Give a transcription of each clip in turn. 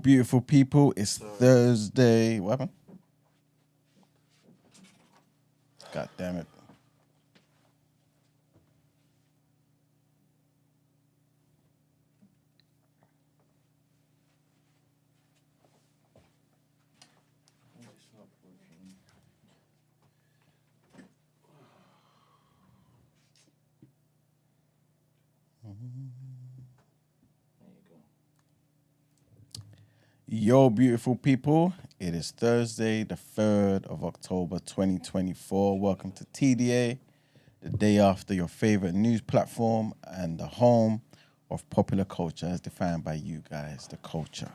beautiful people. It's Thursday. What happened? God damn it. Yo, beautiful people. It is Thursday, the 3rd of October, 2024. Welcome to TDA, the day after your favorite news platform and the home of popular culture as defined by you guys, the culture.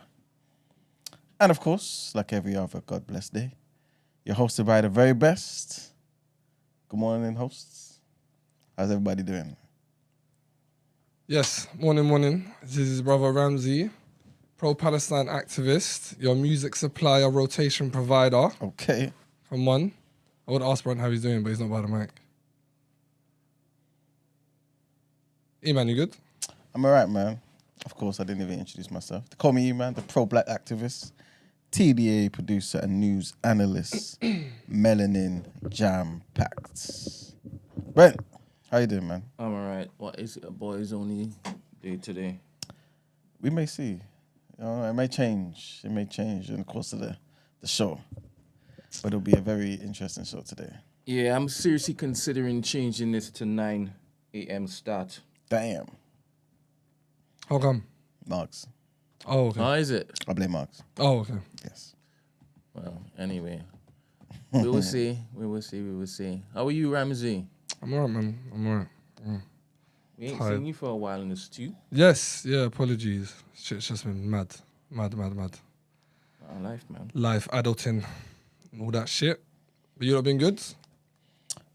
And of course, like every other God bless day, you're hosted by the very best. Good morning, hosts. How's everybody doing? Yes, morning. This is brother Ramsey, pro-Palestine activist, your music supplier, rotation provider. Okay. Come on. I would ask Brent how he's doing, but he's not by the mic. E-man, you good? I'm all right, man. Of course, I didn't even introduce myself. They call me E-man, the pro-black activist, TDA producer and news analyst, melanin jam-packed. Brent, how you doing, man? I'm all right. What is it, a boys only day today? We may see. You know, it may change. It may change in the course of the show. But it'll be a very interesting show today. Yeah, I'm seriously considering changing this to 9 a.m. start. Damn. How come? Marks. Oh, okay. How is it? I blame Marks. Oh, okay. Yes. Well, anyway. We will see. How are you, Ramsey? I'm all right, man. I'm all right. We ain't Tired. seen you for a while in the stew. Yes, yeah, apologies. Shit's just been mad. Our life, man. Life, adulting, all that shit. But you lot been good?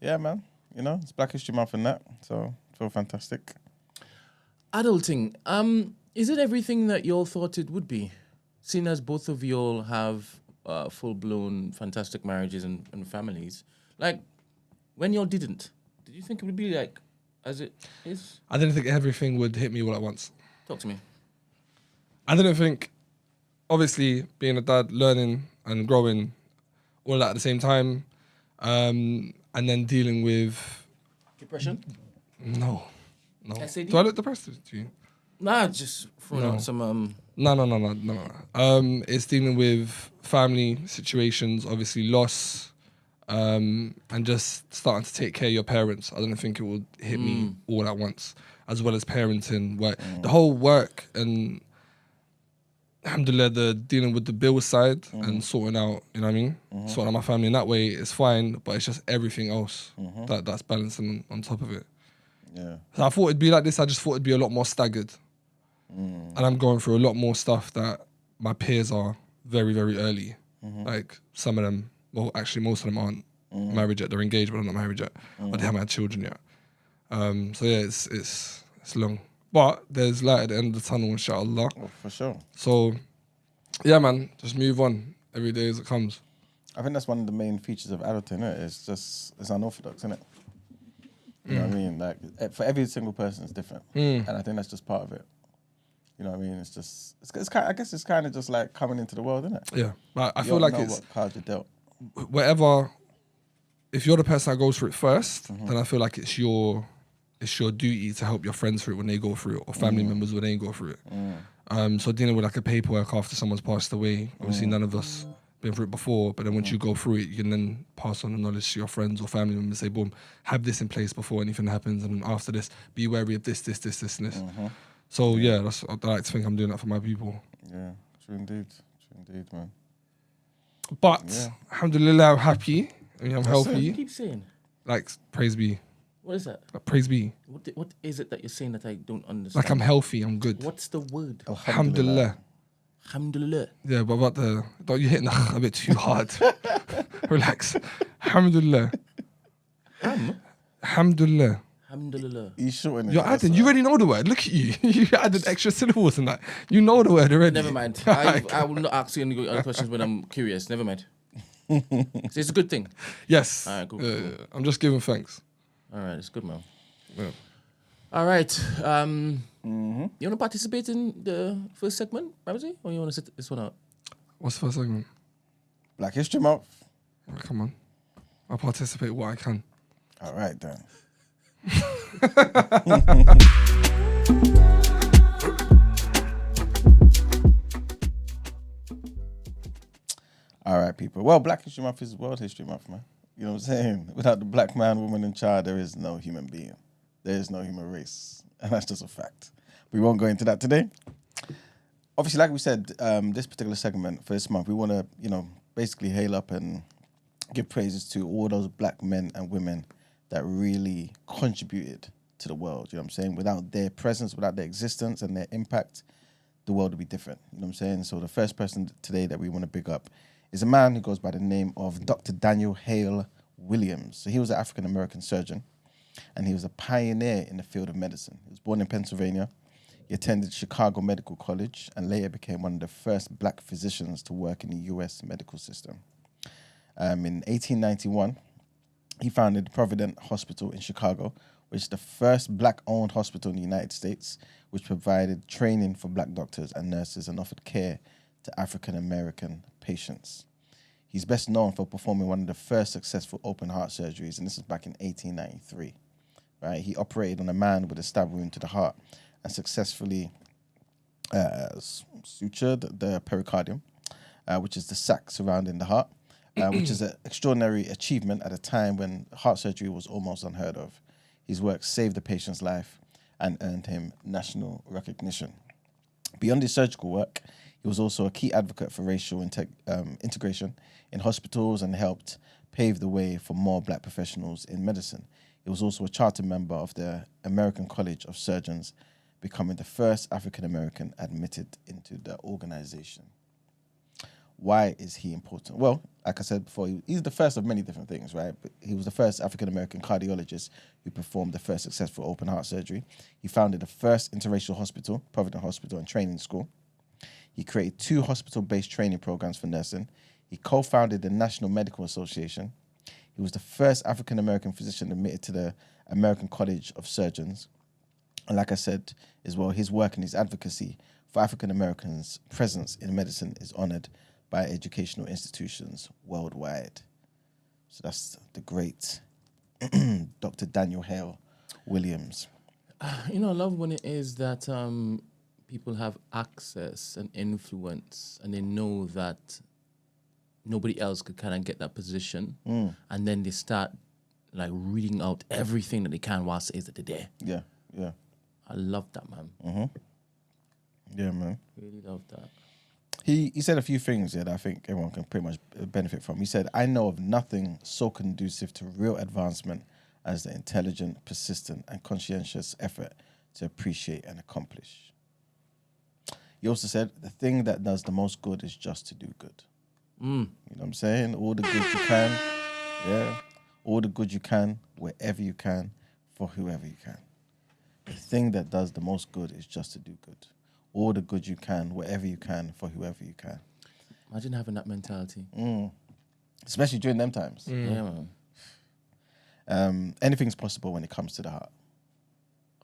Yeah, man. You know, it's Black History Month and that, so I feel fantastic. Adulting. Is it everything that y'all thought it would be? Seeing as both of y'all have full-blown fantastic marriages and families. Like, when y'all did you think it would be like as it is? I didn't think everything would hit me all at once. Talk to me. I didn't think, obviously, being a dad, learning and growing all that at the same time, and then dealing with... Depression? No. SAD? Do I look depressed to you? Nah, just throwing out some... No. It's dealing with family situations, obviously loss, and just starting to take care of your parents. I don't think it would hit me all at once, as well as parenting, work. The whole work and, alhamdulillah, the dealing with the bill side and sorting out, you know what I mean? Sorting out my family in that way is fine, but it's just everything else that's balancing on top of it. Yeah. So I thought it'd be like this. I just thought it'd be a lot more staggered. And I'm going through a lot more stuff that my peers are very, very early. Like some of them, well, actually most of them aren't married yet. They're engaged, but I'm not married yet. But they haven't had children yet. So yeah, it's long. But there's light at the end of the tunnel, inshallah. Oh, for sure. So yeah, man, just move on every day as it comes. I think that's one of the main features of adulting, isn't it? It's unorthodox, isn't it? You know what I mean? Like, for every single person, it's different. And I think that's just part of it. You know what I mean? It's just, it's kind, I guess it's kind of just like coming into the world, isn't it? Yeah, but I feel like know it's what cards you're dealt. whatever. If you're the person that goes through it first, then I feel like it's your duty to help your friends through it when they go through it, or family members when they go through it. So dealing with like a paperwork after someone's passed away, obviously none of us been through it before, but then once you go through it, you can then pass on the knowledge to your friends or family members, say, boom, have this in place before anything happens, and after this, be wary of this, and this. So yeah, that's, I like to think I'm doing that for my people. Yeah, true indeed, man. But alhamdulillah, I'm happy. I mean, I'm What healthy. you keep saying? Like, praise be. What is that? Like, praise be. What is it that you're saying that I don't understand? Like, I'm healthy, I'm good. What's the word? Alhamdulillah. Alhamdulillah. Yeah, but about the... Don't you hit a bit too hard. Relax. Alhamdulillah. Alhamdulillah. Alhamdulillah. You shortening You're adding... You already know the word. Look at you. You added extra syllables in that. You know the word already. Never mind. I will not ask you any other questions when I'm curious. Never mind. So it's a good thing. Yes. All right, cool. I'm just giving thanks. All right, it's good, man. Yeah. All right. You want to participate in the first segment, Ramsey? Or you want to sit this one out? What's the first segment? Black History Month. Oh, come on. I'll participate what I can. All right, then. All right, people. Well, Black History Month is World History Month, man. You know what I'm saying? Without the black man, woman, and child, there is no human being. There is no human race. And that's just a fact. We won't go into that today. Obviously, like we said, this particular segment for this month, we want to, basically hail up and give praises to all those black men and women that really contributed to the world. You know what I'm saying? Without their presence, without their existence and their impact, the world would be different. You know what I'm saying? So the first person today that we want to big up is a man who goes by the name of Dr. Daniel Hale Williams. So he was an African-American surgeon, and he was a pioneer in the field of medicine. He was born in Pennsylvania. He attended Chicago Medical College and later became one of the first black physicians to work in the U.S. medical system. In 1891, he founded the Provident Hospital in Chicago, which is the first black-owned hospital in the United States, which provided training for black doctors and nurses and offered care to African-American patients. He's best known for performing one of the first successful open heart surgeries, and this is back in 1893. Right? He operated on a man with a stab wound to the heart and successfully sutured the pericardium, which is the sac surrounding the heart, which is an extraordinary achievement at a time when heart surgery was almost unheard of. His work saved the patient's life and earned him national recognition. Beyond his surgical work, he was also a key advocate for racial integration in hospitals and helped pave the way for more black professionals in medicine. He was also a charter member of the American College of Surgeons, becoming the first African-American admitted into the organization. Why is he important? Well, like I said before, he's the first of many different things, right? But he was the first African-American cardiologist who performed the first successful open heart surgery. He founded the first interracial hospital, Provident Hospital and Training School. He created 2 hospital-based training programs for nursing. He co-founded the National Medical Association. He was the first African-American physician admitted to the American College of Surgeons. And like I said as well, his work and his advocacy for African-Americans' presence in medicine is honored by educational institutions worldwide. So that's the great Dr. Daniel Hale Williams. I love when it is that people have access and influence and they know that nobody else could kind of get that position. And then they start like reading out everything that they can whilst it is that they're there. Yeah, yeah. I love that, man. Yeah, man. Really love that. He said a few things that I think everyone can pretty much benefit from. He said, "I know of nothing so conducive to real advancement as the intelligent, persistent, and conscientious effort to appreciate and accomplish." He also said, "The thing that does the most good is just to do good." You know what I'm saying? All the good you can, all the good you can, wherever you can, for whoever you can. The thing that does the most good is just to do good. All the good you can, wherever you can, for whoever you can. Imagine having that mentality. Especially during them times. Yeah, man. Anything's possible when it comes to the heart.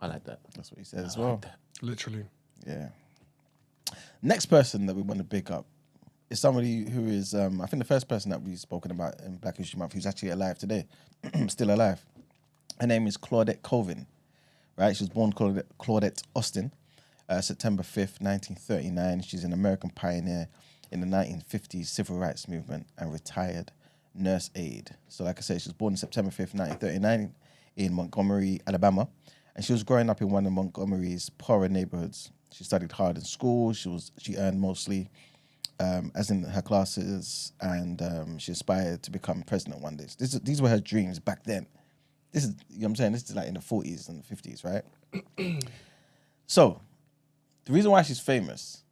I like that. That's what he said as well. Like that. Literally. Yeah. Next person that we want to pick up is somebody who is, I think the first person that we've spoken about in Black History Month who's actually alive today, still alive. Her name is Claudette Colvin, right? She was born Claudette Austin, September 5th, 1939. She's an American pioneer in the 1950s civil rights movement and retired nurse aide. So like I said, she was born September 5th, 1939 in Montgomery, Alabama. And she was growing up in one of Montgomery's poorer neighborhoods. She studied hard in school. She earned mostly as in her classes, and she aspired to become president one day. These were her dreams back then. This is, you know what I'm saying? This is like in the 40s and the 50s, right? So, the reason why she's famous,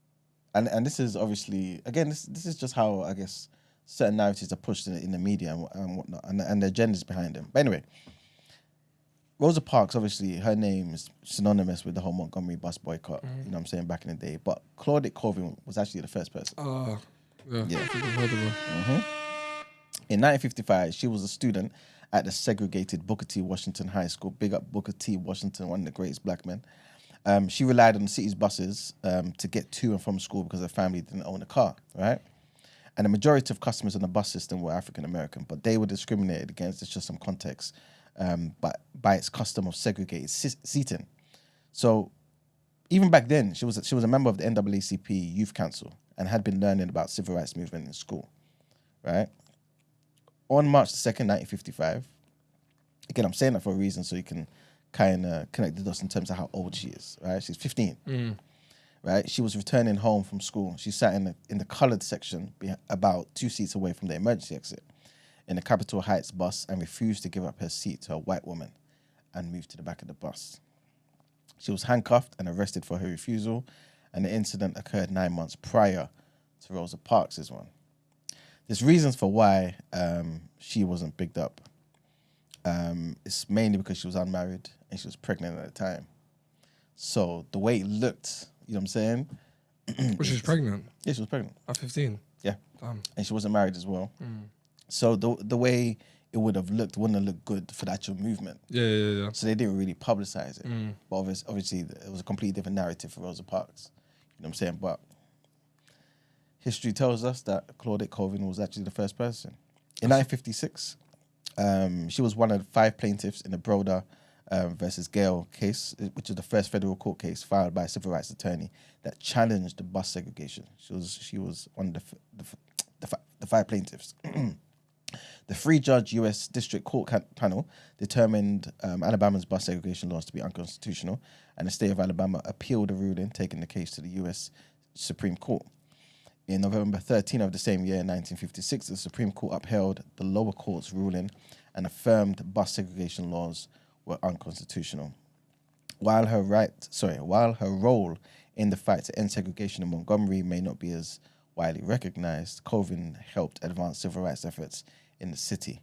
and this is obviously, again, this is just how, I guess, certain narratives are pushed in the media and whatnot, and the agendas behind them. But anyway, Rosa Parks, obviously, her name is synonymous with the whole Montgomery bus boycott, you know what I'm saying, back in the day. But Claudette Colvin was actually the first person. Yeah. I think I've heard of her. In 1955, she was a student at the segregated Booker T. Washington High School. Big up Booker T. Washington, one of the greatest black men. She relied on the city's buses to get to and from school because her family didn't own a car, right? And the majority of customers on the bus system were African American, but they were discriminated against. It's just some context, but by its custom of segregated seating. So even back then, she was a member of the NAACP Youth Council and had been learning about civil rights movement in school, right? On March 2nd, 1955, again, I'm saying that for a reason so you can kind of connect the dots in terms of how old she is, right? She's 15, right? She was returning home from school. She sat in the coloured section about 2 seats away from the emergency exit in the Capitol Heights bus and refused to give up her seat to a white woman and moved to the back of the bus. She was handcuffed and arrested for her refusal, and the incident occurred 9 months prior to Rosa Parks' one. There's reasons for why she wasn't picked up. It's mainly because she was unmarried and she was pregnant at the time. So the way it looked, you know what I'm saying? But she's pregnant? Yeah, she was pregnant. At 15? Yeah. Damn. And she wasn't married as well. So the way it would have looked wouldn't have looked good for the actual movement. Yeah. So they didn't really publicize it. But obviously, it was a completely different narrative for Rosa Parks. You know what I'm saying? But history tells us that Claudette Colvin was actually the first person. In 1956, she was one of the 5 plaintiffs in the Broder versus Gale case, which is the first federal court case filed by a civil rights attorney that challenged the bus segregation. She was one of the 5 plaintiffs. The 3-judge U.S. District Court panel determined Alabama's bus segregation laws to be unconstitutional, and the state of Alabama appealed the ruling, taking the case to the U.S. Supreme Court. In November 13 of the same year, 1956, the Supreme Court upheld the lower court's ruling and affirmed bus segregation laws were unconstitutional. While her role in the fight to end segregation in Montgomery may not be as widely recognized, Colvin helped advance civil rights efforts in the city.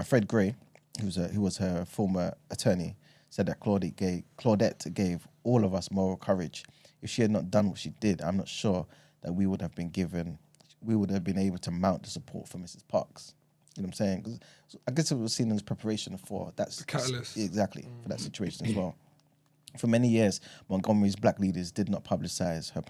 Fred Gray, who was her former attorney, said that Claudette gave all of us moral courage. If she had not done what she did, I'm not sure that we would have been able to mount the support for Mrs. Parks. You know what I'm saying? 'Cause I guess it was seen as preparation for that. The catalyst. Exactly, for that situation as well. For many years, Montgomery's black leaders did not publicize her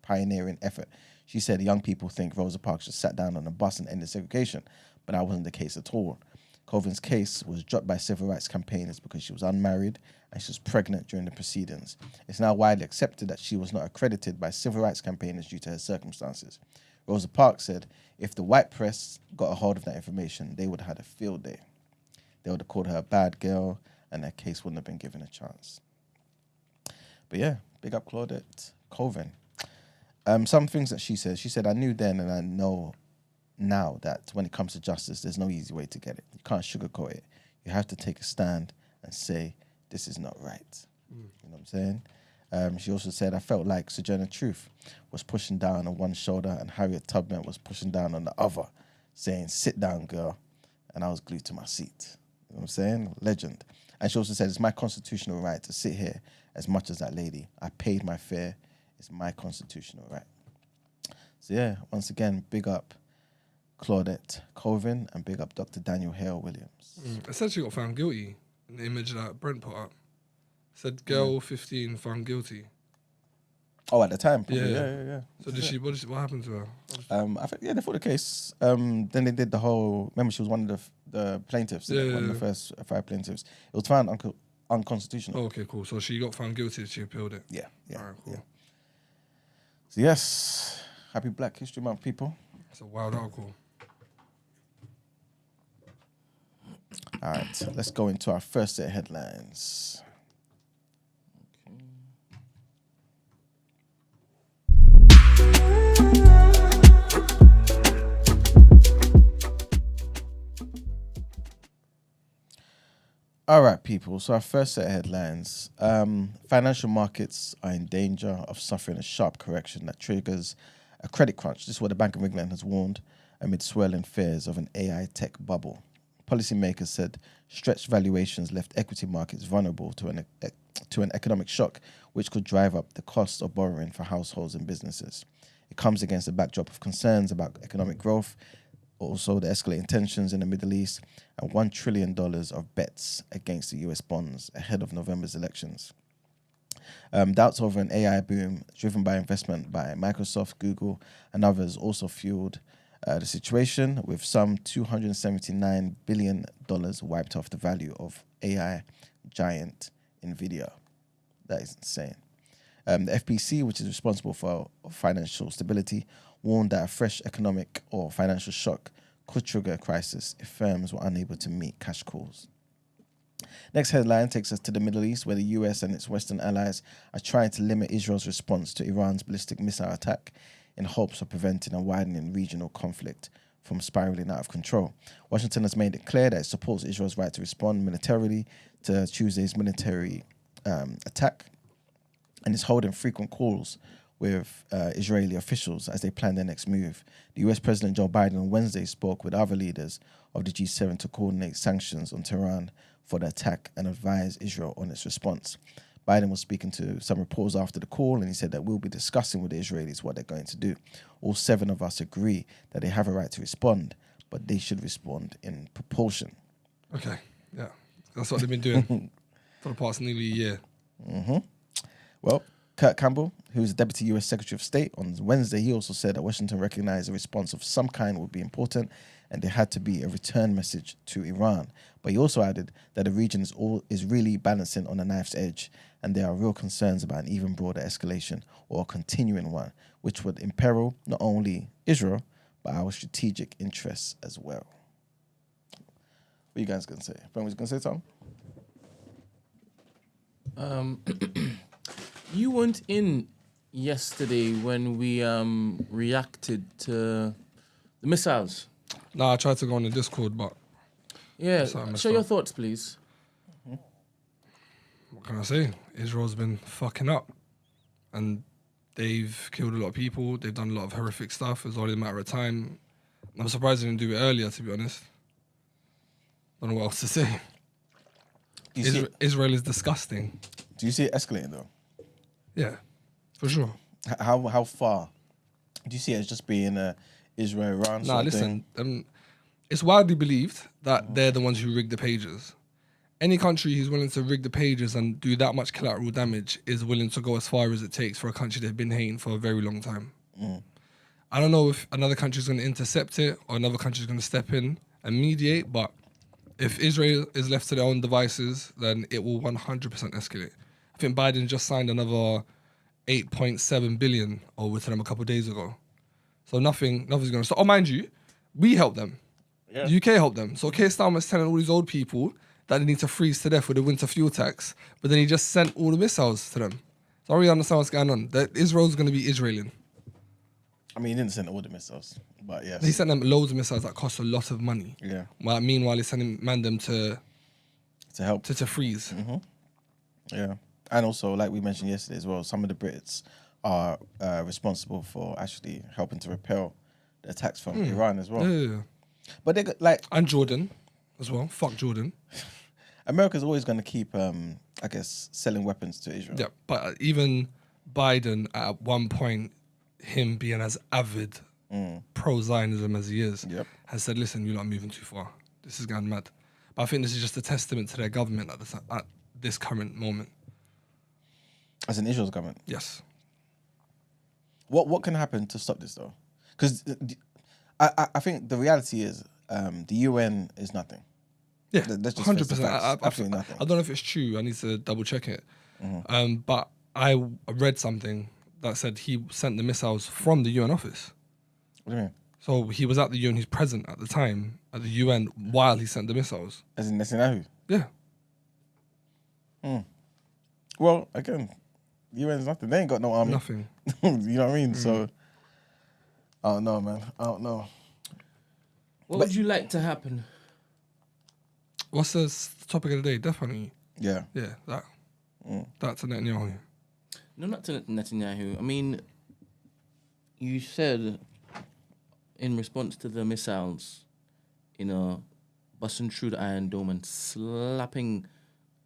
pioneering effort. She said young people think Rosa Parks just sat down on a bus and ended segregation, but that wasn't the case at all. Colvin's case was dropped by civil rights campaigners because she was unmarried and she was pregnant during the proceedings. It's now widely accepted that she was not accredited by civil rights campaigners due to her circumstances. Rosa Parks said if the white press got a hold of that information, they would have had a field day. They would have called her a bad girl and her case wouldn't have been given a chance. But yeah, big up Claudette Colvin. Some things that she said, I knew then and I know now that when it comes to justice, there's no easy way to get it. You can't sugarcoat it. You have to take a stand and say, this is not right. You know what I'm saying? She also said, I felt like Sojourner Truth was pushing down on one shoulder and Harriet Tubman was pushing down on the other, saying, sit down, girl. And I was glued to my seat. You know what I'm saying? Legend. And she also said, it's my constitutional right to sit here as much as that lady. I paid my fare. It's my constitutional right. So yeah, once again, big up Claudette Colvin and big up Dr. Daniel Hale Williams. Essentially got found guilty in the image that Brent put up. Said girl 15 found guilty. Oh, at the time? Probably. Yeah. Yeah. So what happened to her? I think, they fought the case. Then they did the whole, remember she was one of the plaintiffs, one of the first 5 plaintiffs. It was found unconstitutional. Oh, okay, cool. So she got found guilty, she appealed it. Yeah. All right, cool. Yeah. So yes, happy Black History Month, people. It's a wild article. All right, let's go into our first set of headlines. All right, people. So our first set of headlines. Financial markets are in danger of suffering a sharp correction that triggers a credit crunch. This is what the Bank of England has warned amid swirling fears of an AI tech bubble. Policymakers said stretched valuations left equity markets vulnerable to an economic shock, which could drive up the cost of borrowing for households and businesses. It comes against a backdrop of concerns about economic growth, also the escalating tensions in the Middle East, and $1 trillion of bets against the US bonds ahead of November's elections. Doubts over an AI boom driven by investment by Microsoft, Google, and others also fueled the situation, with some $279 billion wiped off the value of AI giant NVIDIA. That is insane. The FPC, which is responsible for financial stability, warned that a fresh economic or financial shock could trigger a crisis if firms were unable to meet cash calls. Next headline takes us to the Middle East, where the US and its Western allies are trying to limit Israel's response to Iran's ballistic missile attack in hopes of preventing a widening regional conflict from spiraling out of control. Washington has made it clear that it supports Israel's right to respond militarily to Tuesday's military attack, and is holding frequent calls with Israeli officials as they plan their next move. The US President Joe Biden on Wednesday spoke with other leaders of the G7 to coordinate sanctions on Tehran for the attack and advise Israel on its response. Biden was speaking to some reporters after the call, and he said that we'll be discussing with the Israelis what they're going to do. All 7 of us agree that they have a right to respond, but they should respond in proportion. Okay, yeah. That's what they've been doing for the past nearly a year. Mm-hmm. Well, Kurt Campbell, who's the Deputy US Secretary of State, on Wednesday, he also said that Washington recognized a response of some kind would be important, and there had to be a return message to Iran. But he also added that the region is really balancing on a knife's edge, and there are real concerns about an even broader escalation or a continuing one, which would imperil not only Israel, but our strategic interests as well. What are you guys going to say? Brent, was you going to say something? You weren't in yesterday when we reacted to the missiles. No, I tried to go on the Discord, but Yeah, Sorry, share your thoughts, please. what can I say? Israel's been fucking up. And they've killed a lot of people. They've done a lot of horrific stuff. It's only a matter of time. I'm surprised they didn't do it earlier, to be honest. Don't know what else to say. Israel is disgusting. Do you see it escalating, though? Yeah, for sure. How far? Do you see it as just being a Israel-Iran Nah, listen. It's widely believed that they're the ones who rigged the pages. Any country who's willing to rig the pages and do that much collateral damage is willing to go as far as it takes for a country they've been hating for a very long time. I don't know if another country's going to intercept it or another country's going to step in and mediate, but if Israel is left to their own devices, then it will 100% escalate. I think Biden just signed another 8.7 billion over to them a couple of days ago. So nothing's going to stop. Oh, mind you, we helped them. Yeah. The UK helped them. So Keir Starmer's telling all these old people that they need to freeze to death with the winter fuel tax, but then he just sent all the missiles to them. So I really understand what's going on. That Israel's going to be Israeli. I mean, he didn't send all the missiles, but yes. He sent them loads of missiles that cost a lot of money. Yeah. Well, meanwhile, he's sending them to help. To freeze. Mm-hmm. Yeah. And also, like we mentioned yesterday as well, some of the Brits are responsible for actually helping to repel the attacks from Iran as well. Yeah. But they got, like... And Jordan as well. Fuck Jordan. America's always going to keep, I guess, selling weapons to Israel. Yeah, but even Biden, at one point, him being as avid pro-Zionism as he is, has said, listen, you're not moving too far. This is going mad. But I think this is just a testament to their government at this current moment. As in Israel's government? Yes. What can happen to stop this, though? Because I think the reality is the UN is nothing. Yeah, that's just 100%. Absolutely nothing. I don't know if it's true. I need to double check it. But I read something that said he sent the missiles from the UN office. What do you mean? So he was at the UN. He's present at the time at the UN while he sent the missiles. As in Netanyahu? Yeah. Well, again, the UN's nothing. They ain't got no army. Nothing. You know what I mean? So, I don't know, man. I don't know. What would you like to happen? What's the topic of the day? Definitely. Yeah. Yeah, that. That's to Netanyahu. No, not to Netanyahu. I mean, you said in response to the missiles, busting through the Iron Dome and slapping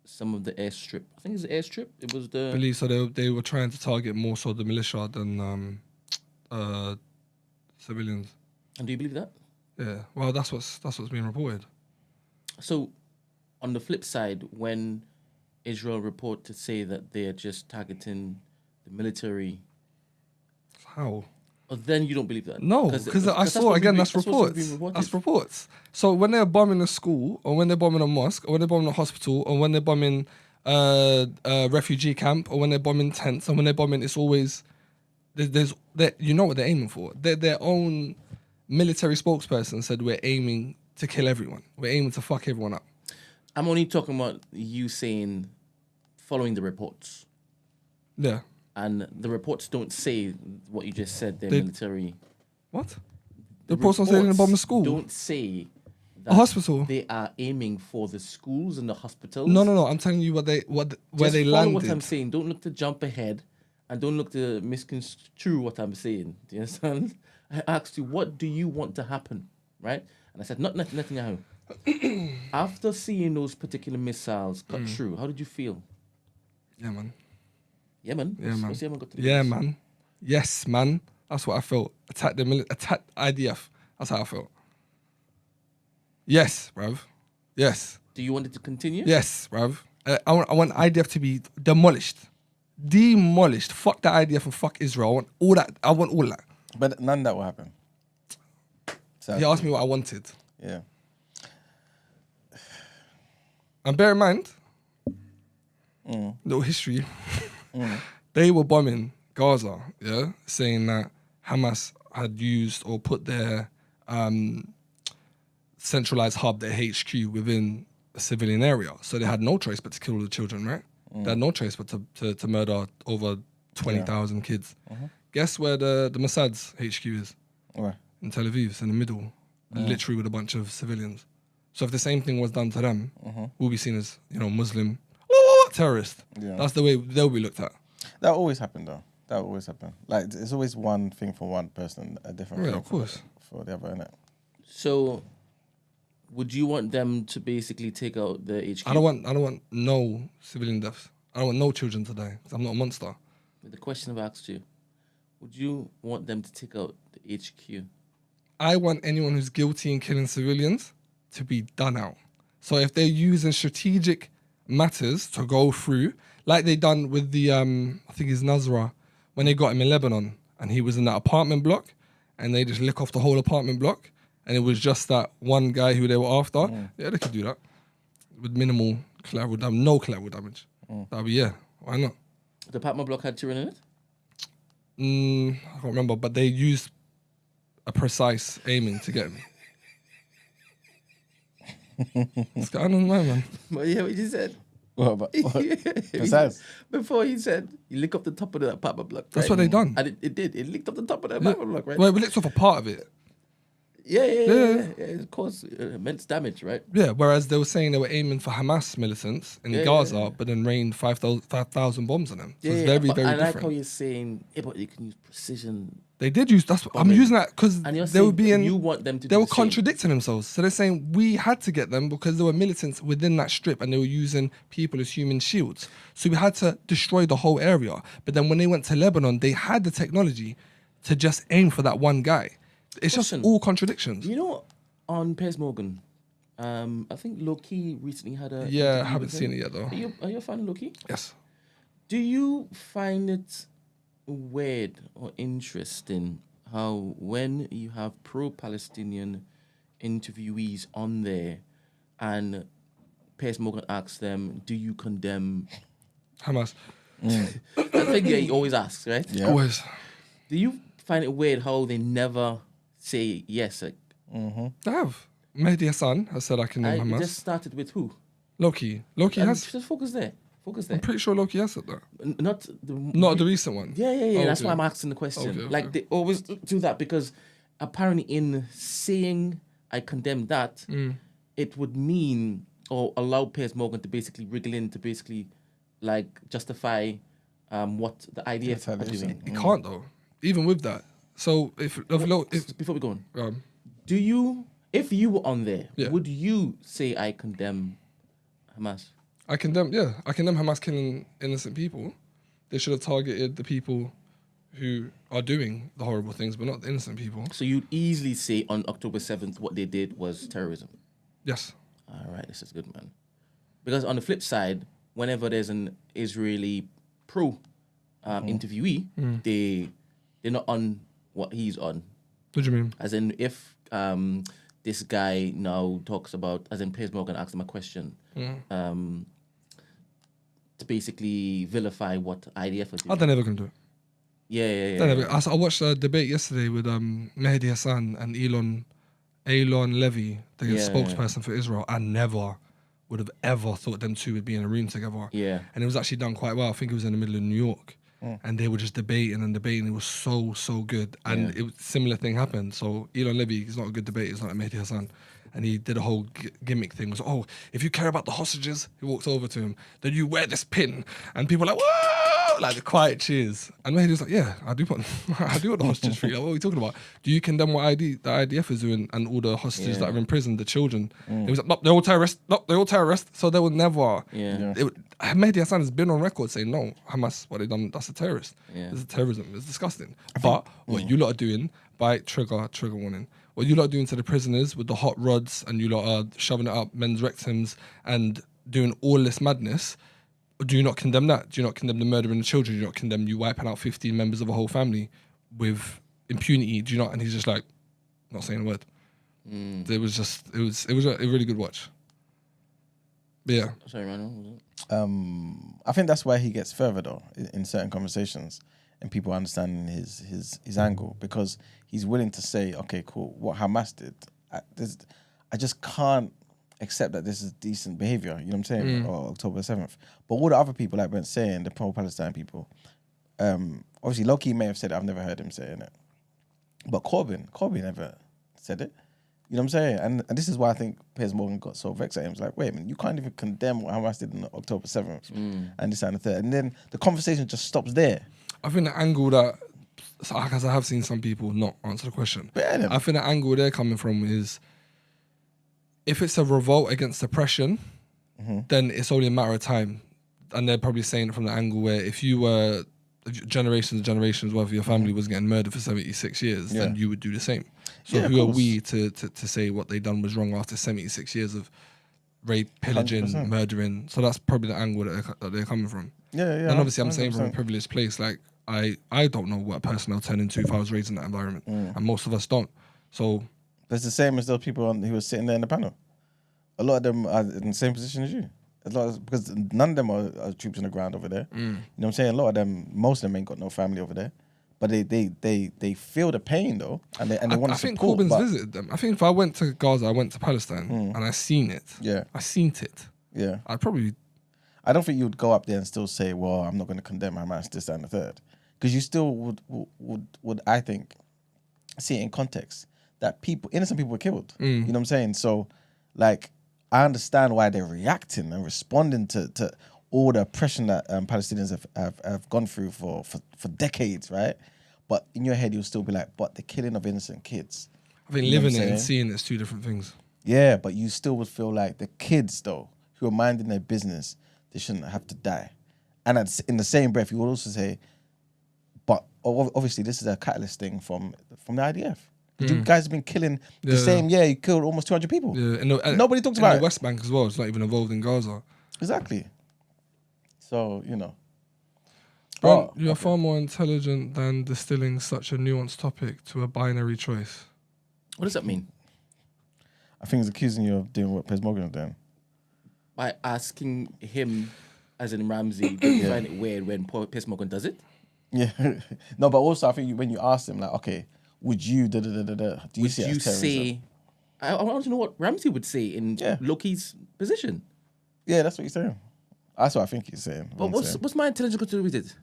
some of the airstrip. I think it's the airstrip. It was the... I believe so. They were trying to target more so the militia than civilians. And do you believe that? Yeah. Well, that's what's being reported. So, on the flip side, when Israel report to say that they are just targeting the military, How? then you don't believe that? No, because I saw again. That's reports. That's reports. So when they're bombing a school, or when they're bombing a mosque, or when they're bombing a hospital, or when they're bombing a refugee camp, or when they're bombing tents, and when they're bombing, it's always there's you know what they're aiming for. Their own military spokesperson said we're aiming to kill everyone. We're aiming to fuck everyone up. I'm only talking about you saying following the reports. Yeah. And the reports don't say what you just said. They're military. What? The reports don't say anything about the school. Don't say that a hospital. They are aiming for the schools and the hospitals. No. I'm telling you where they landed. Follow what I'm saying. Don't look to jump ahead, and don't look to misconstrue what I'm saying. Do you understand? I asked you, what do you want to happen, right? And I said, not Netanyahu. After seeing those particular missiles cut through, how did you feel? Yeah, man. Yeah, man. Yeah, man. What's Yemen got to do Yeah, with this? man. Yes, man. That's what I felt. Attack IDF. That's how I felt. Yes, bruv. Yes. Do you want it to continue? Yes, bruv. I want IDF to be demolished. Demolished. Fuck the IDF and fuck Israel. I want all that. But none of that will happen. He asked me what I wanted. Yeah. And bear in mind, little history, they were bombing Gaza, yeah, saying that Hamas had used or put their centralized hub, their HQ, within a civilian area. So they had no choice but to kill the children, right? They had no choice but to murder over 20,000 kids. Guess where the Mossad's HQ is? Where? In Tel Aviv, it's in the middle, literally with a bunch of civilians. So if the same thing was done to them, we'll be seen as, Muslim terrorist. Yeah. That's the way they'll be looked at. That always happened, though. That will always happen. Like, it's always one thing for one person, a different thing of course. For the other, innit? So, would you want them to basically take out the HQ? I don't want no civilian deaths. I don't want no children to die. 'Cause I'm not a monster. But the question I've asked you, would you want them to take out the HQ? I want anyone who's guilty in killing civilians to be done out. So if they're using strategic matters to go through, like they done with the, I think it's Nasra, when they got him in Lebanon and he was in that apartment block and they just lick off the whole apartment block and it was just that one guy who they were after. Yeah, they could do that with minimal collateral damage, no collateral damage. That'd be, why not? The apartment block had children in it? I can't remember, but they used a precise aiming to get me. What's going on, man? But yeah, what you said. What? Besides? Before he said, you lick up the top of the apartment block. That's right? what they done. And it did. It licked up the top of the apartment block, right? Well, we licked off a part of it. Yeah. It caused immense damage, right? Yeah, whereas they were saying they were aiming for Hamas militants in Gaza, but then rained 5,000 bombs on them. So it's very, very I different. like how you're saying, but you can use precision. They did use, I'm using that because they were being, you want them to they were contradicting themselves. So they're saying we had to get them because there were militants within that strip and they were using people as human shields. So we had to destroy the whole area. But then when they went to Lebanon, they had the technology to just aim for that one guy. It's just all contradictions. You know, on Piers Morgan, I think Loki recently had a... Yeah, I haven't seen it yet, though. Are you a fan of Loki? Yes. Do you find it weird or interesting how when you have pro-Palestinian interviewees on there and Piers Morgan asks them, do you condemn Hamas? I think he always asks, right? Yeah. Always. Do you find it weird how they never say yes? Like, I have. Mehdi Hassan has said I condemn Hamas. It just started with who? Loki. Loki has. Just focus there. I'm pretty sure Loki has said that. Not the recent one. Yeah. Oh, that's why I'm asking the question. Okay. They always do that because apparently in saying I condemn that, it would mean or allow Piers Morgan to basically wriggle in to basically like justify what the IDF are doing. It can't though. Even with that. So if before we go on, if you were on there, would you say I condemn Hamas? I condemn Hamas killing innocent people. They should have targeted the people who are doing the horrible things, but not the innocent people. So you'd easily say on October 7th what they did was terrorism. Yes. All right, this is good, man. Because on the flip side, whenever there's an Israeli pro interviewee, they're not on what he's on. What do you mean? As in, if this guy now talks about, as in Piers Morgan asked him a question, to basically vilify what IDF are doing. Oh, they're never going to do it. Yeah. I watched a debate yesterday with Mehdi Hassan and Elon Levy, the spokesperson for Israel. I never would have ever thought them two would be in a room together. Yeah. And it was actually done quite well. I think it was in the middle of New York. And they were just debating and debating. It was so good. And similar thing happened. So Elon Levy is not a good debater. He's not like Mehdi Hassan. And he did a whole gimmick thing. It was, if you care about the hostages, he walked over to him, then you wear this pin. And people were like, whoa! Like the quiet cheers. And Mehdi was like, yeah, I do want the hostages free. Like, what are we talking about? Do you condemn what the IDF is doing and all the hostages that are in prison, the children? He was like, no, they're all terrorists. No, they're all terrorists. So they will never. Mehdi Hassan has been on record saying, no, Hamas, what they done, that's a terrorist. It's a terrorism. It's disgusting. But what you lot are doing, by trigger warning, what you lot are doing to the prisoners with the hot rods and you lot are shoving it up men's rectums and doing all this madness, do you not condemn that? Do you not condemn the murdering of children? Do you not condemn you wiping out 15 members of a whole family with impunity? Do you not? And he's just like, not saying a word. It was a really good watch. But yeah. Sorry, man. I think that's why he gets further though in certain conversations and people understanding his angle, because he's willing to say, okay, cool, what Hamas did, I just can't accept that this is decent behavior, you know what I'm saying, or October 7th. But all the other people, like Brent saying, the pro-Palestine people, obviously Loki may have said it, I've never heard him saying it. But Corbyn never said it. You know what I'm saying? And this is why I think Piers Morgan got so vexed at him. It's like, wait a minute, you can't even condemn what Hamas did on October 7th and this and the third. And then the conversation just stops there. I think the angle that, because I have seen some people not answer the question, I think the angle they're coming from is, if it's a revolt against oppression, then it's only a matter of time. And they're probably saying it from the angle where if you were generations and generations worth of your family was getting murdered for 76 years, then you would do the same. So who are we to say what they done was wrong after 76 years of rape, pillaging, 100%. Murdering? So that's probably the angle that they're coming from. And obviously I'm 100%. Saying from a privileged place, like I don't know what person I'll turn into if I was raised in that environment. And most of us don't. So it's the same as those people who were sitting there in the panel. A lot of them are in the same position as you. Because none of them are troops on the ground over there. You know what I'm saying? A lot of them, most of them ain't got no family over there. But they feel the pain though, and they want to support. I think Corbyn's visited them. I think if I went to Gaza, I went to Palestine, and I seen it. I seen it. I'd probably. I don't think you would go up there and still say, "Well, I'm not going to condemn Hamas, this, that, and the third," because you still would I think see it in context that innocent people were killed. You know what I'm saying? So, like, I understand why they're reacting and responding to all the oppression that Palestinians have gone through for decades, right? But in your head, you'll still be like, but the killing of innocent kids. I think living it and seeing it's two different things. Yeah, but you still would feel like the kids, though, who are minding their business, they shouldn't have to die. And in the same breath, you would also say, but obviously this is a catalyst thing from the IDF. You guys have been killing the same year. You killed almost 200 people. Nobody talks about it. In the West Bank as well. It's not even involved in Gaza. Exactly. So, you know. Brent, you're far more intelligent than distilling such a nuanced topic to a binary choice. What does that mean? I think he's accusing you of doing what Piers Morgan is doing. By asking him, as in Ramsey, do you find it weird when Piers Morgan does it? Yeah. No, but also I think when you ask him, like, okay, would you do you see it as terrorism? Say, I want to know what Ramsey would say in Loki's position. Yeah, that's what he's saying. That's what I think he's saying. But what's my intelligence got to do with it?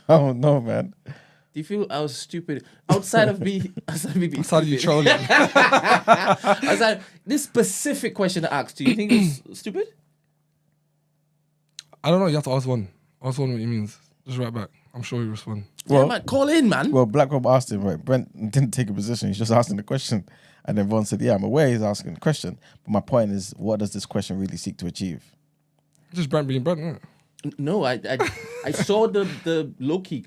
Oh no, man. Do you feel I was stupid outside of me? Outside of you trolling. Outside this specific question I asked, do you think it was stupid? I don't know. You have to ask one. Ask one what he means. Just right back. I'm sure he'll respond. Well, man, call in, man. Well, Black Rob asked him, right? Brent didn't take a position. He's just asking the question. And then Von said, yeah, I'm aware he's asking the question. But my point is, what does this question really seek to achieve? Just Brent being Brent, isn't it? No, I saw the low key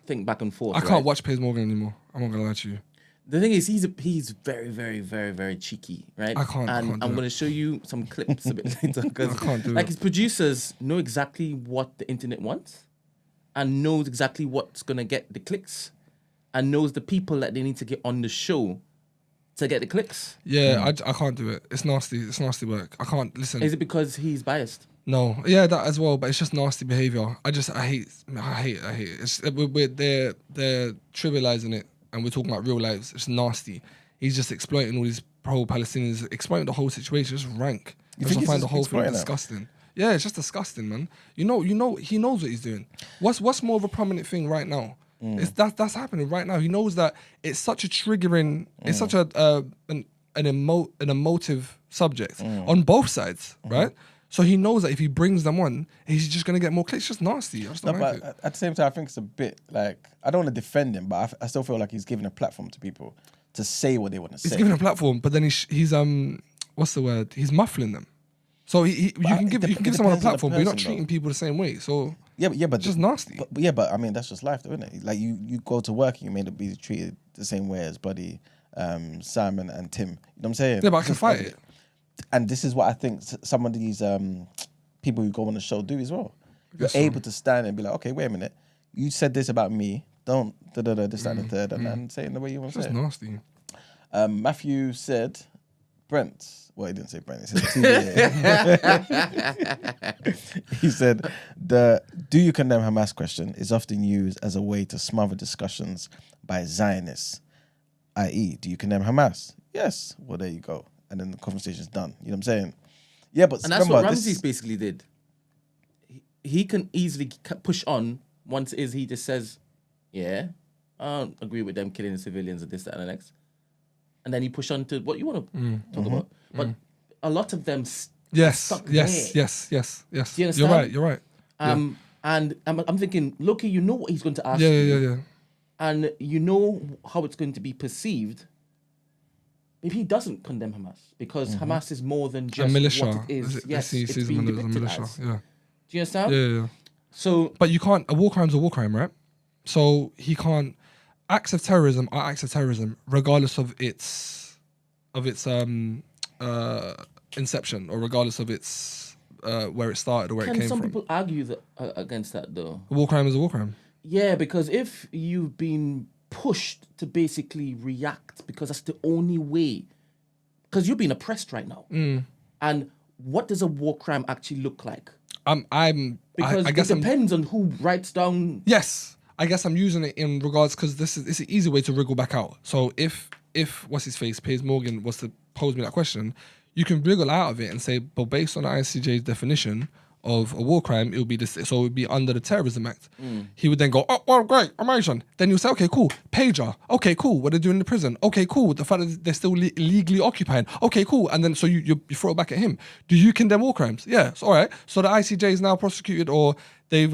thing back and forth. I can't watch Piers Morgan anymore. I'm not gonna lie to you. The thing is, he's very, very, very, very cheeky, right? I can't I'm do going to show you some clips a bit later because, I can't do like, it. his producers know exactly what the internet wants, and knows exactly what's going to get the clicks, and knows the people that they need to get on the show to get the clicks. Yeah, I can't do it. It's nasty. It's nasty work. I can't listen. Is it because he's biased? No, yeah, that as well. But it's just nasty behavior. I hate it. They're trivializing it, and we're talking about real lives. It's nasty. He's just exploiting all these pro-Palestinians, exploiting the whole situation. It's rank. I just find the whole thing disgusting. Yeah, it's just disgusting, man. You know, he knows what he's doing. What's more of a prominent thing right now? That's happening right now. He knows that it's such a triggering, it's such an emotive subject on both sides, right? So he knows that if he brings them on, he's just gonna get more clicks. It's just nasty. I just don't like it. At the same time, I think it's a bit like, I don't want to defend him, but I still feel like he's giving a platform to people to say what they want to say. He's giving a platform, but then he's what's the word? He's muffling them. So you can give someone a platform, but you're not treating people the same way. So but it's just nasty. But I mean, that's just life, though, isn't it? Like you go to work and you may not be treated the same way as Buddy, Simon, and Tim. You know what I'm saying? Yeah, but I can fight it. And this is what I think some of these people who go on the show do as well. You're able to stand and be like, okay, wait a minute, you said this about me. Don't this, that, and the third, and say it the way you want to say it. It's nasty. Matthew said, Brent. Well, he didn't say Brent. He said TDA. He said, the "Do you condemn Hamas?" question is often used as a way to smother discussions by Zionists, i.e., do you condemn Hamas? Yes. Well, there you go. And then the conversation's done. You know what I'm saying? Yeah, but and that's what Ramses basically did. He can easily push on once he just says, yeah, I don't agree with them killing the civilians and this, that, and the next. And then he push on to what you want to talk about. But a lot of them yes. Do you understand? You're right. And I'm thinking, Loki, you know what he's going to ask you. Yeah. And you know how it's going to be perceived. If he doesn't condemn Hamas, because Hamas is more than just a militia. What it is. Yes, it's being them as a depicted militia. as. Yeah. Do you understand? Yeah. So, but you can't. A war crime's a war crime, right? So he can't. Acts of terrorism are acts of terrorism, regardless of its inception, or regardless of its where it started or where it came from. Can some people argue that, against that though? A war crime is a war crime. Yeah, because if you've been pushed to basically react, because that's the only way, because you're being oppressed right now. And what does a war crime actually look like? Because I guess it depends on who writes down. Yes, I guess I'm using it in regards because it's an easy way to wriggle back out. So if what's his face, Piers Morgan, was to pose me that question, you can wriggle out of it and say, but based on the ICJ's definition of a war crime, it would be this. So it would be under the Terrorism Act. He would then go, oh, well, great, American. Then you'll say, okay, cool, pager. Okay, cool. What they're doing in the prison. Okay, cool. The fact that they're still legally occupying. Okay, cool. And then so you throw it back at him. Do you condemn war crimes? Yeah, it's all right. So the ICJ is now prosecuted, or they've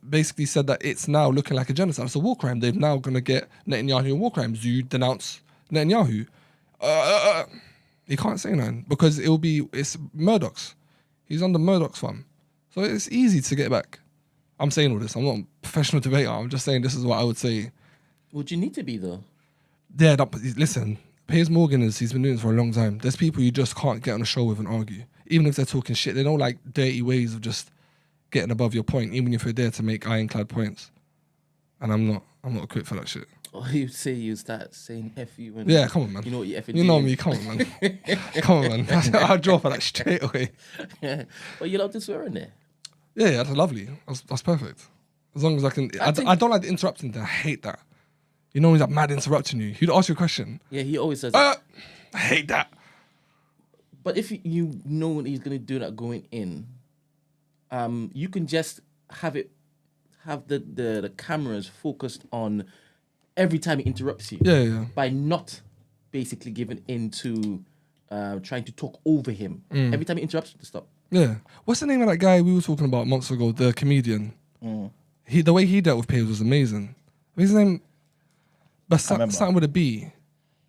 basically said that it's now looking like a genocide. It's a war crime. They're now going to get Netanyahu in war crimes. Do you denounce Netanyahu? He can't say nothing because it's Murdoch's. He's under Murdoch's thumb. So it's easy to get back. I'm saying all this. I'm not a professional debater. I'm just saying this is what I would say. Would you need to be, though? Yeah, listen, Piers Morgan, he's been doing this for a long time. There's people you just can't get on a show with and argue. Even if they're talking shit. They know like dirty ways of just getting above your point, even if you're there to make ironclad points. And I'm not equipped for that shit. Oh, you start saying F you. And yeah, come on, man. You know what you effing You know me, come on, man. Come on, man. I'll draw for that straight away. Yeah. But you're allowed to swear in there. Yeah, that's lovely. That's perfect. As long as I can. I don't like the interrupting thing. I hate that. You know, he's like mad interrupting you. He'd ask you a question. Yeah, he always says I hate that. But if you know he's going to do that going in, you can just have the cameras focused on every time he interrupts you. Yeah. By not basically giving in to trying to talk over him. Every time he interrupts, to stop. Yeah. What's the name of that guy we were talking about months ago, the comedian? The way he dealt with Piers was amazing. What's his name? But something with a B.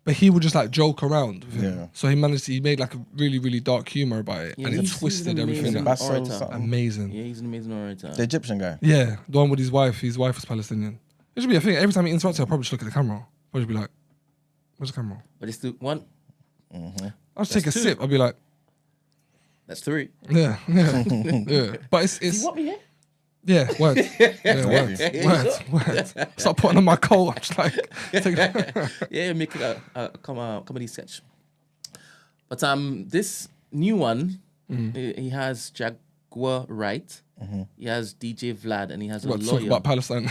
but he would just like joke around with him. Yeah. So he made like a really, really dark humor about it, and it he's twisted an everything. amazing Basil orator. something. Amazing. Yeah, he's an amazing orator. The Egyptian guy. Yeah, the one with his wife. His wife was Palestinian. It should be a thing. Every time he interrupts, I'll probably just look at the camera. I'll just be like, "Where's the camera?" But it's the one. I'll just take a sip. I'll be like, That's 3. "Yeah, yeah." But it's You want me here? yeah, word, yeah, word. Start putting on my coat. I'm just like, Yeah, make it a comedy sketch. But this new one, he has Jaguar Wright, he has DJ Vlad, and he has a what, talk lawyer. about Palestine.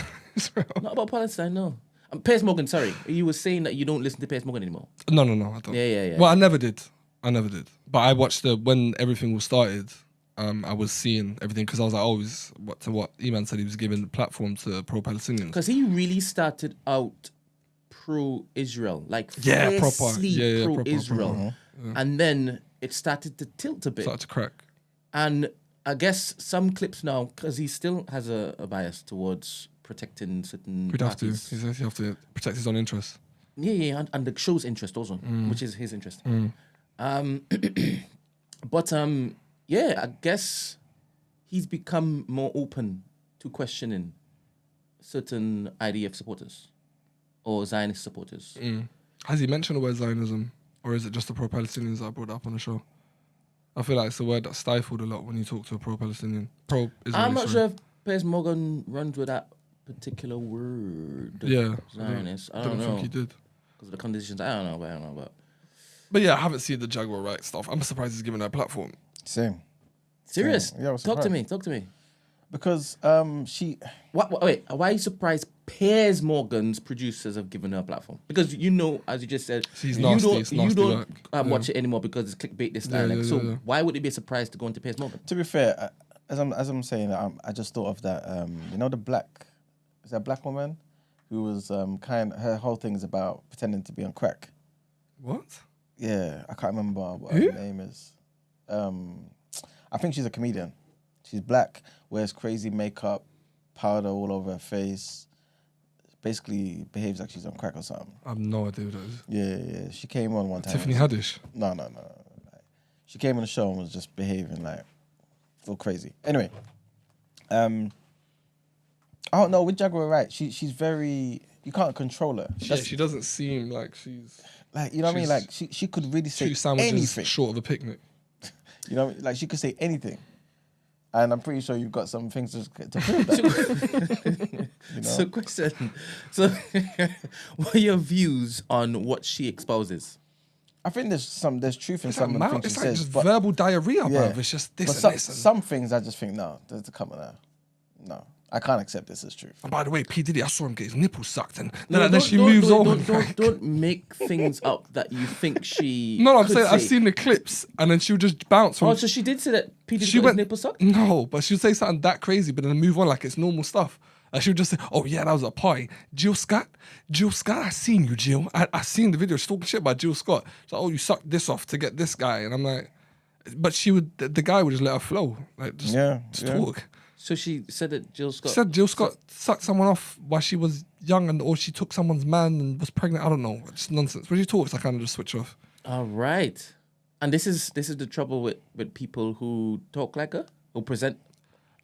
Not about Palestine, no. Piers Morgan, sorry. You were saying that you don't listen to Piers Morgan anymore. No, I don't. Yeah. Well, I never did. But I watched when everything was started. I was seeing everything because I was like, what Eman said, he was giving the platform to pro-Palestinians. Because he really started out pro-Israel, like proper, fiercely pro-Israel. proper. And then it started to tilt a bit. Started to crack. And I guess some clips now, because he still has a bias towards protecting certain He'd have to. parties. He'd have to protect his own interests. Yeah, and the show's interest also, which is his interest. But yeah, I guess he's become more open to questioning certain IDF supporters or Zionist supporters. Has he mentioned the word Zionism, or is it just the pro-Palestinians that I brought up on the show? I feel like it's the word that's stifled a lot when you talk to a pro-Palestinian, pro-Israeli. I'm not sure if Piers Morgan runs with that particular word. Yeah, Zionist. I don't don't know. think he did. Because of the conditions, I don't know. But yeah, I haven't seen the Jaguar Right stuff. I'm surprised he's given that platform. Same. Serious? Yeah, I was Talk to surprised. me. Because wait, why are you surprised Piers Morgan's producers have given her a platform? Because you know, as you just said, He's you nasty, don't, it's you nasty don't work. watch it anymore because it's clickbait this time. Yeah, So yeah. why would it be a surprise to go into Piers Morgan? to be fair, as I'm saying, I just thought of that. You know, is that black woman who was her whole thing is about pretending to be on crack. What? Yeah, I can't remember what Who? her name is. I think she's a comedian. She's black, wears crazy makeup, powder all over her face. Basically behaves like she's on crack or something. I have no idea who that is. Yeah. She came on one time. Tiffany Haddish. No. She came on the show and was just behaving like all crazy. Anyway, I don't know, with Jaguar Wright, she's very, you can't control her. Yeah, she doesn't seem like she's Like, you know what I mean? Like she could really say two sandwiches anything. short of a picnic. You know what I mean? Like she could say anything. And I'm pretty sure you've got some things to prove that. You know? So question. So what are your views on what she exposes? I think there's truth in It's some like, of the things it's she like says. just But verbal diarrhea, yeah. bruv. It's just But this and this. some things I just think, no, come on now. No, I can't accept this as truth. And by the way, P. Diddy, I saw him get his nipples sucked, and No, then don't- she don't- moves don't- on. Don't make things up that you think she. No, I'm could saying I've say. seen the clips, and then she would just bounce from. Oh, so she did say that P. Diddy She got went his nipple sucked? No, but she would say something that crazy, but then move on like it's normal stuff. Like she would just say, "Oh yeah, that was a party." Jill Scott, I seen you, Jill. I seen the video. She's talking shit about Jill Scott. She's like, "Oh, you sucked this off to get this guy," and I'm like, but the guy would just let her flow, like just talk. So she said that Jill Scott. She said Jill Scott sucked someone off while she was young, or she took someone's man and was pregnant. I don't know, just nonsense. When she talks, I kind of just switch off. All right, and this is the trouble with people who talk like her, who present.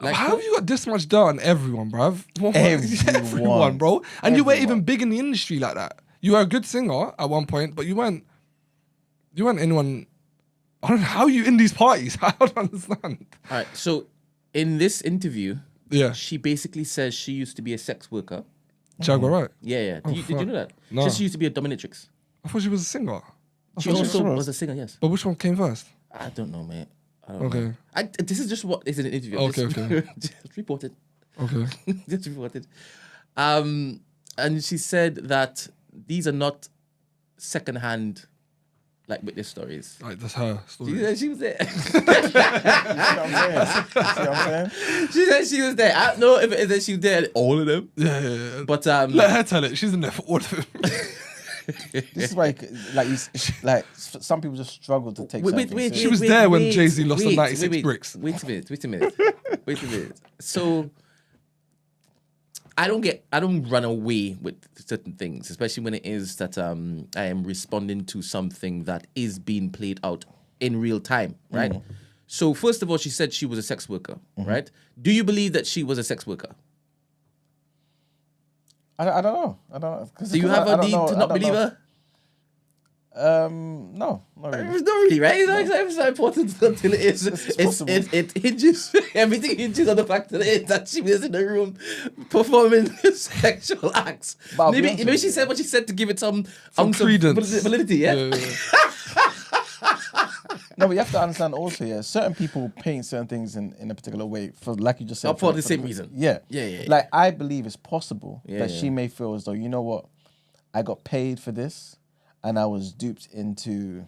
Like How her. have you got this much dirt on everyone, bruv? Everyone. Bro. And you weren't Everyone. even big in the industry like that. You were a good singer at one point, but you weren't anyone. I don't know how you in these parties. I don't understand. All right, so in this interview, Yeah, she basically says she used to be a sex worker. Jaguar, right? Yeah. Did you fuck. know that? No. She used to be a dominatrix. I thought she was a singer. She thought also she was. was a singer, yes. But which one came first? I don't know, mate. I don't Okay. know. This is just what is in an interview. Okay, just, okay. just reported. Okay. Just reported. And she said that these are not secondhand, like witness stories. Like that's her story. She was there. See what I'm saying? She said she was there. I don't know if it is that she was there. All of them. Yeah. But Let her tell it. She's in there for all of them. This is why, like some people just struggle to take something serious. She was there when Jay-Z lost the 96 bricks. Wait a minute. So I don't run away with certain things, especially when it is that I am responding to something that is being played out in real time, right? So first of all, she said she was a sex worker, right? Do you believe that she was a sex worker? I don't know. I don't know. Do you have a need to not believe her? No, not really. It's not really, right? It's not important until it is. It hinges. Everything hinges on the fact that she was in the room performing sexual acts. Maybe she said what she said to give it some credence, validity. Yeah. No, but you have to understand also, yeah, certain people paint certain things in a particular way for, like you just said, for the same reason. Yeah. Yeah. Like, I believe it's possible that she may feel as though, you know what, I got paid for this and I was duped into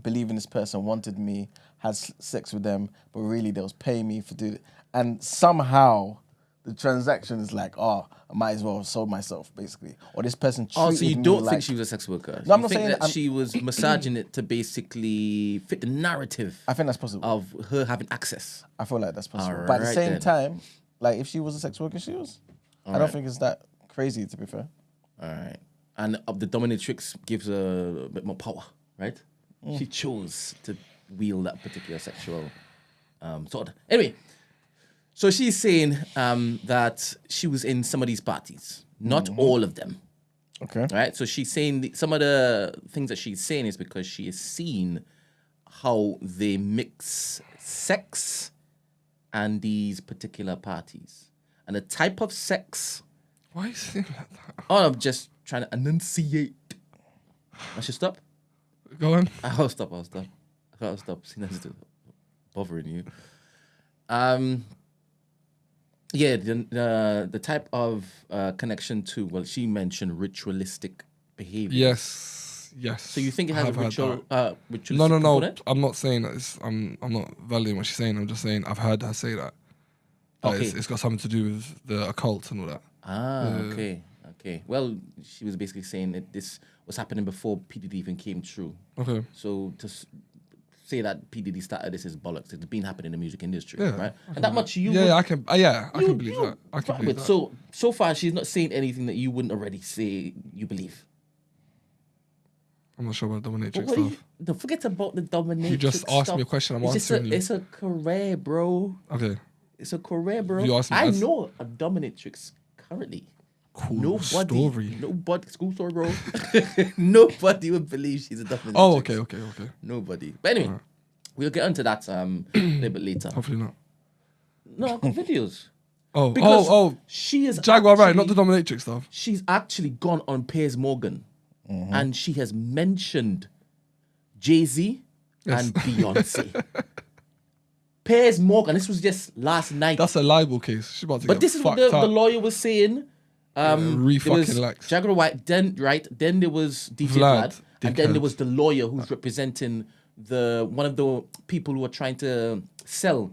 believing this person wanted me, had sex with them, but really they was paying me for doing it. And somehow the transaction is like, I might as well have sold myself, basically. Or this person treated so you me don't like... think she was a sex worker? No, I'm not think saying that she was massaging it to basically fit the narrative. I think that's possible. Of her having access. I feel like that's possible. All but at the right same then. time, like if she was a sex worker, she was. I don't think it's that crazy, to be fair. All right. And the dominatrix gives her a bit more power, right? She chose to wield that particular sexual sword. Anyway, so she's saying that she was in some of these parties, not all of them. Okay. Right? So she's saying some of the things that she's saying is because she has seen how they mix sex and these particular parties. And the type of sex... Why are you saying like that? Oh, I'm just trying to enunciate. I should stop? Go on. I'll stop. I can't stop. See, that's bothering you. Yeah, the type of connection to, well, she mentioned ritualistic behavior. Yes. So you think it has a ritualistic No. component? I'm not saying that. I'm not validating what she's saying. I'm just saying I've heard her say that. Okay. It's got something to do with the occult and all that. Okay. Well, she was basically saying that this was happening before PDD even came true. Okay. So to say that PDD started this is bollocks. It's been happening in the music industry, Yeah, right? And that much you I can believe that. I can believe that. So far, she's not saying anything that you wouldn't already say you believe. I'm not sure about dominatrix What stuff. don't forget about the dominatrix. You just asked stuff. me a question. I'm It's answering you. It's a career, bro. Okay. It's a career, bro. You asked me I that's- know a dominatrix currently. Cool story. Nobody, school story, bro. Nobody would believe she's a dominatrix. Oh, okay. Nobody. But anyway, we'll get onto that a little bit later. Hopefully not. No, I've got videos. Oh. She is Jaguar, right? actually- Not the dominatrix stuff. She's actually gone on Piers Morgan, and she has mentioned Jay-Z and Beyonce. Piers Morgan. This was just last night. That's a libel case. She's about to But get this is what fucked the up. lawyer was saying. There was lax. Jaguar White, then there was DJ Vlad, and then there was the lawyer who's representing one of the people who are trying to sell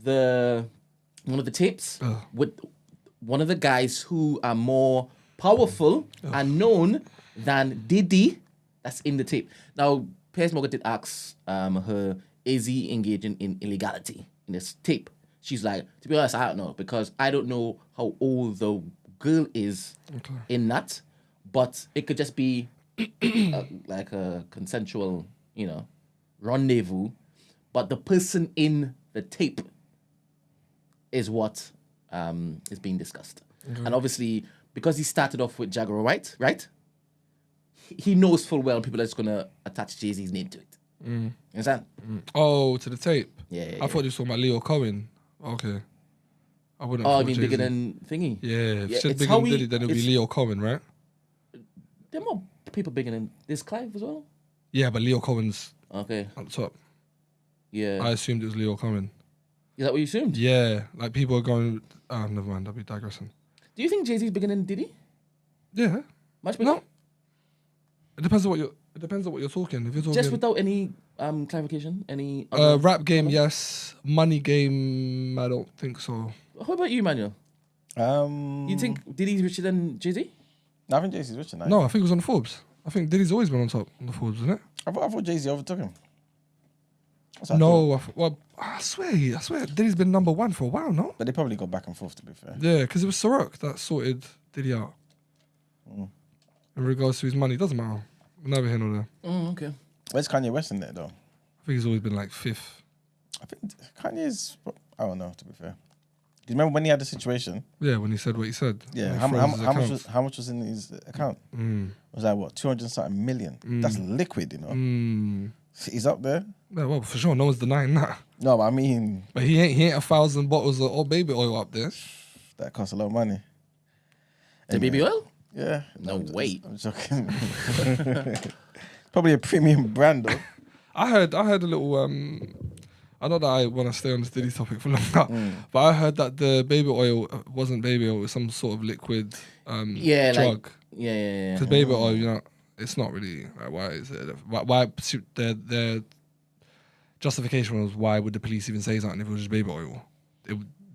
one of the tapes with one of the guys who are more powerful and known than Diddy. That's in the tape. Now, Piers Morgan did ask her, is he engaging in illegality in this tape? She's like, to be honest, I don't know, because I don't know how old the girl is in that, but it could just be like a consensual, rendezvous. But the person in the tape is what is being discussed. And obviously, because he started off with Jaguar White, right? He knows full well people are just going to attach Jay-Z's name to it. You understand? Oh, to the tape. Yeah. I thought you were talking about Leo Cohen. Okay. I wouldn't. Oh, I mean bigger than thingy? Yeah, if Yeah, she's it's bigger how than we- Diddy, then it'll be it's- Leo Cohen, right? There are more people bigger than this Clive as well. Yeah, but Leo Cohen's Okay. at the top. Yeah. I assumed it was Leo Cohen. Is that what you assumed? Yeah, like people are going. Oh, never mind. I'll be digressing. Do you think Jay-Z's bigger than Diddy? Yeah. Much bigger? No. It depends on what you're. It depends on what you're talking. If you're talking Just without any clarification? Any other- rap game, yes. Money game, I don't think so. How about you, Manuel? You think Diddy's richer than Jay-Z? I think Jay-Z's richer now. No, I think it was on Forbes. I think Diddy's always been on top on the Forbes, isn't it? I thought Jay-Z overtook him. That's what I think. Well, I swear, Diddy's been number one for a while, no? But they probably go back and forth, to be fair. Yeah, because it was Ciroc that sorted Diddy out. In regards to his money, doesn't matter. Never here nor there. Okay. Where's Kanye West in there, though? I think he's always been like fifth. I think Kanye's... I don't know, to be fair. Do you remember when he had the situation? Yeah, when he said what he said. Yeah, When he froze his accounts. how much was in his account? It was like, what, 200-something million? That's liquid, you know? He's up there. Yeah, well, for sure, no one's denying that. No, but I mean, But he ain't 1,000 bottles of old baby oil up there. that costs a lot of money. The baby oil? Yeah. No, wait. I'm joking. Probably a premium brand, though. I heard a little. I know that I want to stay on this Diddy topic for long, but I heard that the baby oil wasn't baby oil; it was some sort of liquid Yeah, drug. Yeah. Because baby oil, you know, it's not really. Like, why is it? Why their justification was why would the police even say something if it was just baby oil?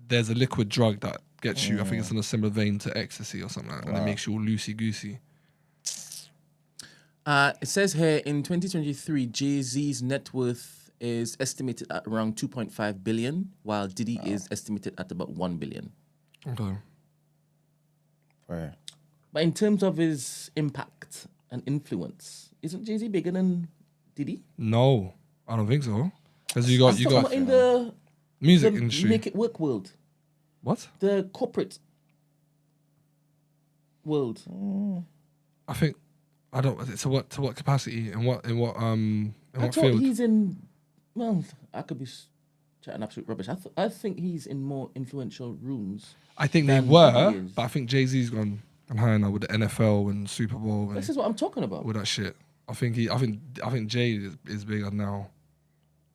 There's a liquid drug that gets you. I think it's in a similar vein to ecstasy or something like that, and it makes you all loosey goosey. It says here in 2023, Jay-Z's net worth is estimated at around 2.5 billion, while Diddy is estimated at about 1 billion. Okay. Right. But in terms of his impact and influence, isn't Jay-Z bigger than Diddy? No, I don't think so. Because you got in the music industry. make it work world, What? the corporate world. I think I don't. To what capacity and what I what thought field? he's in. Well, I could be chatting absolute rubbish. I think he's in more influential rooms. I think they than were, Diddy is. but I think Jay-Z's gone higher now with the NFL and Super Bowl and This is what I'm talking about. all that shit. I think Jay is bigger now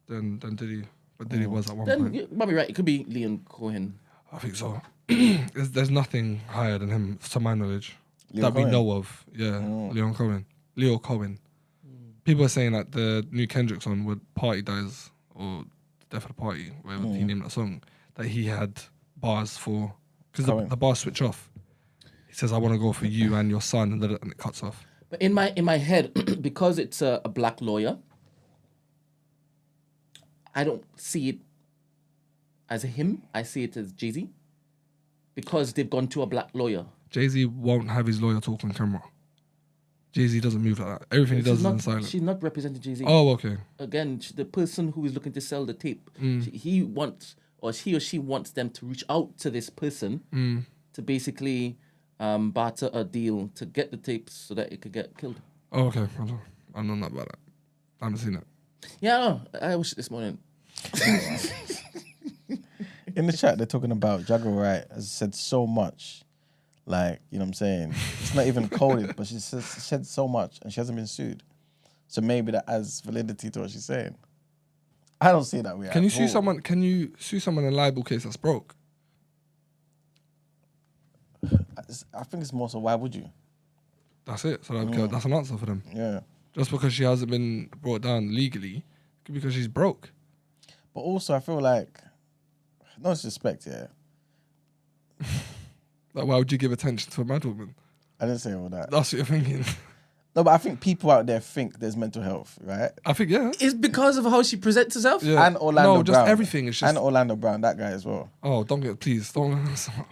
than Diddy, but Diddy was at one Then point. you might be right. It could be Leon Cohen. I think so. there's nothing higher than him, to my knowledge, Leo that we Cohen? know of. Yeah, Leo Cohen. People are saying that the new Kendrick song with Party Dies or Death of the Party, whatever he named that song, that he had bars for, because the bars switch off. He says, "I want to go for you and your son," and it cuts off. But in my head, because it's a black lawyer, I don't see it as him. I see it as Jay-Z, because they've gone to a black lawyer. Jay-Z won't have his lawyer talk on camera. Jay-Z doesn't move like that. Everything he does is in silence. She's not representing Jay-Z. Oh, okay. Again, the person who is looking to sell the tape, he or she wants them to reach out to this person to basically barter a deal to get the tapes so that it could get killed. Oh, okay. I don't know about that. I haven't seen it. Yeah, I watched it this morning. In the chat, they're talking about Jagger Wright has said so much. Like, you know what I'm saying? It's not even coded, but she said so much and she hasn't been sued. So maybe that adds validity to what she's saying. I don't see it that way. Can you sue someone? Can you sue someone in a libel case that's broke? I think it's more so, why would you? That's it. So that's an answer for them. Yeah. Just because she hasn't been brought down legally, could be because she's broke. But also, I feel like, no disrespect, yeah. Like, why would you give attention to a mad woman? I didn't say all that. That's what you're thinking. No, but I think people out there think there's mental health, right? I think, yeah. It's because of how she presents herself? Yeah. And Orlando Brown. No, just everything. It's just... And Orlando Brown, that guy as well. Oh, please, don't.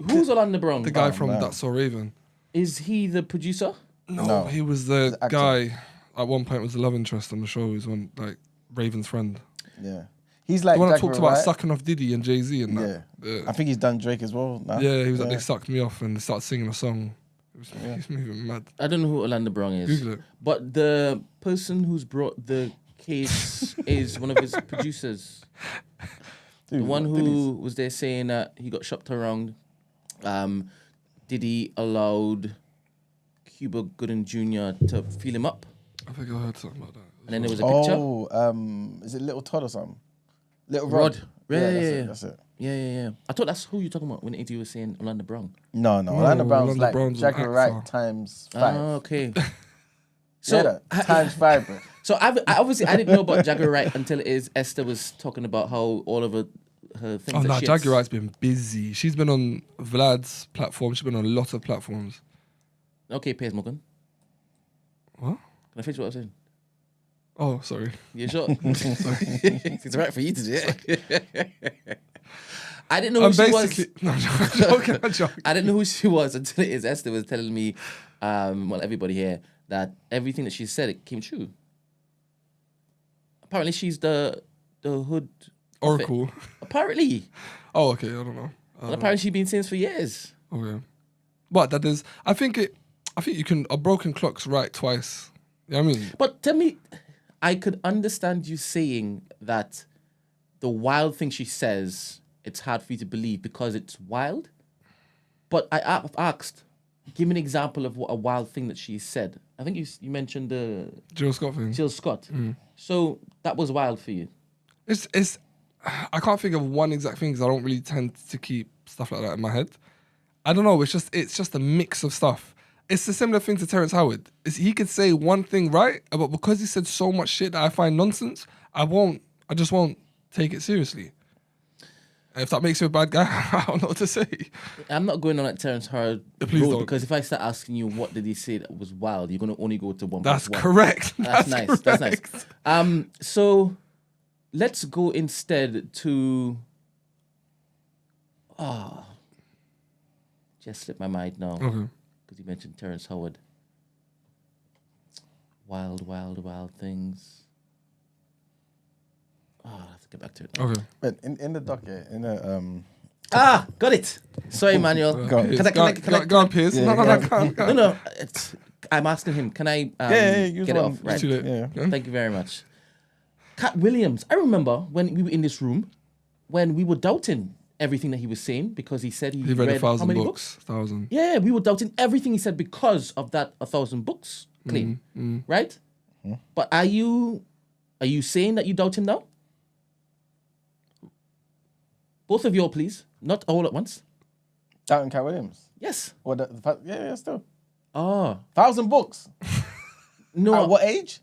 Who's Orlando Brown? The guy from man. That Saw Raven. Is he the producer? No, he was the actor. guy. At one point, was the love interest on the show. He was one like Raven's friend. Yeah. He's like The one that Jagger talked about Wright. sucking off Diddy and Jay-Z and that. Yeah. I think he's done Drake as well now. Yeah, he was like, they sucked me off and they started singing a song. He's moving mad. I don't know who Orlando Brown is. Google it. But the person who's brought the case is one of his producers. Dude, The one what did who was there saying that he got shopped around. Diddy allowed Cuba Gooding Jr. to feel him up. I think I heard something about that. And then there was a picture. Oh, is it Little Todd or something? Little Rod. Yeah, That's it. Yeah. I thought that's who you're talking about when the interview was saying Orlando Brown. No. Orlando Brown's Orlando like Brown's an Jagger Wright actor. times 5. Ah, okay. So times 5, bro. So I obviously I didn't know about Jagger Wright until Esther was talking about how all of her things Oh, are no, shits. Jagger Wright's been busy. She's been on Vlad's platform. She's been on a lot of platforms. Okay, Piers Morgan. What? Can I finish what I was saying? Oh, sorry. You sure? It's right for you to do it. I didn't know who she was. No, I'm joking. I didn't know who she was until Esther was telling me, well, everybody here, that everything that she said, it came true. Apparently, she's the hood Oracle. Apparently. Oh, okay. I don't know. Apparently, she's been saying this for years. Okay. But that is, I think you can, a broken clock's right twice. You know what I mean? But tell me, I could understand you saying that the wild thing she says, it's hard for you to believe because it's wild. But I've asked, give me an example of what a wild thing that she said. I think you mentioned the Jill Scott thing. Jill Scott. So that was wild for you. It's I can't think of one exact thing because I don't really tend to keep stuff like that in my head. I don't know. It's just a mix of stuff. It's a similar thing to Terrence Howard. He could say one thing right, but because he said so much shit that I find nonsense, I just won't take it seriously. And if that makes you a bad guy, I don't know what to say. I'm not going on at Terrence Howard road because if I start asking you what did he say that was wild, you're going to only go to one. That's one. correct. That's nice. Correct. That's nice. So let's go instead to. Just slipped my mind now. Okay. Because you mentioned Terrence Howard. Wild, wild, wild things. I have to get back to it now. Okay. But in the docket, Got it. Sorry, Manuel. Go on. Go on, Piers. No. I'm asking him. Can I use get it one. off? Right. Yeah. Thank you very much. Cat Williams. I remember when we were in this room, when we were doubting everything that he was saying because he said he read how 1,000 many books. 1,000. Yeah, we were doubting everything he said because of that 1,000 books claim, right? But are you saying that you doubt him now? Both of you all, please. Not all at once. Doubting Cat Williams. Yes. Or yeah, still. 1,000 books. No. At what age?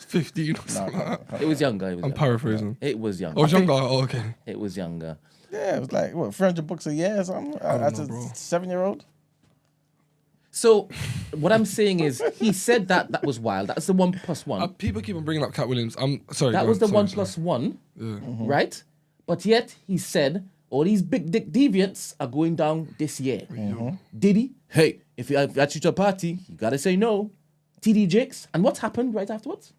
15 or something like that. It was younger. I'm paraphrasing. It was younger. Oh, younger? Oh, okay. It was younger. Yeah, it was like, 300 books a year or something? As a 7-year-old? So, what I'm saying is, he said that was wild. That's the 1+1. People keep on bringing up Cat Williams. I'm sorry. That was the 1+1, right? But yet, he said, all these big dick deviants are going down this year. Did he? Hey, if you invite you to a party, you gotta say no. TD Jakes. And what happened right afterwards?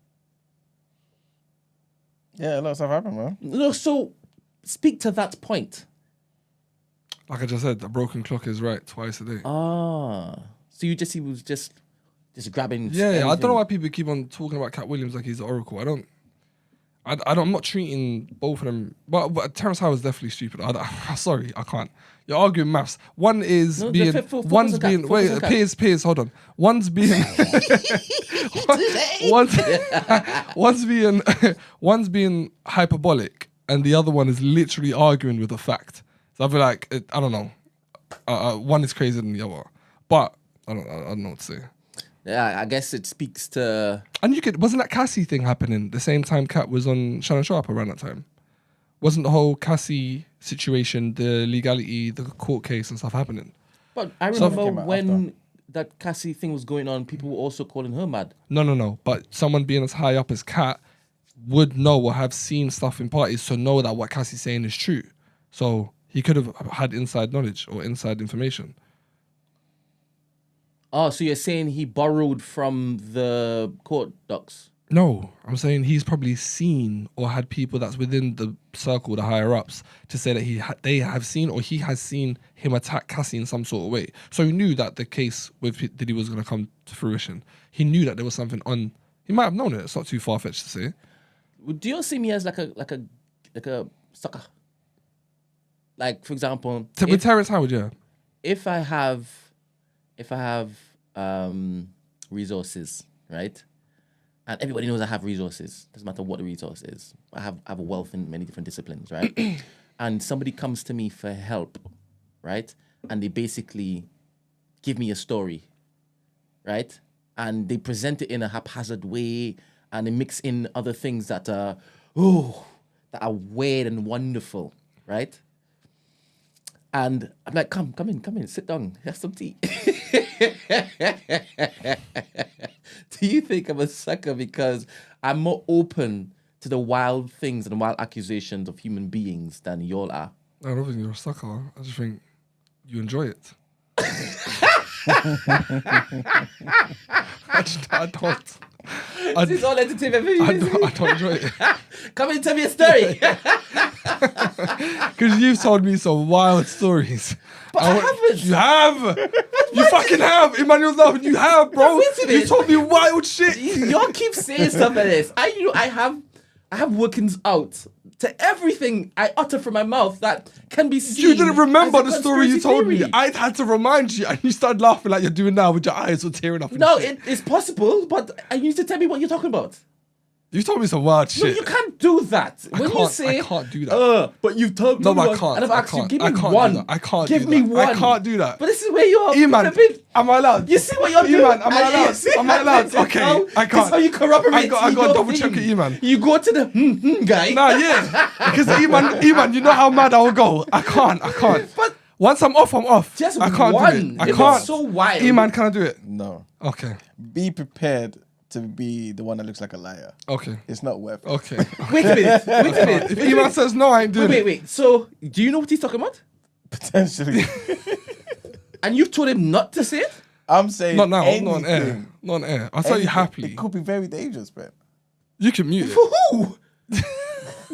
Yeah, a lot of stuff happened, man. No, so, speak to that point. Like I just said, a broken clock is right twice a day. So he was just grabbing. Yeah, I everything. don't know why people keep on talking about Cat Williams like he's the Oracle. I'm not treating both of them, but Terrence Howard's definitely stupid. Sorry, I can't. You're arguing maths. One is being, one's being. Wait, Piers, hold on. One's being, one's being hyperbolic, and the other one is literally arguing with a fact. So I feel like I don't know. One is crazier than the other, but I don't know what to say. Yeah, I guess it speaks to. And wasn't that Cassie thing happening the same time Cat was on Shannon Sharp around that time? Wasn't the whole Cassie situation, the legality, the court case and stuff happening? But I remember when that Cassie thing was going on, people were also calling her mad. No. But someone being as high up as Cat would know or have seen stuff in parties to know that what Cassie's saying is true. So he could have had inside knowledge or inside information. Oh, so you're saying he borrowed from the court docs? No, I'm saying he's probably seen or had people that's within the circle, the higher ups, to say that they have seen or he has seen him attack Cassie in some sort of way. So he knew that the case with Diddy was going to come to fruition. He knew that there was something on. He might have known it. It's not too far fetched to say. Do you see me as like a sucker? Like, for example, With Terrence Howard, yeah. If I have resources, right? And everybody knows I have resources. Doesn't matter what the resource is. I have a wealth in many different disciplines, right? And somebody comes to me for help, right? And they basically give me a story, right? And they present it in a haphazard way, and they mix in other things that are weird and wonderful, right? And I'm like, come in, sit down, have some tea. Do you think I'm a sucker because I'm more open to the wild things and wild accusations of human beings than y'all are. I don't think you're a sucker. I just think you enjoy it. I don't. This is all entertainment. I don't enjoy it. Come and tell me a story. Because you've told me some wild stories. But I haven't. You have. You fucking have. Emmanuel's laughing. You have, bro. You told me wild shit. Y'all keep saying stuff like this. I have workings out to everything I utter from my mouth that can be seen. You didn't remember as a the story you told conspiracy me. I had to remind you, and you started laughing like you're doing now with your eyes all tearing up. No, it's possible, but you need to tell me what you're talking about. You told me some wild shit. No, you can't do that. When you say, I can't do that. But you've told me. No, I can't. And I've asked you, give me I can't one. do that. I can't give do me that. one. I can't do that. But this is where you're. E-man, am I allowed? You see what you're doing? E-man, am I allowed? Am I allowed? Okay, I can't. That's how you corroborate. I got to double check it, E-man. You go to the guy. Nah, yeah. Because E-man, you know how mad I will go. I can't. But once I'm off, I'm off. just I can't one. do it. I If can't. it's so wild. E-man, can I do it? No. Okay. Be prepared to be the one that looks like a liar. Okay. It's not worth it. Okay. Wait a minute. If E-man says no, I ain't doing it. Wait. So, do you know what he's talking about? Potentially. And you've told him not to say it? I'm saying Not now. anything. Not on air. Not on air. I'll tell you Anything. happily. It could be very dangerous, man. You can mute it. For who?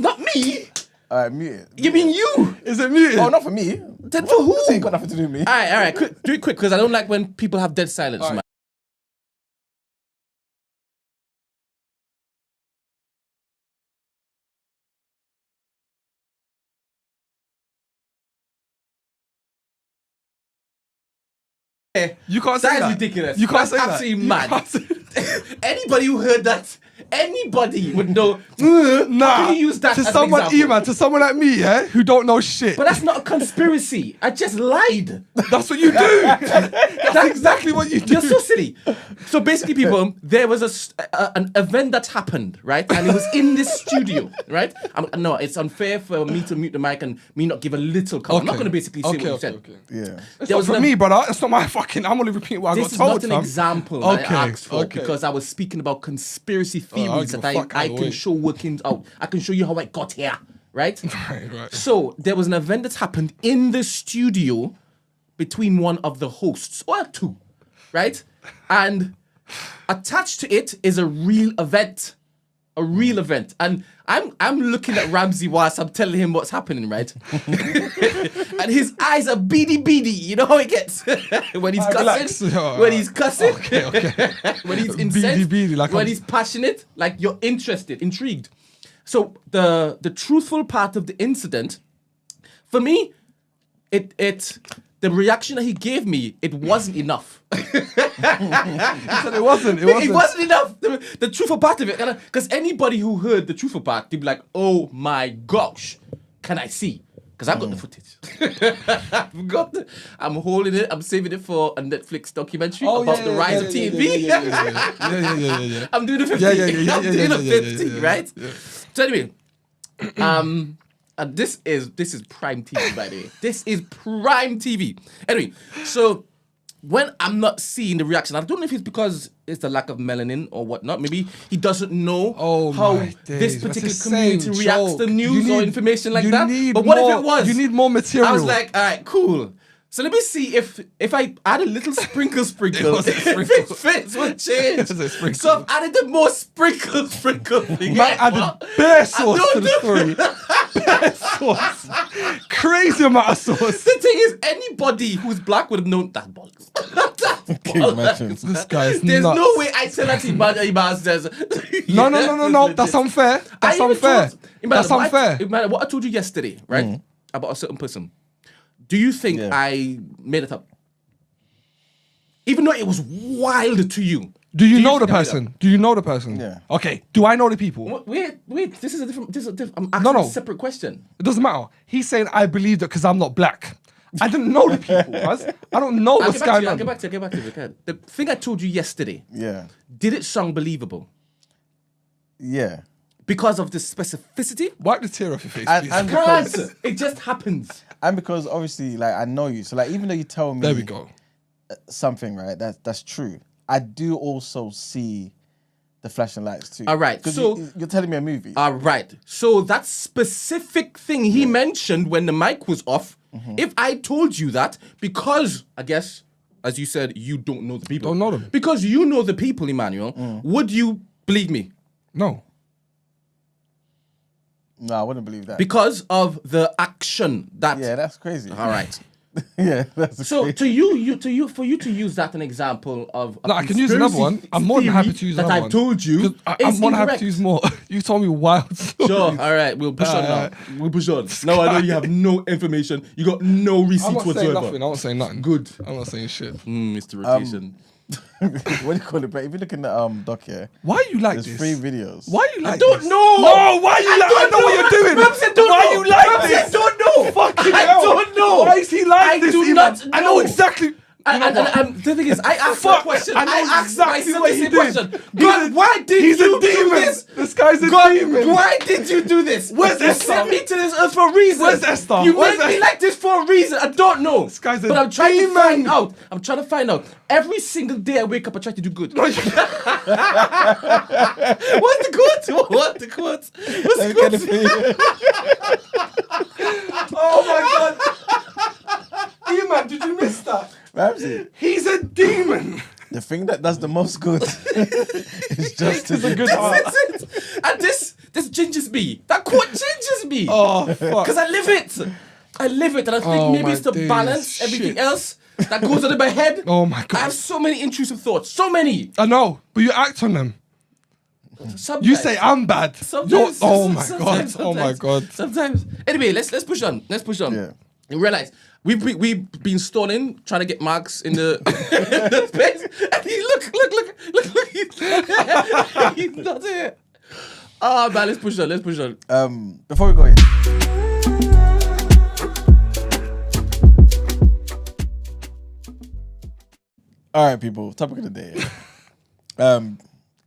Not me. All right, mute it. You mean you? Is it muted? Oh, not for me. Then for who? This ain't got nothing to do with me. All right. Do it quick, because I don't like when people have dead silence, All right. man. You can't say That that. is ridiculous. You can't That's say that. absolutely You mad. can't say- Anybody who heard that, anybody would know. Nah. How can you use that to as an someone, example? E-man, to someone like me, yeah, who don't know shit. But that's not a conspiracy. I just lied. That's what you do. That's exactly what you do. You're so silly. So basically, people, there was an event that happened, right? And it was in this studio, right? No, it's unfair for me to mute the mic and me not give a little comment. I'm not going to basically say what you said. Yeah. It's not for me, brother. It's not my fucking. I'm only repeating what I got This is told. not an fam. example that Okay, I asked for okay. because I was speaking about conspiracy I don't theories give that a fuck I either can way. show workings out. I can show you how I got here, right? Right. So there was an event that's happened in the studio between one of the hosts, or two, right? And attached to it is a real event. A real event. And I'm looking at Ramsey whilst I'm telling him what's happening, right? And his eyes are beady. You know how it gets when he's Relax. cussing. Yeah, When he's cussing. Okay. When he's incensed. Beady, like when I'm- he's passionate. Like you're interested, intrigued. So the truthful part of the incident, for me, the reaction that he gave me, it wasn't enough. He said it wasn't. It wasn't enough. The truthful part of it, because anybody who heard the truthful part, they'd be like, "Oh my gosh, can I see?" Because I've got the footage. I'm holding it. I'm saving it for a Netflix documentary about the rise of TV. Yeah. I'm doing the 50. Yeah. I'm doing the 50, yeah. right? So anyway, and this is prime TV, by the way. This is prime TV. Anyway, so when I'm not seeing the reaction, I don't know if it's because it's the lack of melanin or whatnot. Maybe he doesn't know how my this days. particular That's the community same reacts to joke. news You or need- information like you that. need But what more- if it was? you need more material. I was like, all right, cool. So let me see if I add a little sprinkle, It was a if sprinkle. it fits, will change. It was a sprinkle. So I've added the more sprinkle. Man Yeah, added what? bare I sauce don't to the do- story. Bare sauce. Crazy amount of sauce. The thing is, anybody who's black would have known that bollocks. That's Can you imagine? bollocks. This guy is There's nuts. no way I tell that to Iman says. No. That's unfair. That's unfair. That's unfair. What I told you yesterday, right? About a certain person. Do you think I made it up? Even though it was wild to you. Do you know the think I made it person? Do you know the person? Yeah. Okay. Do I know the people? Wait. This is a different. I'm asking No. a separate question. It doesn't matter. He's saying I believed it because I'm not black. I didn't know the people. Buzz. I don't know I'll what's get back to going you. on. I'll get back to you. Okay. The thing I told you yesterday. Yeah. Did it sound believable? Yeah. Because of the specificity? Wipe the tear off your face, And- please. and- Because it just happens. And because obviously, like, I know you. So, like, even though you tell me There we go. something, right, that's true. I do also see the flashing lights too. All right, 'Cause so- you're telling me a movie. All right. So that specific thing he mentioned when the mic was off, if I told you that, because I guess, as you said, you don't know the people. Don't know them. Because you know the people, Emmanuel, would you believe me? No. No, I wouldn't believe that. Because of the action that. Yeah, that's crazy. All right. Yeah, that's So crazy. for you to use that an example of a No, I can use another conspiracy one. I'm more than happy to use that another I've one. told you. 'Cause is I'm more than happy incorrect. to use more. You told me wild stories. Sure. All right. We'll push on now. We'll push on. No, I know you have no information. You got no I'm receipts not saying whatsoever. nothing. I'm not saying nothing. Good. I'm not saying shit. Mr. Rotation. What do you call it? But if you look in the doc here, Why are you like there's this? 3 videos. Why are you like I don't this? know. No, why are you like? I know what you're doing. Ramsey, don't Why know. are you like Ramsey, this? don't know. Fucking I hell. don't know. Why is he like I this? do Iman? not I know know. exactly. The thing is, I asked Fuck, a question. I know asked exactly myself what the he same did. question. God, why did He's you a demon. do this? This guy's a God, demon. why did you do this? Where's You Esther? sent me to this earth for a reason. Where's Esther? You Where's made me Esther? like this for a reason. I don't know. This guy's a but I'm trying to demon. find out. I'm trying to find out. Every single day I wake up, I try to do good. What's the quote? What's the quote? What's the quote? Oh my god. Iman, did you miss that? Ramsey, He's a demon. the thing that does the most good is just to a good do- heart. That's it. And this gingers me. That quote gingers me. Oh, fuck. Because I live it. I live it. And I think Oh, maybe my it's to days. balance everything Shit. else that goes on in my head. Oh my God. I have so many intrusive thoughts. So many. I know, but you act on them. Sometimes. You say I'm bad. Sometimes. Oh my god. Sometimes, Oh my god. Sometimes. Anyway, let's push on. Let's push on. Yeah. You realize we've been stalling, trying to get Marks in the, in the space, and he look, he's not here. Oh man, let's push on. Let's push on. Before we go in, all right, people. Topic of the day.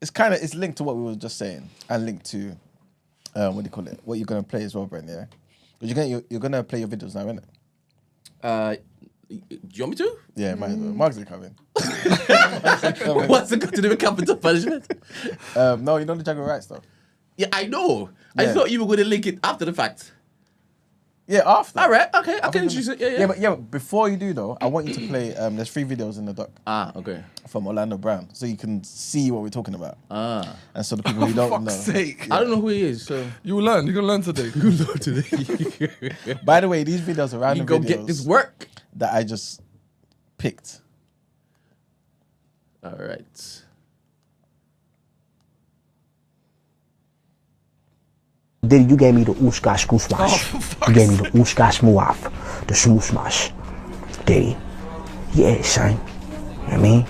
It's linked to what we were just saying, and linked to what do you call it? What you're gonna play as well, Brent. Yeah, because you're gonna play your videos now, innit? Do you want me to? Yeah, might as well. Mark's gonna come in. What's it got to do with capital punishment? No, you know the Jaguar Right stuff. Yeah, I know. Yeah. I thought you were going to link it after the fact. Yeah, after. All right, okay, I can introduce it. Yeah. But before you do though, I want you to play. There's 3 videos in the doc Okay. from Orlando Brown, so you can see what we're talking about. And so the people who For don't know. fuck's sake. I don't know who he is, so You will learn. You're gonna learn today. By the way, these videos are you random go videos get this work. that I just picked. All right. Diddy, you gave me the oosh-gosh goose-wash. You gave me the oosh-gosh muaf, the smoosh-mash. Diddy. Yeah, son. You know what I mean? You know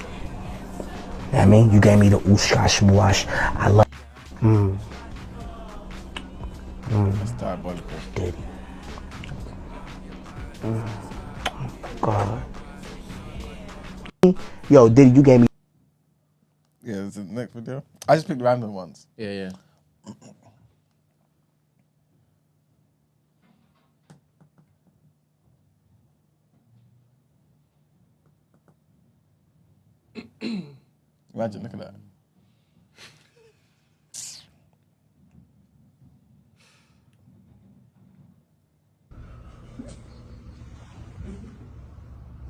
what I mean? You gave me the oosh-gosh muash. I love That's diabolical. Diddy. God. Yo, Diddy, you gave me Yeah, it's the next video. I just picked random ones. Yeah. Imagine, look at that.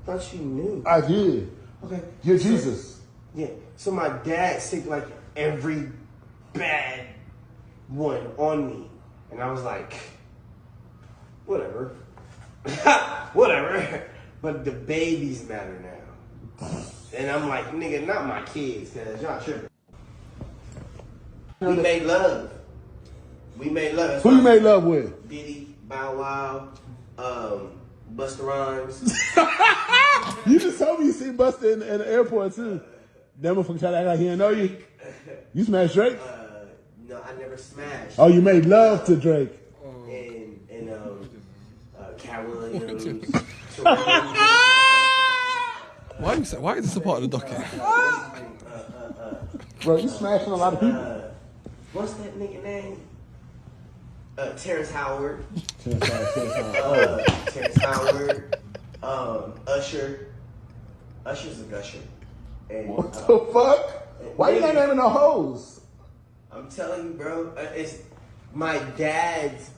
Thought you knew. I did. Okay. You're Jesus. Yeah. So my dad sick like every bad one on me, and I was like, whatever, whatever. But the babies matter now, and I'm like, nigga, not my kids, cause y'all tripping. We made love. We made love. That's Who you why- made love with? Diddy, Bow Wow, Busta Rhymes. You just told me you seen Busta in the airport too. That motherfucker tried to act like he didn't know you. You smashed Drake? No, I never smashed. Oh, you made love to Drake. And Cat Williams. Why is this a part of the docket? Bro, you smashing a lot of people. What's that nigga name? Terrence Howard. Terrence Howard. Usher. Usher's a gusher. And, What the fuck? Why you not naming no hoes? I'm telling you, bro. It's my dad's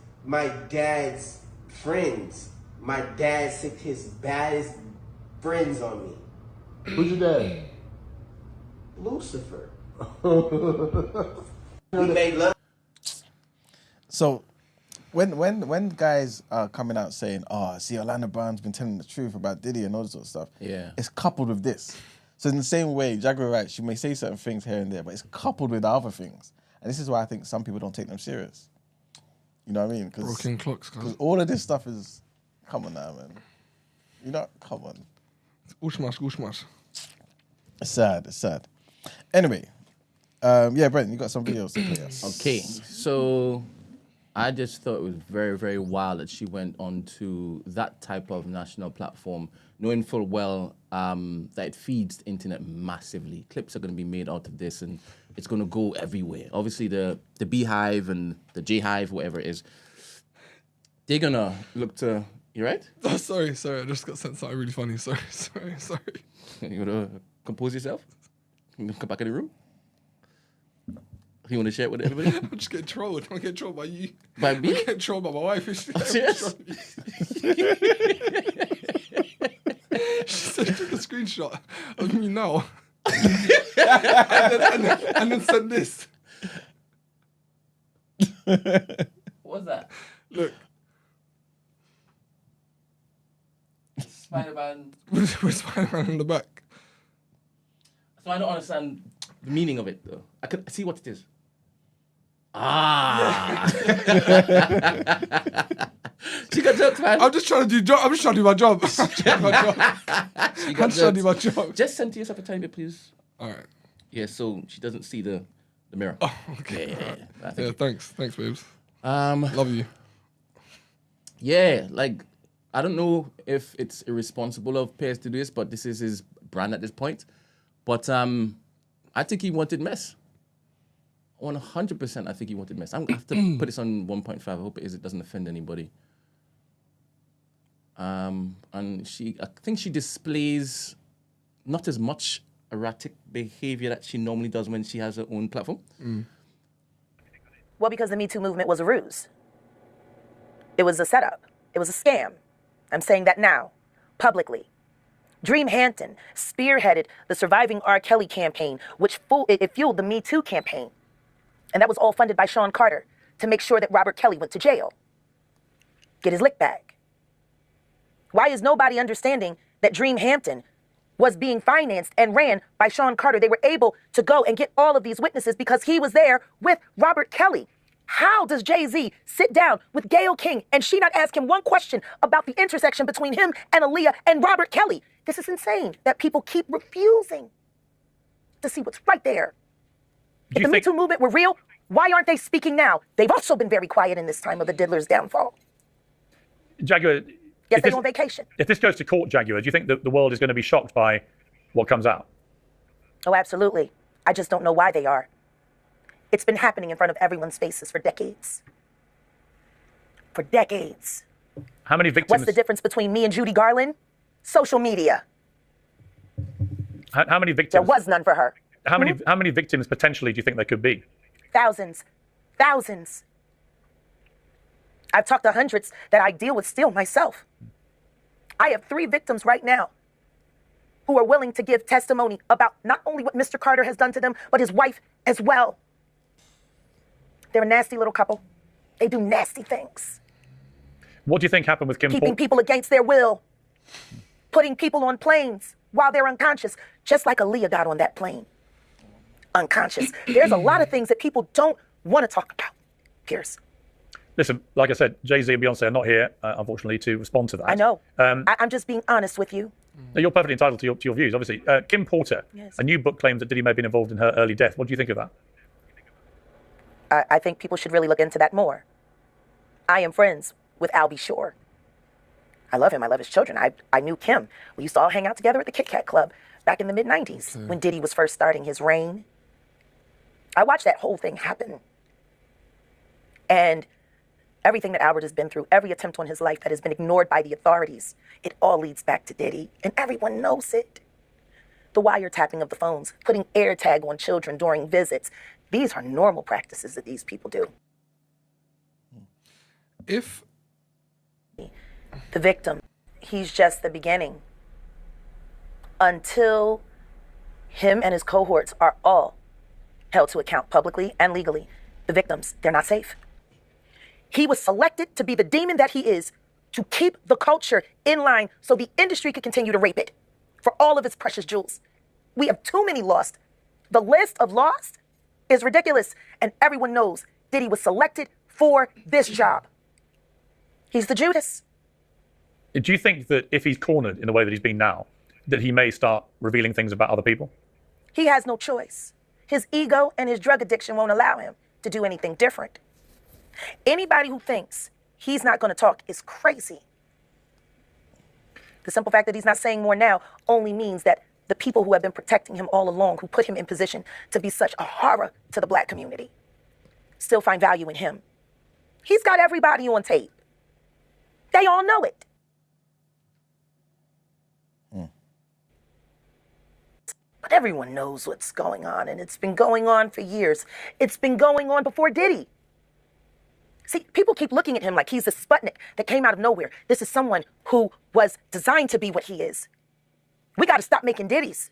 friends. My dad sicked his baddest friends on me. Who's your dad? Lucifer. We made love. So, when guys are coming out saying, "Oh, see, Orlando Brown's been telling the truth about Diddy and all this sort of stuff," it's coupled with this. So in the same way, Jaguar Wright, she may say certain things here and there, but it's coupled with the other things, and this is why I think some people don't take them serious. You know what I mean? Broken clocks, because all of this stuff is, come on now, man. You know, come on. Ushmash. It's sad. It's sad. Anyway, yeah, Brent, you got some videos to play us. Okay, so I just thought it was very, very wild that she went onto that type of national platform, knowing full well that it feeds the internet massively. Clips are going to be made out of this, and it's going to go everywhere. Obviously, the Beehive and the J-Hive, whatever it is, they're going to look to... You right? Oh, sorry. I just got sent something really funny. Sorry. You want to compose yourself? You come back in the room? You want to share it with everybody? I'm just getting trolled. I'm getting trolled by you. By me? I'm getting trolled by my wife. Serious? She said, took a screenshot of me now. and then send this. What's that? Look. Spider-Man. With Spider-Man in the back. So I don't understand the meaning of it, though. I can see what it is. Ah. She got jokes, man. I'm just trying to do my job. Just send to yourself a tiny bit, please. All right. Yeah, so she doesn't see the mirror. Oh, okay. Yeah, thanks, babes. Love you. Yeah, like, I don't know if it's irresponsible of Pras to do this, but this is his brand at this point. But I think he wanted mess. 100% I think he wanted mess. I'm going to have to put this on 1.5. I hope it doesn't offend anybody. And I think she displays not as much erratic behavior that she normally does when she has her own platform. Well, because the Me Too movement was a ruse. It was a setup. It was a scam. I'm saying that now, publicly. Dream Hampton spearheaded the Surviving R. Kelly campaign, which fueled the Me Too campaign. And that was all funded by Sean Carter to make sure that Robert Kelly went to jail. Get his lick back. Why is nobody understanding that Dream Hampton was being financed and ran by Sean Carter? They were able to go and get all of these witnesses because he was there with Robert Kelly. How does Jay-Z sit down with Gayle King and she not ask him one question about the intersection between him and Aaliyah and Robert Kelly? This is insane that people keep refusing to see what's right there. If the Me Too movement were real, why aren't they speaking now? They've also been very quiet in this time of the diddler's downfall. Jaguar, yes, they're on vacation. If this goes to court, Jaguar, do you think that the world is going to be shocked by what comes out? Oh, absolutely. I just don't know why they are. It's been happening in front of everyone's faces for decades. For decades. How many victims? What's the difference between me and Judy Garland? Social media. How many victims? There was none for her. How many victims potentially do you think there could be? Thousands. I've talked to hundreds that I deal with still myself. I have 3 victims right now who are willing to give testimony about not only what Mr. Carter has done to them, but his wife as well. They're a nasty little couple. They do nasty things. What do you think happened with Kim? Keeping people against their will. Putting people on planes while they're unconscious, just like Aaliyah got on that plane. Unconscious. There's a lot of things that people don't want to talk about, Pierce. Listen, like I said, Jay-Z and Beyonce are not here, unfortunately, to respond to that. I know. I'm just being honest with you. You're perfectly entitled to your views, obviously. Kim Porter, yes. A new book claims that Diddy may have been involved in her early death. What do you think of that? I think people should really look into that more. I am friends with Albie Shore. I love him. I love his children. I knew Kim. We used to all hang out together at the Kit Kat Club back in the mid-90s when Diddy was first starting his reign. I watched that whole thing happen. And everything that Albert has been through, every attempt on his life that has been ignored by the authorities, it all leads back to Diddy. And everyone knows it. The wiretapping of the phones, putting AirTag on children during visits, These are normal practices that these people do. If The victim, he's just the beginning. Until him and his cohorts are all held to account publicly and legally, the victims, they're not safe. He was selected to be the demon that he is, to keep the culture in line so the industry could continue to rape it for all of its precious jewels. We have too many lost. The list of lost is ridiculous, and everyone knows Diddy was selected for this job. He's the Judas. Do you think that if he's cornered in the way that he's been now, that he may start revealing things about other people? He has no choice. His ego and his drug addiction won't allow him to do anything different. Anybody who thinks he's not going to talk is crazy. The simple fact that he's not saying more now only means that the people who have been protecting him all along, who put him in position to be such a horror to the black community, still find value in him. He's got everybody on tape. They all know it. But everyone knows what's going on, and it's been going on for years. It's been going on before Diddy. See, people keep looking at him like he's a Sputnik that came out of nowhere. This is someone who was designed to be what he is. We got to stop making Diddies.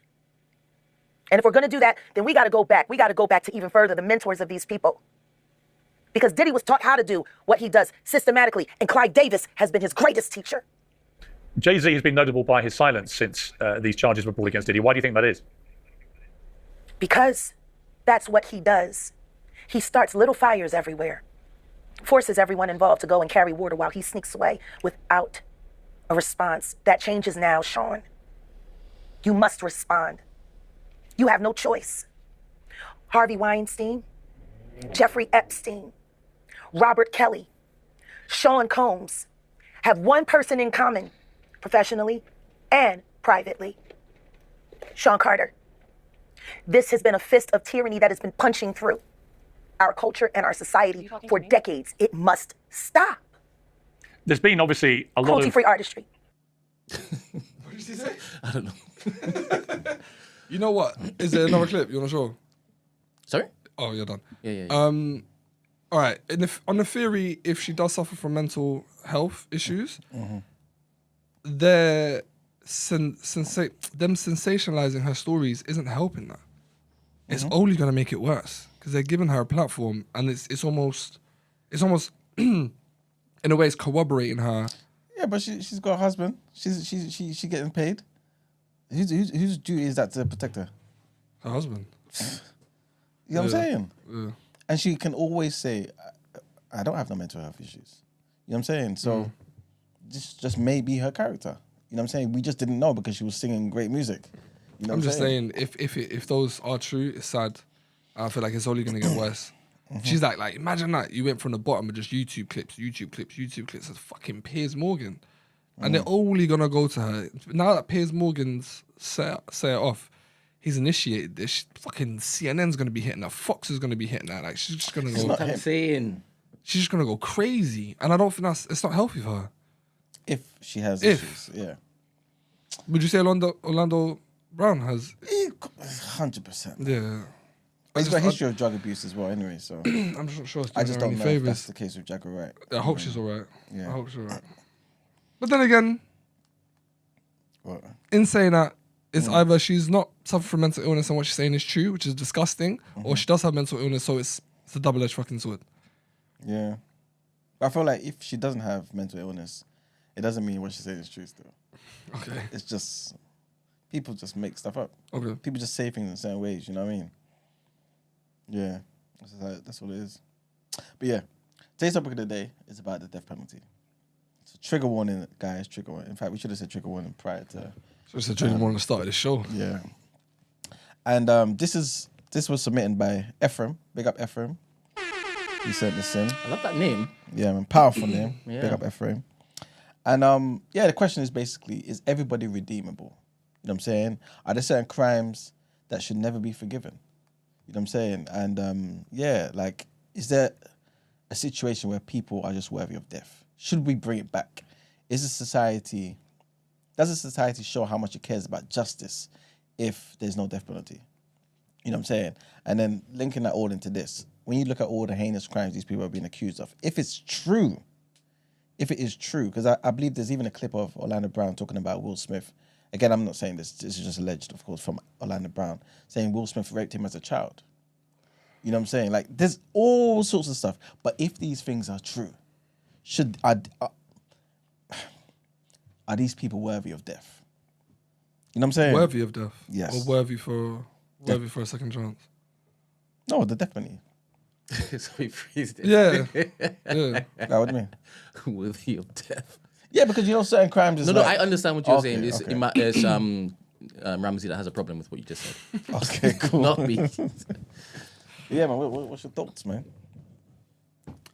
And if we're going to do that, then we got to go back. We got to go back to even further, the mentors of these people. Because Diddy was taught how to do what he does systematically, and Clyde Davis has been his greatest teacher. Jay-Z has been notable by his silence since these charges were brought against Diddy. Why do you think that is? Because that's what he does. He starts little fires everywhere, forces everyone involved to go and carry water while he sneaks away without a response. That changes now, Sean. You must respond. You have no choice. Harvey Weinstein, Jeffrey Epstein, Robert Kelly, Sean Combs have one person in common, professionally and privately: Sean Carter. This has been a fist of tyranny that has been punching through our culture and our society for decades. It must stop. There's been obviously a lot of... Cruelty-free artistry. What did she say? I don't know. You know what? Is there another clip you want to show? Sorry? Oh, you're done. Yeah. All right. On the theory, if she does suffer from mental health issues, them sensationalizing her stories isn't helping that. It's only going to make it worse because they're giving her a platform, and it's almost in a way it's corroborating her. Yeah, but she's got a husband. She getting paid. Whose duty is that to protect her? Her husband. You know what I'm saying? Yeah. And she can always say, I don't have no mental health issues. You know what I'm saying? So this just may be her character. You know what I'm saying? We just didn't know because she was singing great music. You know I'm what just saying, if those are true, it's sad. I feel like it's only going to get worse. She's like, imagine that you went from the bottom of just YouTube clips of fucking Piers Morgan. And they're only going to go to her. Now that Piers Morgan's set it off, he's initiated this. Fucking CNN's going to be hitting her. Fox is going to be hitting her. Like, she's just going to go... I'm saying. She's just going to go crazy. And I don't think it's not healthy for her. If she has issues, yeah. Would you say Orlando Brown has... 100%. Yeah. He's got a history of drug abuse as well anyway, so... I'm not sure it's I just don't know if favors. that's the case with Jagger Wright. I hope she's all right. Yeah. I hope she's all right. But then again, What? in saying that, it's either she's not suffering from mental illness and what she's saying is true, which is disgusting, or she does have mental illness, so it's a double-edged fucking sword. Yeah. But I feel like if she doesn't have mental illness, it doesn't mean what she's saying is true still. Okay. It's just... People just make stuff up. Okay. People just say things in certain ways, you know what I mean? Yeah. That's what it is. But yeah, today's topic of the day is about the death penalty. So trigger warning, guys, trigger warning. In fact, we should have said trigger warning prior to... So it's a trigger warning at the start of the show. Yeah. And this was submitted by Ephraim. Big up Ephraim. He sent this in. I love that name. Yeah, man. Powerful name. Yeah. Big up Ephraim. And yeah, the question is basically, is everybody redeemable? You know what I'm saying? Are there certain crimes that should never be forgiven? You know what I'm saying? And yeah, like, is there a situation where people are just worthy of death? Should we bring it back? Does a society show how much it cares about justice if there's no death penalty? You know what I'm saying? And then linking that all into this, when you look at all the heinous crimes these people are being accused of, if it is true, because I believe there's even a clip of Orlando Brown talking about Will Smith. Again, I'm not saying this is just alleged, of course, from Orlando Brown, saying Will Smith raped him as a child. You know what I'm saying? Like, there's all sorts of stuff. But if these things are true, are these people worthy of death? You know what I'm saying? Worthy of death? Yes. Or worthy for a second chance? No, the death penalty. So he phrased it. Yeah. That what I mean? Worthy of death. Yeah, because you know certain crimes is No, like, I understand what you're Okay, saying. It's, okay. it's Ramsey that has a problem with what you just said. Okay, cool. Not me. Yeah, man, what's your thoughts, man?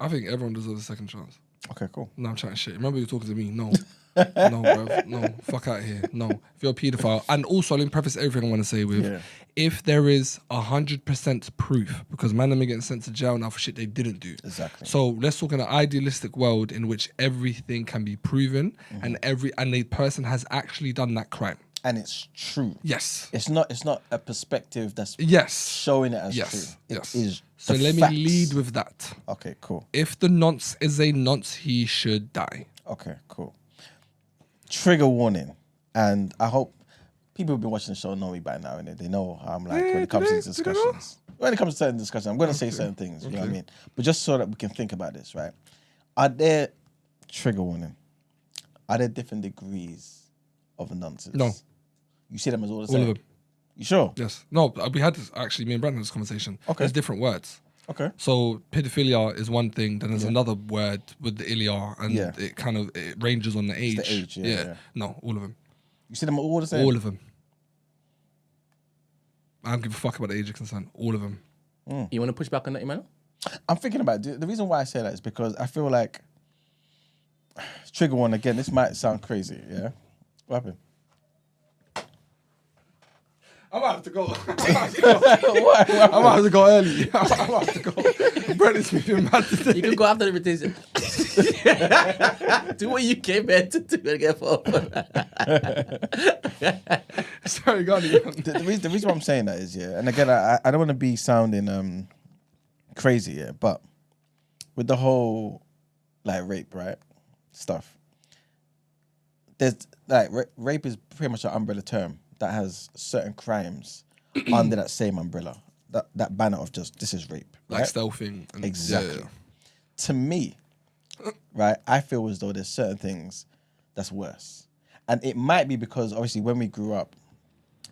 I think everyone deserves a second chance. Okay, cool. No, I'm chatting shit. Remember you were talking to me? No. No, bruv. No. Fuck out of here. No. If you're a paedophile. And also, let me preface everything I want to say with, if there is 100% proof, because man, them are getting sent to jail now for shit they didn't do. Exactly. So let's talk in an idealistic world in which everything can be proven and the person has actually done that crime. And it's true. Yes. It's not a perspective that's Yes. showing it as Yes. true. It Yes. is So the let facts. me lead with that. Okay, cool. If the nonce is a nonce, he should die. Okay, cool. Trigger warning. And I hope people who've been watching the show know me by now, and they know how I'm like when it comes to these discussions. When it comes to certain discussions, I'm going to say certain things, you know what I mean? But just so that we can think about this, right? Are there, trigger warning, are there different degrees of nonsense? No. You see them as all the All same? of them. You sure? Yes. No, we had this, actually, me and Brent had this conversation. Okay. There's different words. Okay. So pedophilia is one thing, then there's another word with the ilia, and it kind of it ranges on the age. the age, yeah. No, all of them. You see them all the same? All of them. I don't give a fuck about the age of consent. All of them. You want to push back on that, Emmanuel? I'm thinking about it. The reason why I say that is because I feel like trigger one again. This might sound crazy, yeah. What happened? I'm about to go. I'm about to go early. I'm about to go. Brent is moving mad today. You can go after the invitation. Do what you came here to do and get forward. Sorry, go on. The reason why I'm saying that is, yeah, and again, I don't want to be sounding crazy, yeah, but with the whole like rape, right, stuff, there's like rape is pretty much an umbrella term that has certain crimes under that same umbrella, that banner of just this is rape, Like right? stealthing. And, Exactly. Yeah. To me, right, I feel as though there's certain things that's worse. And it might be because obviously when we grew up,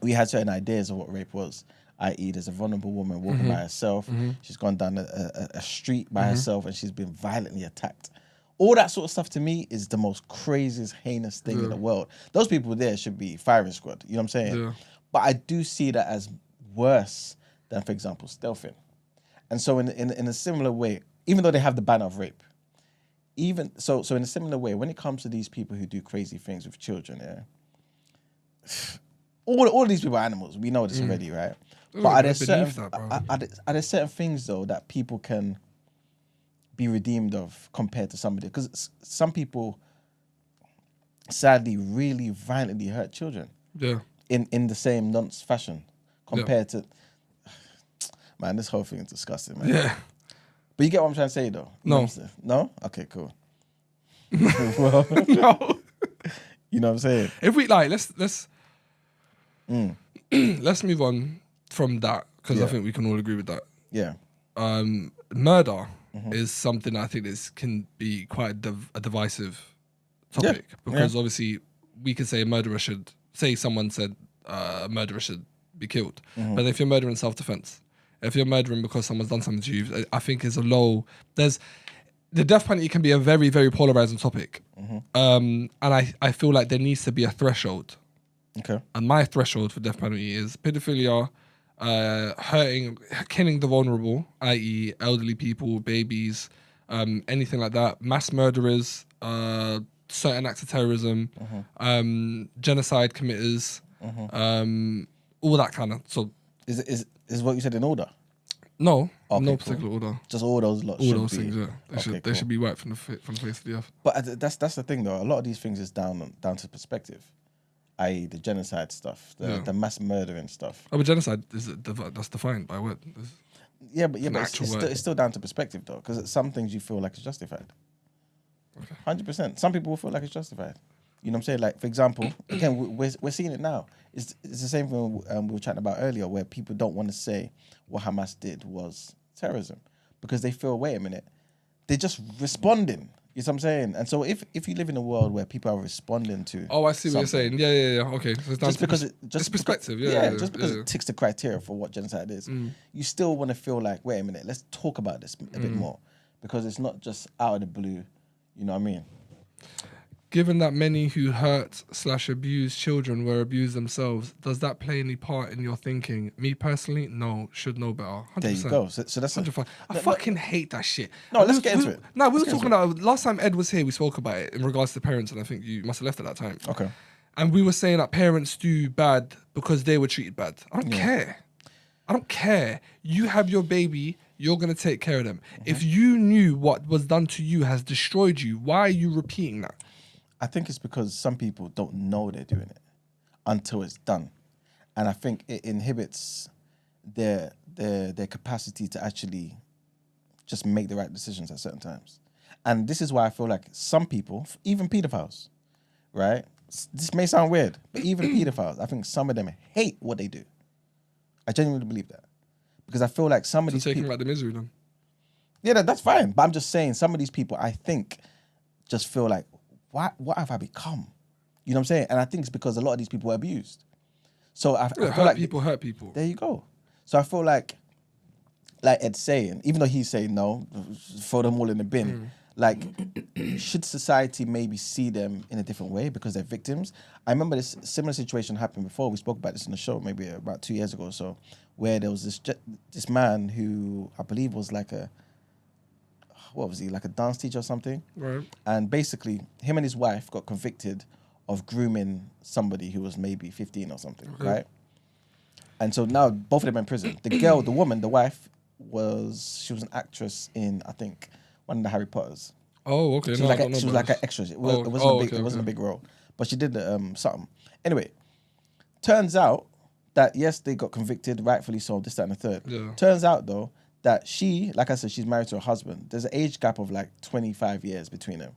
we had certain ideas of what rape was, i.e. there's a vulnerable woman walking by herself, she's gone down a street by herself and she's been violently attacked. All that sort of stuff to me is the most craziest, heinous thing in the world. Those people there should be firing squad, you know what I'm saying? Yeah. But I do see that as worse than, for example, stealthing. And so in a similar way, even though they have the banner of rape, even so in a similar way, when it comes to these people who do crazy things with children, yeah, all of these people are animals. We know this already, right? But are there certain things though that people can be redeemed of compared to somebody? Because some people sadly really violently hurt children. Yeah. In the same nonce fashion compared to, man, this whole thing is disgusting, man. Yeah. But you get what I'm trying to say, though? You know what I'm saying? No? Okay, cool. Well, No. you know what I'm saying? If we like, let's let's move on from that because I think we can all agree with that. Yeah. Murder is something I think can be quite a divisive topic because obviously we could say a murderer should say someone said a murderer should be killed, but if you're murdering in self-defense, if you're murdering because someone's done something to you, I think is a low. The death penalty can be a very, very polarizing topic, and I feel like there needs to be a threshold. Okay. And my threshold for death penalty is pedophilia, killing the vulnerable, i.e. elderly people, babies, anything like that, mass murderers, certain acts of terrorism, genocide committers, all that kind of. So is what you said in order? No, Okay, no cool. particular order. Just all those lots. All should those be. things, yeah. They should be wiped from the face of the earth. But that's the thing, though. A lot of these things is down to perspective. i.e. the genocide stuff, the mass murdering stuff. Oh, but genocide that's defined by what? Yeah, but actual word. it's still down to perspective though, because some things you feel like it's justified. 100%. Some people will feel like it's justified. You know what I'm saying? Like, for example, again, we're seeing it now. It's the same thing we were chatting about earlier, where people don't want to say what Hamas did was terrorism because they feel, wait a minute, they're just responding. You know what I'm saying? And so if you live in a world where people are responding to... Oh, I see what you're saying. Yeah. Okay. So it's just because it's perspective. Just because it ticks the criteria for what genocide is, you still want to feel like, wait a minute, let's talk about this a bit more, because it's not just out of the blue. You know what I mean? Given that many who hurt/abuse children were abused themselves, does that play any part in your thinking? Me personally, no. Should know better. 100%. There you go. So that's... I fucking hate that shit. No, let's get into it. No, we were talking about... Last time Ed was here, we spoke about it in regards to parents, and I think you must have left at that time. Okay. And we were saying that parents do bad because they were treated bad. I don't care. I don't care. You have your baby... You're going to take care of them. If you knew what was done to you has destroyed you, why are you repeating that? I think it's because some people don't know they're doing it until it's done. And I think it inhibits their capacity to actually just make the right decisions at certain times. And this is why I feel like some people, even pedophiles, right? This may sound weird, but even pedophiles, I think some of them hate what they do. I genuinely believe that. Because I feel like some of these people... taking out the misery then. Yeah, that's fine. But I'm just saying, some of these people, I think, just feel like, what have I become? You know what I'm saying? And I think it's because a lot of these people were abused. So I feel like... people hurt people. There you go. So I feel like Ed's saying, even though he's saying no, throw them all in the bin, like, should society maybe see them in a different way because they're victims? I remember this similar situation happened before. We spoke about this in the show maybe about 2 years ago or so, where there was this man who I believe was like a dance teacher or something. Right. And basically, him and his wife got convicted of grooming somebody who was maybe 15 or something, right? And so now both of them are in prison. The woman, the wife, she was an actress in, I think, one of the Harry Potters. Oh, okay. She was like an extra. It wasn't a big role, but she did something. Anyway, turns out that yes, they got convicted, rightfully so, this, that, and the third. Yeah. Turns out though that she, like I said, she's married to her husband. There's an age gap of like 25 years between them.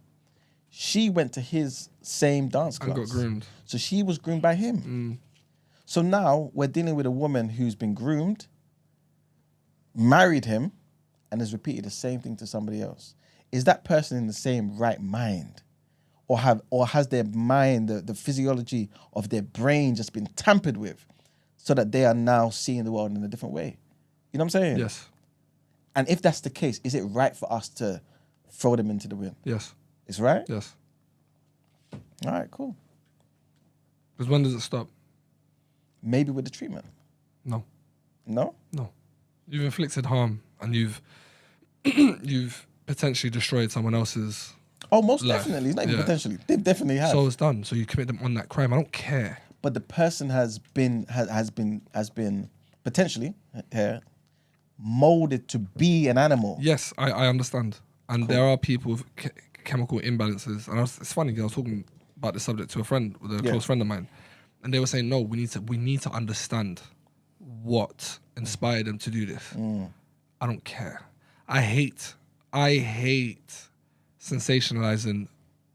She went to his same dance class. And got groomed. So she was groomed by him. So now we're dealing with a woman who's been groomed, married him, and has repeated the same thing to somebody else. Is that person in the same right mind? Or has their mind, the physiology of their brain just been tampered with so that they are now seeing the world in a different way? You know what I'm saying? Yes. And if that's the case, is it right for us to throw them into the wind? Yes. It's right? Yes. All right, cool. Because when does it stop? Maybe with the treatment. No. No? No. You've inflicted harm and you've potentially destroyed someone else's Oh, most life. Definitely. It's not even potentially. They definitely have. So it's done. So you commit them on that crime. I don't care. But the person has been potentially molded to be an animal. Yes, I understand. And there are people with chemical imbalances. And it's funny because I was talking about this subject to a friend, with a close friend of mine, and they were saying, no, we need to understand what inspired them to do this. I don't care. I hate sensationalizing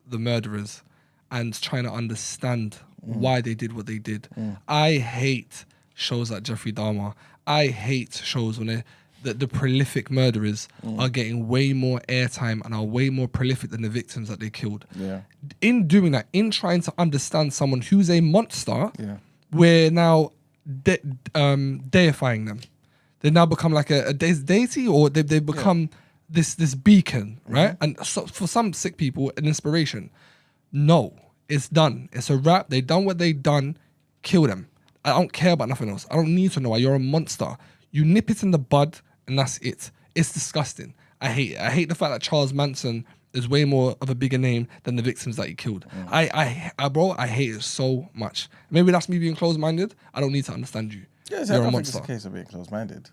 the murderers and trying to understand why they did what they did. I hate shows like Jeffrey Dahmer. I hate shows when the prolific murderers are getting way more airtime and are way more prolific than the victims that they killed. Yeah. In doing that, in trying to understand someone who's a monster, we're now deifying them. They now become like a deity, or they become this beacon, right? And so for some sick people, an inspiration. No, it's done. It's a wrap. They done what they done. Kill them. I don't care about nothing else. I don't need to know why. You're a monster. You nip it in the bud, and that's it. It's disgusting. I hate it. I hate the fact that Charles Manson is way more of a bigger name than the victims that he killed. Bro, I hate it so much. Maybe that's me being closed-minded. I don't need to understand you. Yeah, I don't think it's a case of being closed-minded.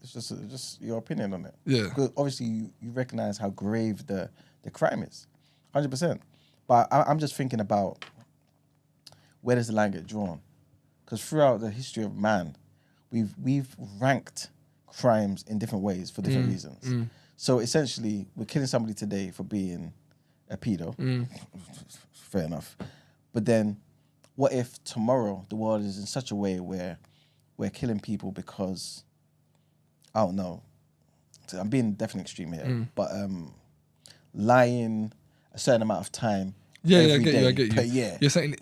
It's just your opinion on it. Yeah. Because obviously you recognize how grave the crime is, 100%. But I'm just thinking about where does the line get drawn? Because throughout the history of man, we've ranked crimes in different ways for different reasons. So essentially, we're killing somebody today for being a pedo. Fair enough. But then, what if tomorrow the world is in such a way where we're killing people because, I don't know, I'm being definitely extreme here, but lying a certain amount of time every day I get you. per year. You're saying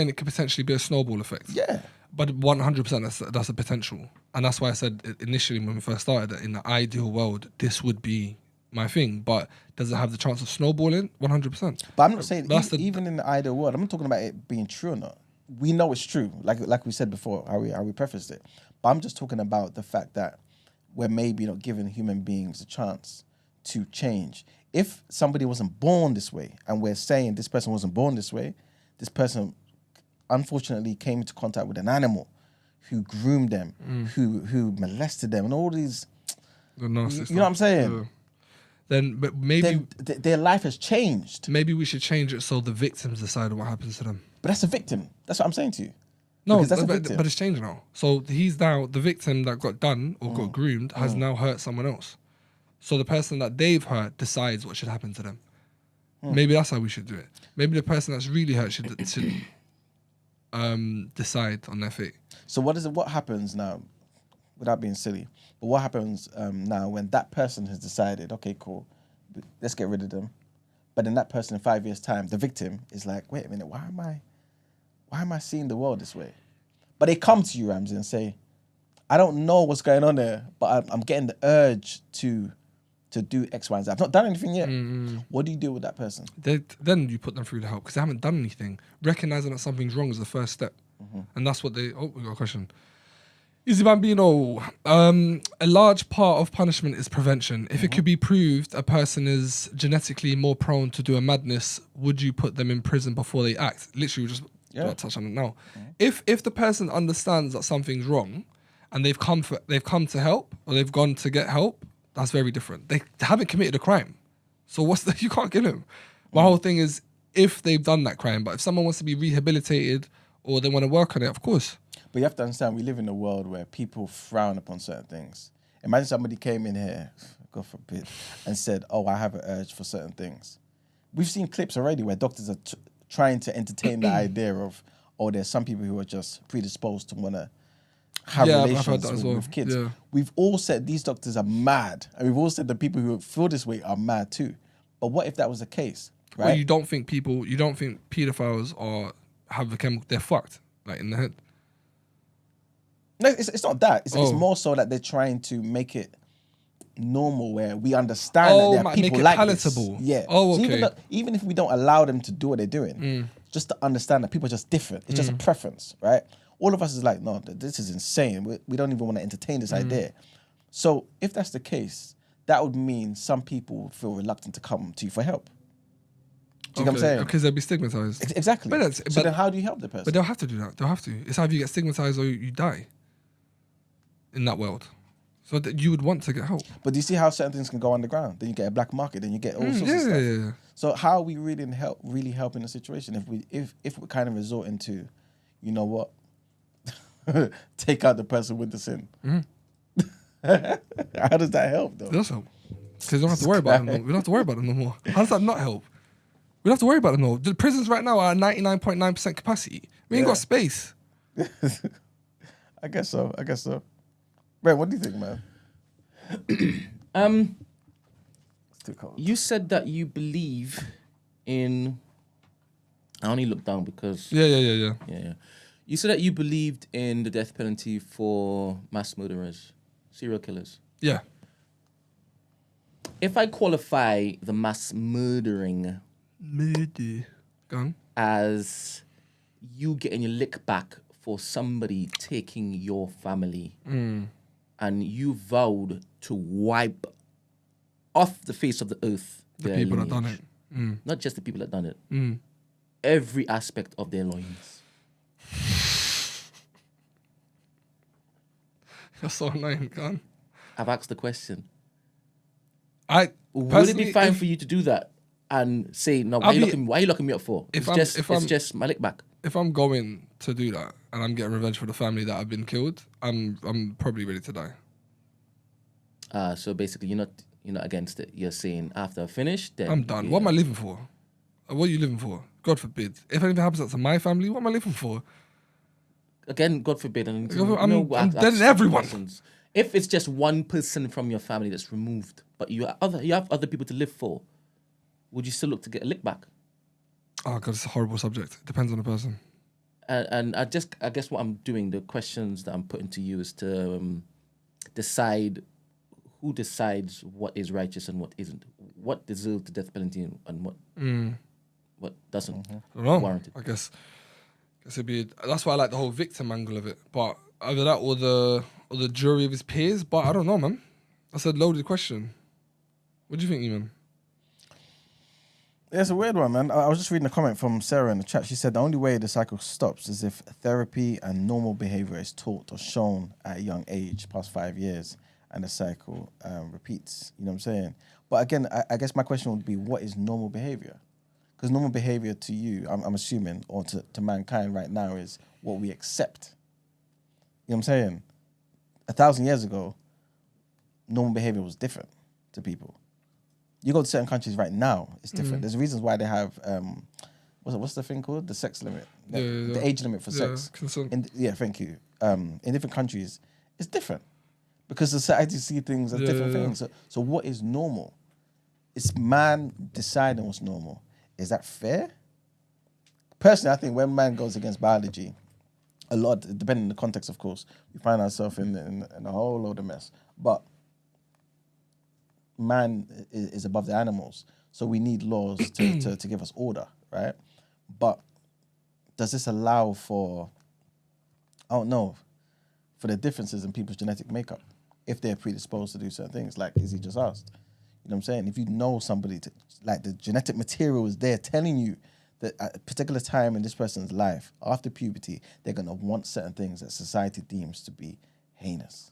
it could potentially be a snowball effect. Yeah. But 100% that's a potential. And that's why I said initially when we first started that in the ideal world, this would be my thing. But does it have the chance of snowballing? 100%. But I'm not saying even in the ideal world, I'm not talking about it being true or not. We know it's true, like we said before, how we prefaced it. But I'm just talking about the fact that we're maybe not giving human beings a chance to change. If somebody wasn't born this way, and we're saying this person wasn't born this way, this person unfortunately came into contact with an animal who groomed them, who molested them, and all these. The nasty you stuff. know what I'm saying? Yeah. Then, but maybe their life has changed. Maybe we should change it so the victims decide what happens to them. But that's a victim. That's what I'm saying to you. No, Because that's a victim. but it's changed now. So he's now the victim that got done or got groomed has now hurt someone else. So the person that they've hurt decides what should happen to them. Maybe that's how we should do it. Maybe the person that's really hurt should decide on their fate. So what happens now, without being silly, but what happens now when that person has decided, okay, cool, let's get rid of them. But then that person in 5 years' time, the victim, is like, wait a minute, why am I seeing the world this way? But they come to you, Ramsey, and say, I don't know what's going on there, but I'm getting the urge to do X, Y, and Z. I've not done anything yet. What do you do with that person? Then you put them through the help because they haven't done anything. Recognizing that something's wrong is the first step. And that's what they... Oh, we got a question. Easy Bambino. A large part of punishment is prevention. If it could be proved a person is genetically more prone to do a madness, would you put them in prison before they act? Literally, we just touch on it now. If the person understands that something's wrong and they've come to help or they've gone to get help, that's very different. They haven't committed a crime. So you can't kill him. My whole thing is if they've done that crime, but if someone wants to be rehabilitated or they want to work on it, of course. But you have to understand, we live in a world where people frown upon certain things. Imagine somebody came in here, God forbid, and said, oh, I have an urge for certain things. We've seen clips already where doctors are trying to entertain the idea of, oh, there's some people who are just predisposed to want to have relations with kids. Yeah. We've all said these doctors are mad. And we've all said the people who feel this way are mad too. But what if that was the case? Right? Well, you don't think pedophiles have a chemical, they're fucked, like in the head? No, it's not that. It's more so that they're trying to make it normal where we understand that there are people like palatable. This. Yeah. Oh, okay. So even if we don't allow them to do what they're doing, just to understand that people are just different. It's just a preference, right? All of us is like, no, this is insane. We don't even want to entertain this idea. So if that's the case, that would mean some people would feel reluctant to come to you for help. Do you know what I'm saying? Because they'll be stigmatized. Exactly. But then how do you help the person? But they'll have to do that. They'll have to. It's either you get stigmatized or you die in that world. So that you would want to get help. But do you see how certain things can go underground? Then you get a black market, then you get all sorts of stuff. Yeah. So how are we really helping the situation if we're kind of resorting to, you know what, take out the person with the sin? How does that help though? It does help. Because we don't have to worry about them. We don't have to worry about them no more. How does that not help? We don't have to worry about them no more. The prisons right now are at 99.9% capacity. We ain't got space. I guess so. Brent, what do you think, man? It's too cold. You said that you believe in... I only looked down because... Yeah. You said that you believed in the death penalty for mass murderers, serial killers. Yeah. If I qualify the mass murdering as you getting your lick back for somebody taking your family and you vowed to wipe off the face of the earth the people that done it. Not just the people that done it. Every aspect of their loins. You're so annoying, Khan. I've asked the question. Would it be fine for you to do that and say, no, why are you locking me up for? It's just my lick back. if I'm going to do that and I'm getting revenge for the family that have been killed, I'm probably ready to die. So basically, you're not against it. You're saying after I finish, then I'm done. What am I living for? What are you living for? God forbid. If anything happens to my family, what am I living for? Again, God forbid. And I'm dead in everyone. If it's just one person from your family that's removed, but you have other people to live for, would you still look to get a lick back? Oh God, it's a horrible subject. It depends on the person. And I guess what I'm doing, the questions that I'm putting to you is to decide who decides what is righteous and what isn't. What deserves the death penalty and what doesn't. I don't know. Warranted. I guess it'd be. That's why I like the whole victim angle of it. But either that or the jury of his peers. But I don't know, man. That's a loaded question. What do you think, Eamon? Yeah, it's a weird one, man. I was just reading a comment from Sarah in the chat. She said the only way the cycle stops is if therapy and normal behavior is taught or shown at a young age, past 5 years, and the cycle repeats. You know what I'm saying? But again, I guess my question would be, what is normal behavior? Because normal behavior to you, I'm assuming, or to mankind right now, is what we accept. You know what I'm saying? 1,000 years ago, normal behavior was different to people. You go to certain countries right now, it's different. There's reasons why they have, what's the thing called? The sex limit. The age limit for sex. Consent. Thank you. In different countries, it's different. Because society see things as different things. So what is normal? It's man deciding what's normal. Is that fair? Personally, I think when man goes against biology, a lot, depending on the context, of course, we find ourselves in a whole load of mess. But man is above the animals, so we need laws to give us order, right? But does this allow for, I don't know, for the differences in people's genetic makeup, if they're predisposed to do certain things? Like, is he just asked? You know what I'm saying? If you know somebody, like the genetic material is there telling you that at a particular time in this person's life, after puberty, they're going to want certain things that society deems to be heinous.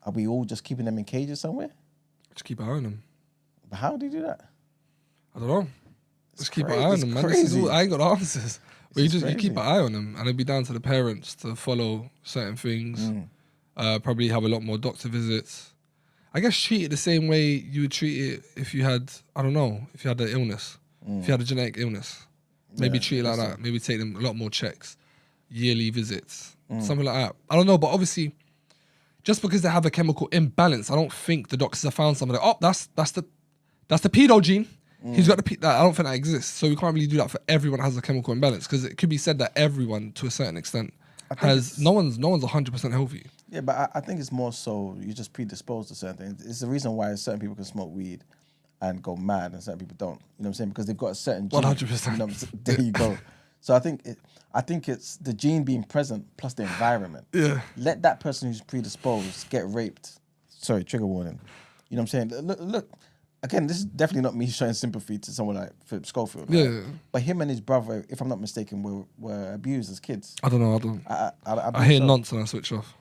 Are we all just keeping them in cages somewhere? Just keep an eye on them. But how do you do that? I don't know. Just keep an eye on them, man. This is all, I ain't got the answers. But you keep an eye on them, and it'd be down to the parents to follow certain things. Probably have a lot more doctor visits. I guess treat it the same way you would treat it if you had, I don't know, if you had an illness, if you had a genetic illness. Maybe treat it like that. Maybe take them a lot more checks, yearly visits, something like that. I don't know, but obviously, just because they have a chemical imbalance, I don't think the doctors have found something like, oh, that's the pedo gene. He's got the that. I don't think that exists. So we can't really do that for everyone that has a chemical imbalance, because it could be said that everyone, to a certain extent, has no one's 100% healthy. Yeah, but I think it's more so you're just predisposed to certain things. It's the reason why certain people can smoke weed and go mad and certain people don't. You know what I'm saying? Because they've got a certain gene. 100%. You know, there you go. So I think it's the gene being present plus the environment. Yeah. Let that person who's predisposed get raped. Sorry, trigger warning. You know what I'm saying? Look. Again, this is definitely not me showing sympathy to someone like Philip Schofield. Right? Yeah. But him and his brother, if I'm not mistaken, were abused as kids. I don't know. I hear nonsense and I switch off.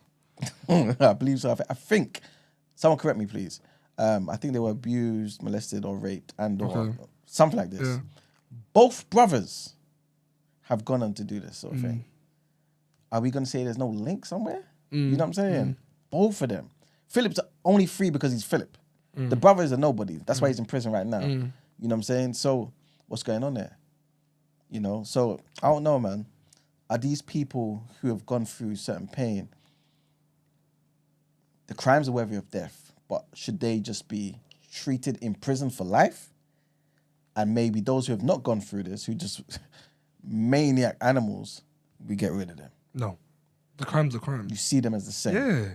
I believe so. I think, someone correct me, please. I think they were abused, molested, or raped, or something like this. Yeah. Both brothers have gone on to do this sort of thing. Are we going to say there's no link somewhere? You know what I'm saying? Both of them. Philip's only free because he's Philip. The brother is a nobody. That's why he's in prison right now. You know what I'm saying? So what's going on there? You know? So I don't know, man. Are these people who have gone through certain pain, the crimes are worthy of death, but should they just be treated in prison for life? And maybe those who have not gone through this, who just maniac animals, we get rid of them. No. The crimes are crimes. You see them as the same. Yeah.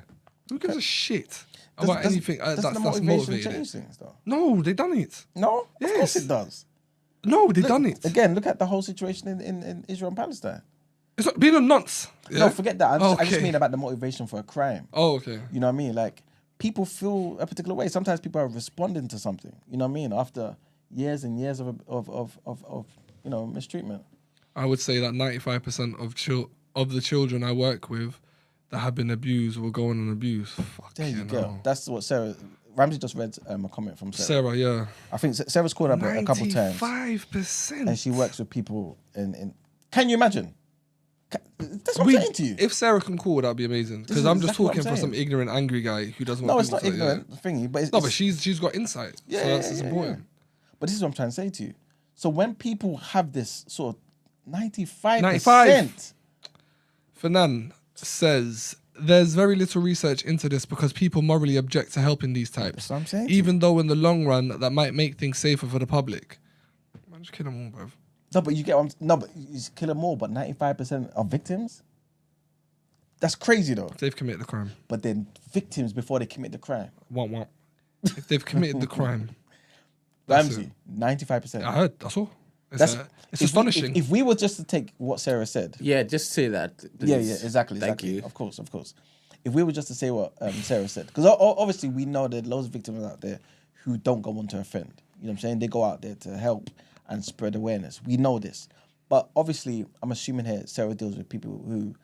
Who gives a shit about anything that's motivated? Change things, though? No, they done it. No? Yes. Of course it does. No, they done it. Again, look at the whole situation in Israel and Palestine. It's not being a nonce. Yeah? No, forget that. I just mean about the motivation for a crime. Oh, okay. You know what I mean? Like, people feel a particular way. Sometimes people are responding to something. You know what I mean? After years and years of you know, mistreatment. I would say that 95% of the children I work with that have been abused will go on and abuse. Fuck, there you go. That's what Sarah... Ramsey just read a comment from Sarah. Sarah, yeah. I think Sarah's called up a couple times. 95%. And she works with people in Can you imagine? That's what I'm saying to you. If Sarah can call, that'd be amazing. Because is I'm just exactly what talking I'm for some saying. ignorant, angry guy who doesn't want No, it's people not to, ignorant thingy, but it's, No, but she's got insight. Yeah, so that's yeah, important. yeah. But this is what I'm trying to say to you. So when people have this sort of 95%, Fernan says there's very little research into this because people morally object to helping these types. That's what I'm saying to Even though in the long run that might make things safer for the public. Man, just kill them all, bruv. no, but you get no, but you kill them all, but 95% are victims. That's crazy though. They've committed the crime. But then victims before they commit the crime. Womp. If they've committed the crime. Ramsey, 95%. I heard, that's all. It's if astonishing. if we were just to take what Sarah said. Yeah, just say that. Please. Yeah, exactly. Thank you. Of course. If we were just to say what Sarah said, because obviously we know there are loads of victims out there who don't go on to offend. You know what I'm saying? They go out there to help and spread awareness. We know this. But obviously, I'm assuming here Sarah deals with people who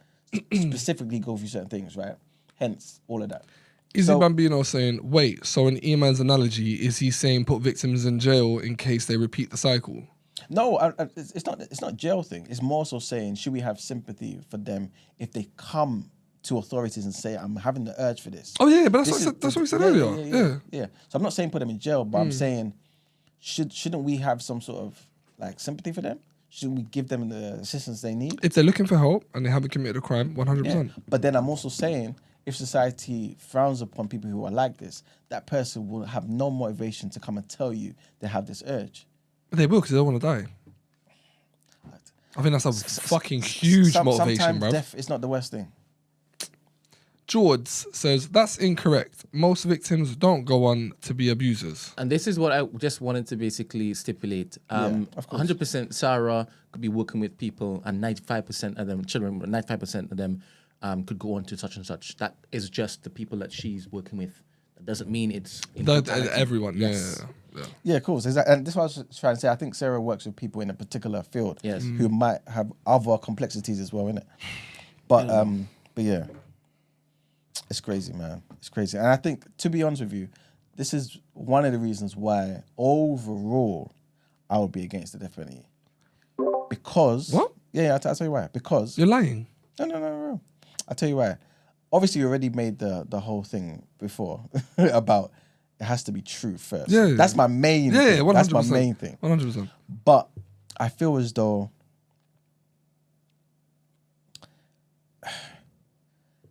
specifically go through certain things, right? Hence, all of that. Izzy Bambino saying, wait, so in E-Man's analogy, is he saying put victims in jail in case they repeat the cycle? No, it's not jail thing. It's more so saying, should we have sympathy for them if they come to authorities and say, I'm having the urge for this? Oh, yeah, but that's what we said earlier. Yeah. So I'm not saying put them in jail, but I'm saying, shouldn't we have some sort of like sympathy for them? Shouldn't we give them the assistance they need? If they're looking for help and they haven't committed a crime, 100%. Yeah. But then I'm also saying, if society frowns upon people who are like this, that person will have no motivation to come and tell you they have this urge. They will because they don't want to die. I think that's a fucking huge motivation, sometimes bro. death is not the worst thing. George says, that's incorrect. Most victims don't go on to be abusers. And this is what I just wanted to basically stipulate. Of course. 100% Sarah could be working with people, and 95% of them, children, 95% of them could go on to such and such. That is just the people that she's working with. That doesn't mean it's in totality. Everyone, Yes. yeah. Yeah, of course. Exactly. And this is what I was trying to say. I think Sarah works with people in a particular field Yes. who might have other complexities as well, innit? But yeah, it's crazy, man. It's crazy. And I think, to be honest with you, this is one of the reasons why overall I would be against the death penalty. Because... What? Yeah, I'll tell you why. Because... You're lying. No. I'll tell you why. Obviously, you already made the whole thing before about it has to be true first. Yeah. That's my main thing. 100%. That's my main thing. 100%. But I feel as though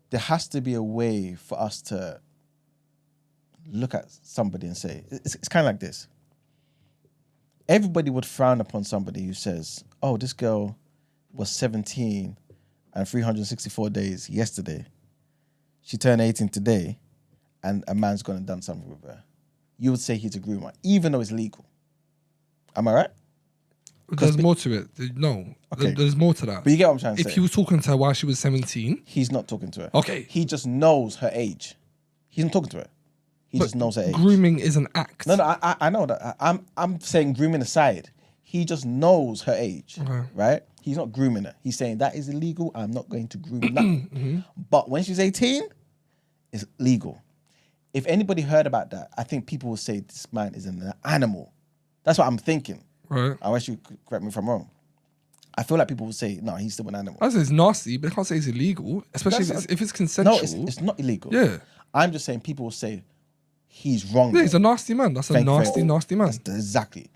there has to be a way for us to look at somebody and say, it's kind of like this. Everybody would frown upon somebody who says, oh, this girl was 17 and 364 days yesterday. She turned 18 today and a man's gone and done something with her. You would say he's a groomer, even though it's legal. Am I right? There's more to it. No. Okay. There's more to that. But you get what I'm trying to say. If he was talking to her while she was 17... He's not talking to her. Okay. He just knows her age. He's not talking to her. He just knows her age. Grooming is an act. No, I know that. I'm saying grooming aside. He just knows her age, right? He's not grooming her. He's saying that is illegal. I'm not going to groom nothing. But when she's 18, it's legal. If anybody heard about that, I think people will say this man is an animal. That's what I'm thinking. Right. Unless you correct me if I'm wrong. I feel like people will say, no, he's still an animal. I say it's nasty, but I can't say it's illegal, especially if it's consensual. No, it's not illegal. Yeah. I'm just saying people will say he's wrong. Yeah, he's a nasty man. That's a nasty man. Exactly.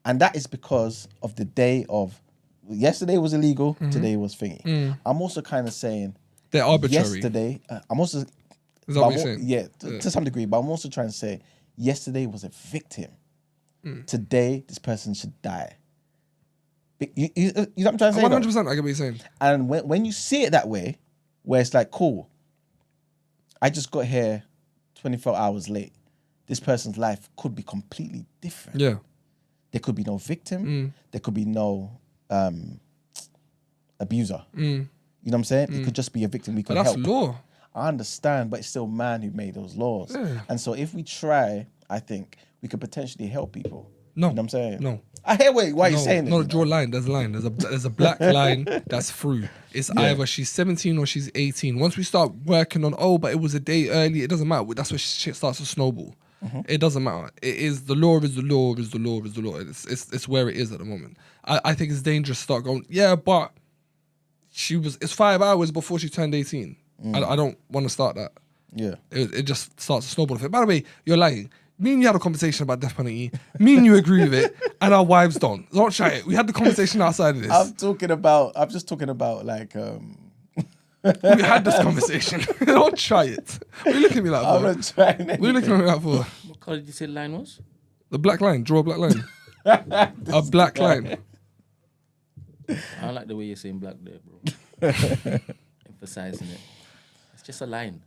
And that is because of the day of, yesterday was illegal, today was thingy. I'm also kind of saying, they're arbitrary. Yesterday, I'm also... Is that what you're saying? Yeah, to some degree, but I'm also trying to say, yesterday was a victim. Today, this person should die. You know what I'm trying to say? 100%, I get what you're saying. And when you see it that way, where it's like, cool, I just got here 24 hours late. This person's life could be completely different. Yeah. There could be no victim. There could be no abuser. You know what I'm saying? It could just be a victim we could help. But that's law. I understand, but it's still man who made those laws. Yeah. And so if we try, I think we could potentially help people. No. You know what I'm saying? No. I hear why you're saying No, this. draw a line. There's a line. There's a black line that's through. It's either she's 17 or she's 18. Once we start working on, but it was a day early, it doesn't matter. That's where shit starts to snowball. It doesn't matter. It is the law is the law is the law is the law. It's where it is at the moment. I think it's dangerous to start going, but it's 5 hours before she turned 18. I don't want to start that. Yeah. It just starts to snowball effect. By the way, you're lying. Me and you had a conversation about death penalty. Me and you agree with it, and our wives don't. Don't try it. We had the conversation outside of this. I'm just talking about like We had this conversation. Don't try it. What are you looking at me like for? I'm not trying anything. What are you looking at me like for? What colour did you say the line was? The black line. Draw a black line. A black line. I like the way you're saying black there, bro. Emphasizing it. It's just a line.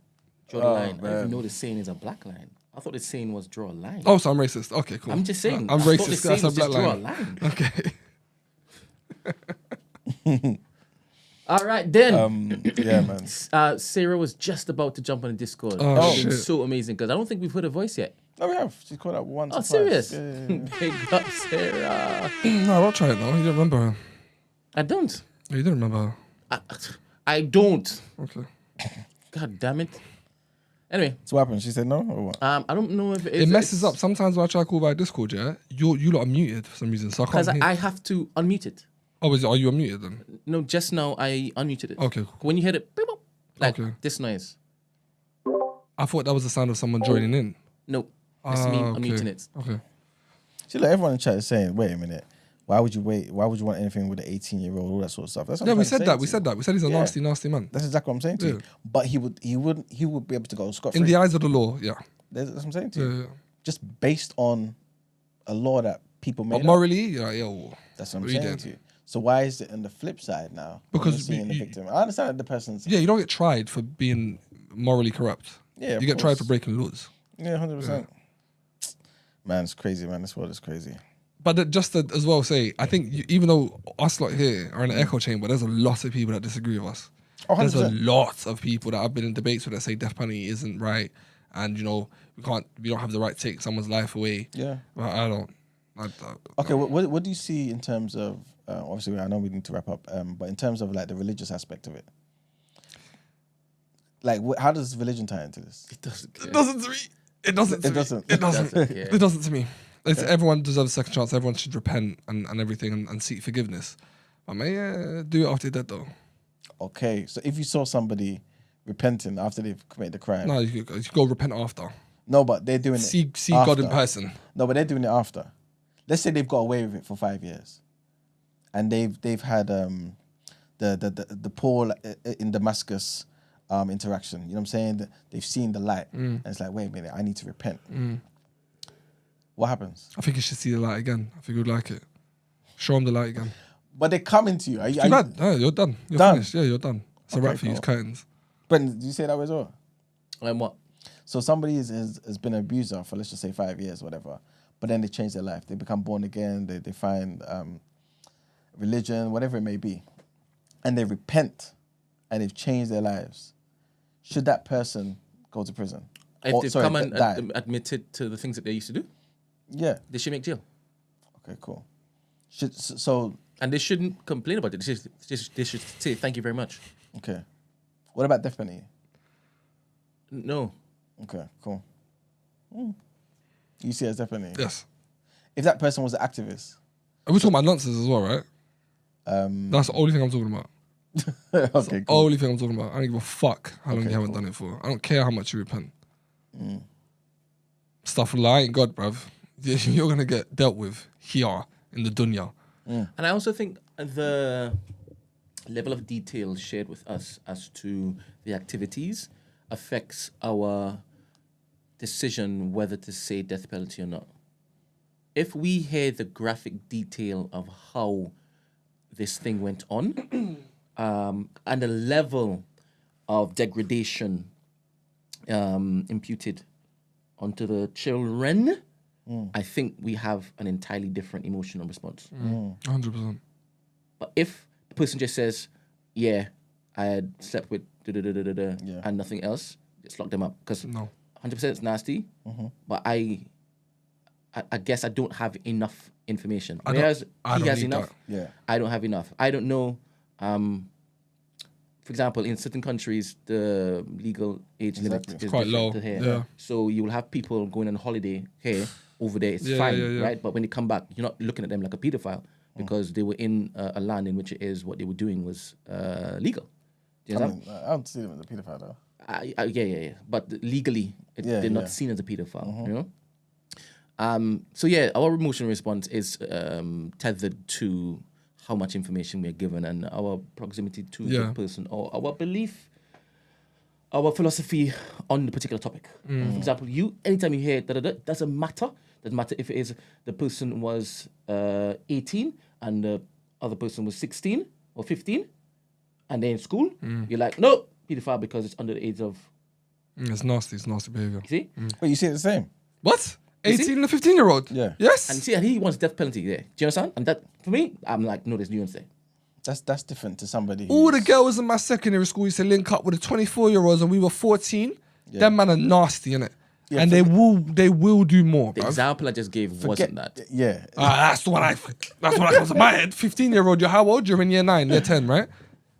Draw the line. I didn't even know the saying is a black line. I thought the saying was draw a line. Oh, so I'm racist. Okay, cool. I'm just saying. I'm I thought the racist. saying That's a was black just draw a line. line. Okay. All right, then. Yeah, man. Sarah was just about to jump on the Discord. Oh, It's been shit. so amazing because I don't think we've heard her voice yet. No, we have. She's called out once. Oh, or serious? twice. Yeah. Big up, Sarah. No, I'll try it now. You don't remember her. I don't. You didn't remember her. I don't. Okay. God damn it. Anyway, So what happened? She said no or what? I don't know if It messes up. Sometimes when I try to call by Discord, yeah, you lot are muted for some reason. So I because can't hear. I have to unmute it. Oh, are you unmuted then? No, just now I unmuted it. Okay, cool. When you heard it, beep, boop, like Okay. this noise. I thought that was the sound of someone joining in. No, that's me Okay. unmuting it. Okay. See, like everyone in chat is saying, wait a minute. Why would you wait? Why would you want anything with an 18-year-old, all that sort of stuff? That's what Yeah, I'm we trying to said say that. to We you. said that. We said he's a Yeah. nasty, nasty man. That's exactly what I'm saying to you. Yeah. But he would be able to go scot free. In the eyes of the law, yeah. That's what I'm saying to Yeah, you. yeah. Just based on a law that people made But up. morally, yeah, yo. That's what I'm what are you saying doing? to you. So why is it on the flip side now? when Because you're seeing the you- victim. I understand that the person's Yeah, you don't get tried for being morally corrupt. Yeah, of you get tried for course. breaking laws. Yeah, 100%. Man, it's crazy, man. This world is crazy. But just to as well say, I think even though us lot here are in an echo chamber, there's a lot of people that disagree with us. Oh, There's a 100%. lot of people that I've been in debates with that say death penalty isn't right, and we don't have the right to take someone's life away. Yeah. But I don't. Okay, what do you see in terms of, obviously I know we need to wrap up, but in terms of like the religious aspect of it? Like, how does religion tie into this? It doesn't care. It doesn't to me. It doesn't. It doesn't. It doesn't. Doesn't care. It doesn't to me. Everyone deserves a second chance. Everyone should repent and everything and seek forgiveness. But man, do it after you're dead though. Okay, so if you saw somebody repenting after they've committed the crime, No, you go repent after. no, but they're doing See it God in after. person. No, but they're doing it after. Let's say they've got away with it for 5 years, and they've had the Paul in Damascus interaction. You know what I'm saying? They've seen the light, and it's like, wait a minute, I need to repent. What happens? I think you should see the light again. I think you'd like it. Show them the light again. But they're coming to you. Are you, Too bad. No, you're done. You're Done? finished. Yeah, you're done. It's a Okay, wrap for you. It's cool. curtains. But do you say that way as well? And what? So somebody has been an abuser for, let's just say, 5 years, whatever. But then they change their life. They become born again. They find religion, whatever it may be. And they repent and they've changed their lives. Should that person go to prison? If Or, they've sorry, come and die? admitted to the things that they used to do, Yeah. they should make jail. Okay, cool. So, And they shouldn't complain about it. They should say thank you very much. okay. What about death penalty? No. Okay, cool. You see it as death penalty? Yes. If that person was an activist, And we're talking about nonsense as well, right? That's the only thing I'm talking about. okay, cool. Only thing I'm talking about. I don't give a fuck how long you haven't done it for. I don't care how much you repent. Stuff like I ain't God, bruv. You're gonna get dealt with here in the dunya. And I also think the level of detail shared with us as to the activities affects our decision whether to say death penalty or not. If we hear the graphic detail of how this thing went on and the level of degradation imputed onto the children, I think we have an entirely different emotional response. 100%. But if the person just says, yeah, I had slept with and nothing else, just lock them up. Because No. 100% it's nasty, but I guess I don't have enough information. I don't- Whereas I he don't has need enough. that. Yeah. I don't have enough. I don't know. For example, in certain countries, the legal age limit Exactly. is It's quite different low, to here. yeah. So you will have people going on holiday here, over there, it's Yeah, fine, yeah, yeah. right? But when they come back, you're not looking at them like a pedophile. because they were in a land in which it is what they were doing was legal. Do you I understand? mean, I don't see them as a pedophile though. Yeah. But legally, they're yeah. not seen as a pedophile. You know. So yeah, our emotional response is tethered to how much information we're given and our proximity to the person or our belief, our philosophy on the particular topic. For example, anytime you hear doesn't matter. Doesn't matter if it is the person was 18 and the other person was 16 or 15, and they're in school. You're like, no, pedophile because it's under the age of. It's nasty behavior. You see? But you see it the same. What? 18 and a 15-year-old? Yeah. Yes. And he wants death penalty there. Do you understand? And that, for me, I'm like, no, there's nuance there. That's different to somebody. All the girls in my secondary school used to link up with the 24-year-olds and we were 14. Yeah. Them man are nasty, innit? Yeah, and they will do more. The example I just gave wasn't that. Yeah. That's what comes to my head. 15-year-old, you're how old? You're in year 9, year 10, right?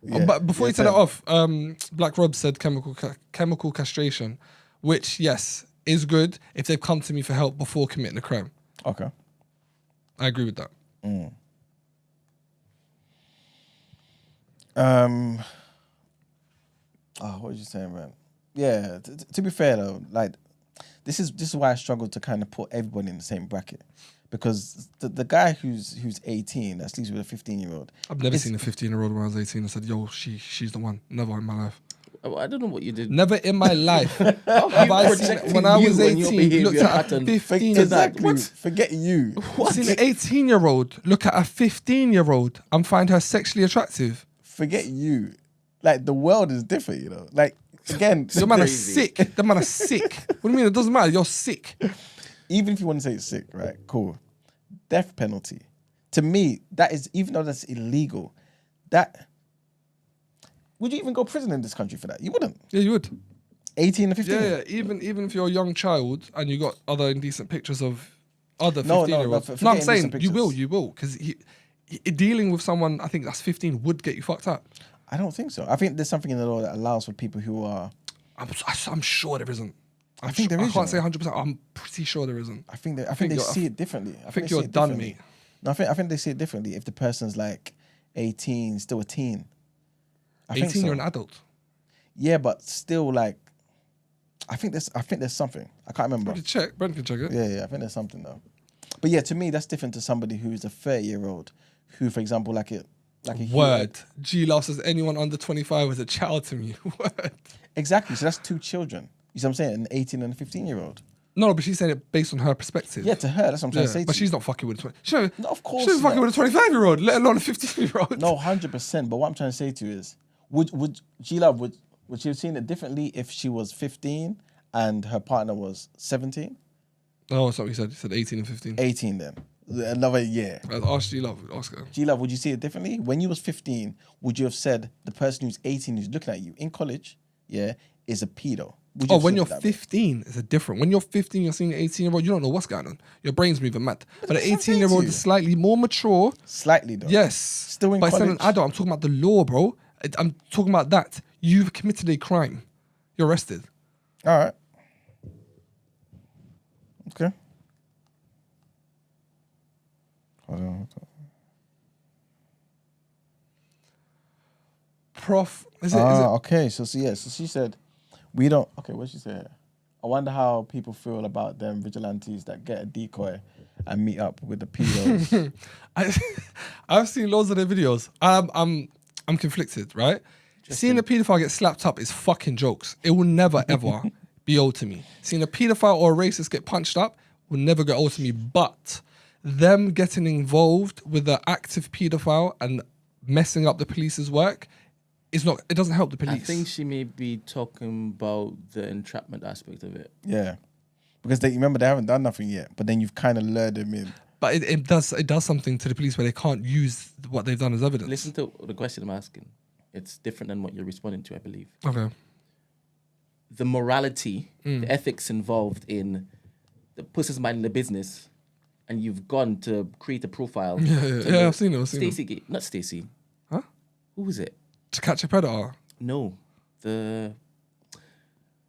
Yeah, But before you year turn 10. it off, Black Rob said chemical castration, which, yes, is good if they've come to me for help before committing a crime. Okay. I agree with that. What was you saying, man? Yeah. To be fair though, like this is why I struggle to kind of put everybody in the same bracket, because the guy who's 18 that sleeps with a 15-year-old. I've never seen a 15-year-old when I was 18 and said, yo, she's the one. Never in my life. I don't know what you did. Never in my life have I seen, when I was 18, looked at a 15-year-old. Exactly. Forget you. Seen an 18-year-old look at a 15-year-old and find her sexually attractive. Forget you. Like the world is different, you know. Like again, Your man are sick. The man are sick. What do you mean? It doesn't matter. You're sick. even if you want to say it's sick, right? Cool. Death penalty. To me, that is, even though that's illegal, that, would you even go to prison in this country for that? You wouldn't. Yeah, you would. 18 and 15? Yeah. Even if you're a young child and you got other indecent pictures of other No, 15-year-olds. forget No, I'm indecent saying you pictures. will. Because dealing with someone, I think that's 15, would get you fucked up. I don't think so. I think there's something in the law that allows for people who are... I'm sure there isn't. I think there is. I can't say 100%. I'm pretty sure there isn't. I think they see it differently. I think they you're see it done, differently. mate. No, I think they see it differently. If the person's like 18, still a teen. I 18, think so. you're an adult. Yeah, but still like, I think there's something. I can't remember. Brent can check it. Yeah, I think there's something though. But yeah, to me, that's different to somebody who's a 30-year-old who, for example, like a Word. G Love says anyone under 25 is a child to me. Word. Exactly. So that's two children. You see what I'm saying? An 18 and a 15-year-old. No, but she's saying it based on her perspective. Yeah, to her, that's what I'm trying to say. But to she's you. not fucking with a 20. No, of course She's fucking not. with a 25-year-old, let alone a 15-year-old. No, 100%. But what I'm trying to say to you is, would G-Love, would she have seen it differently if she was 15 and her partner was 17? No, that's not what you said. You said 18 and 15. 18 then. Another year. Ask G Love. Ask her. G-Love, would you see it differently? When you was 15, would you have said the person who's 18 who's looking at you in college, yeah, is a pedo? Would you have When seen you're it that way? 15, it's a different. When you're 15, you're seeing an 18-year-old, you don't know what's going on. Your brain's moving mad. But an that's what I'm saying to 18-year-old you. is slightly more mature. Slightly though. Yes. Still in but it's not an college. adult. I'm talking about the law, bro. I'm talking about that. You've committed a crime. You're arrested. All right. Okay. Hold on. Prof. Is it? Okay. So she said, we don't. Okay, what did she say here? I wonder how people feel about them vigilantes that get a decoy and meet up with the pedos. I've seen loads of their videos. I'm conflicted, right? Seeing a paedophile get slapped up is fucking jokes. It will never ever be old to me. Seeing a paedophile or a racist get punched up will never get old to me. But them getting involved with the active paedophile and messing up the police's work is not. It doesn't help the police. I think she may be talking about the entrapment aspect of it. Yeah. Because they haven't done nothing yet, but then you've kind of lured them in. But it does something to the police where they can't use what they've done as evidence. Listen to the question I'm asking. It's different than what you're responding to, I believe. Okay. The morality, the ethics involved in the person's minding the business, and you've gone to create a profile. Yeah, I've seen it. Stacey, not Stacey. Huh? Who was it? To catch a predator. No, the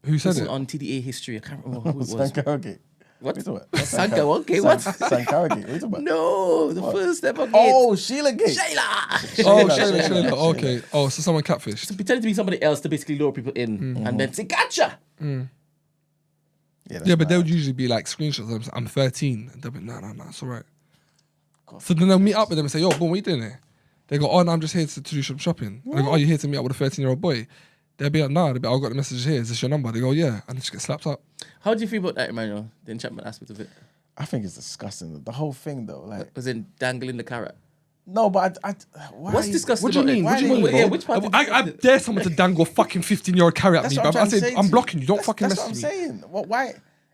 Who said person it? on TDA history. I can't remember who it was. Okay. What? you talking about? Sanka, okay, what? Sankara Gate. What you talking about? No, the first ever gate. Oh, Sheila Gate. Shayla! Oh, Shayla. Okay. Oh, so someone catfished. Pretending to be somebody else to basically lure people in and then say, gotcha! Yeah, Yeah, but they would usually be like screenshots of them. I'm 13. And they'll be, no, it's all right. So then they'll meet up with them and say, yo, boom, what you doing here? They go, oh, no, I'm just here to do some shopping. And they go, oh, you here to meet up with a 13-year-old boy? They'll be like, nah, they'll be, I've got the message here. Is this your number? They go, yeah. And they just get slapped up. How do you feel about that, Emmanuel? The enchantment aspect of it? I think it's disgusting. The whole thing, though. Like, Was in dangling the carrot? no, but why What's disgusting What do you about mean? it? What do you mean, bro? Yeah, which part? I dare someone to dangle a fucking 15-year-old carrot at me, That's what bruv. I I'm trying to said, say I'm to blocking you. Don't That's- fucking that's mess what I'm with me. saying. Why?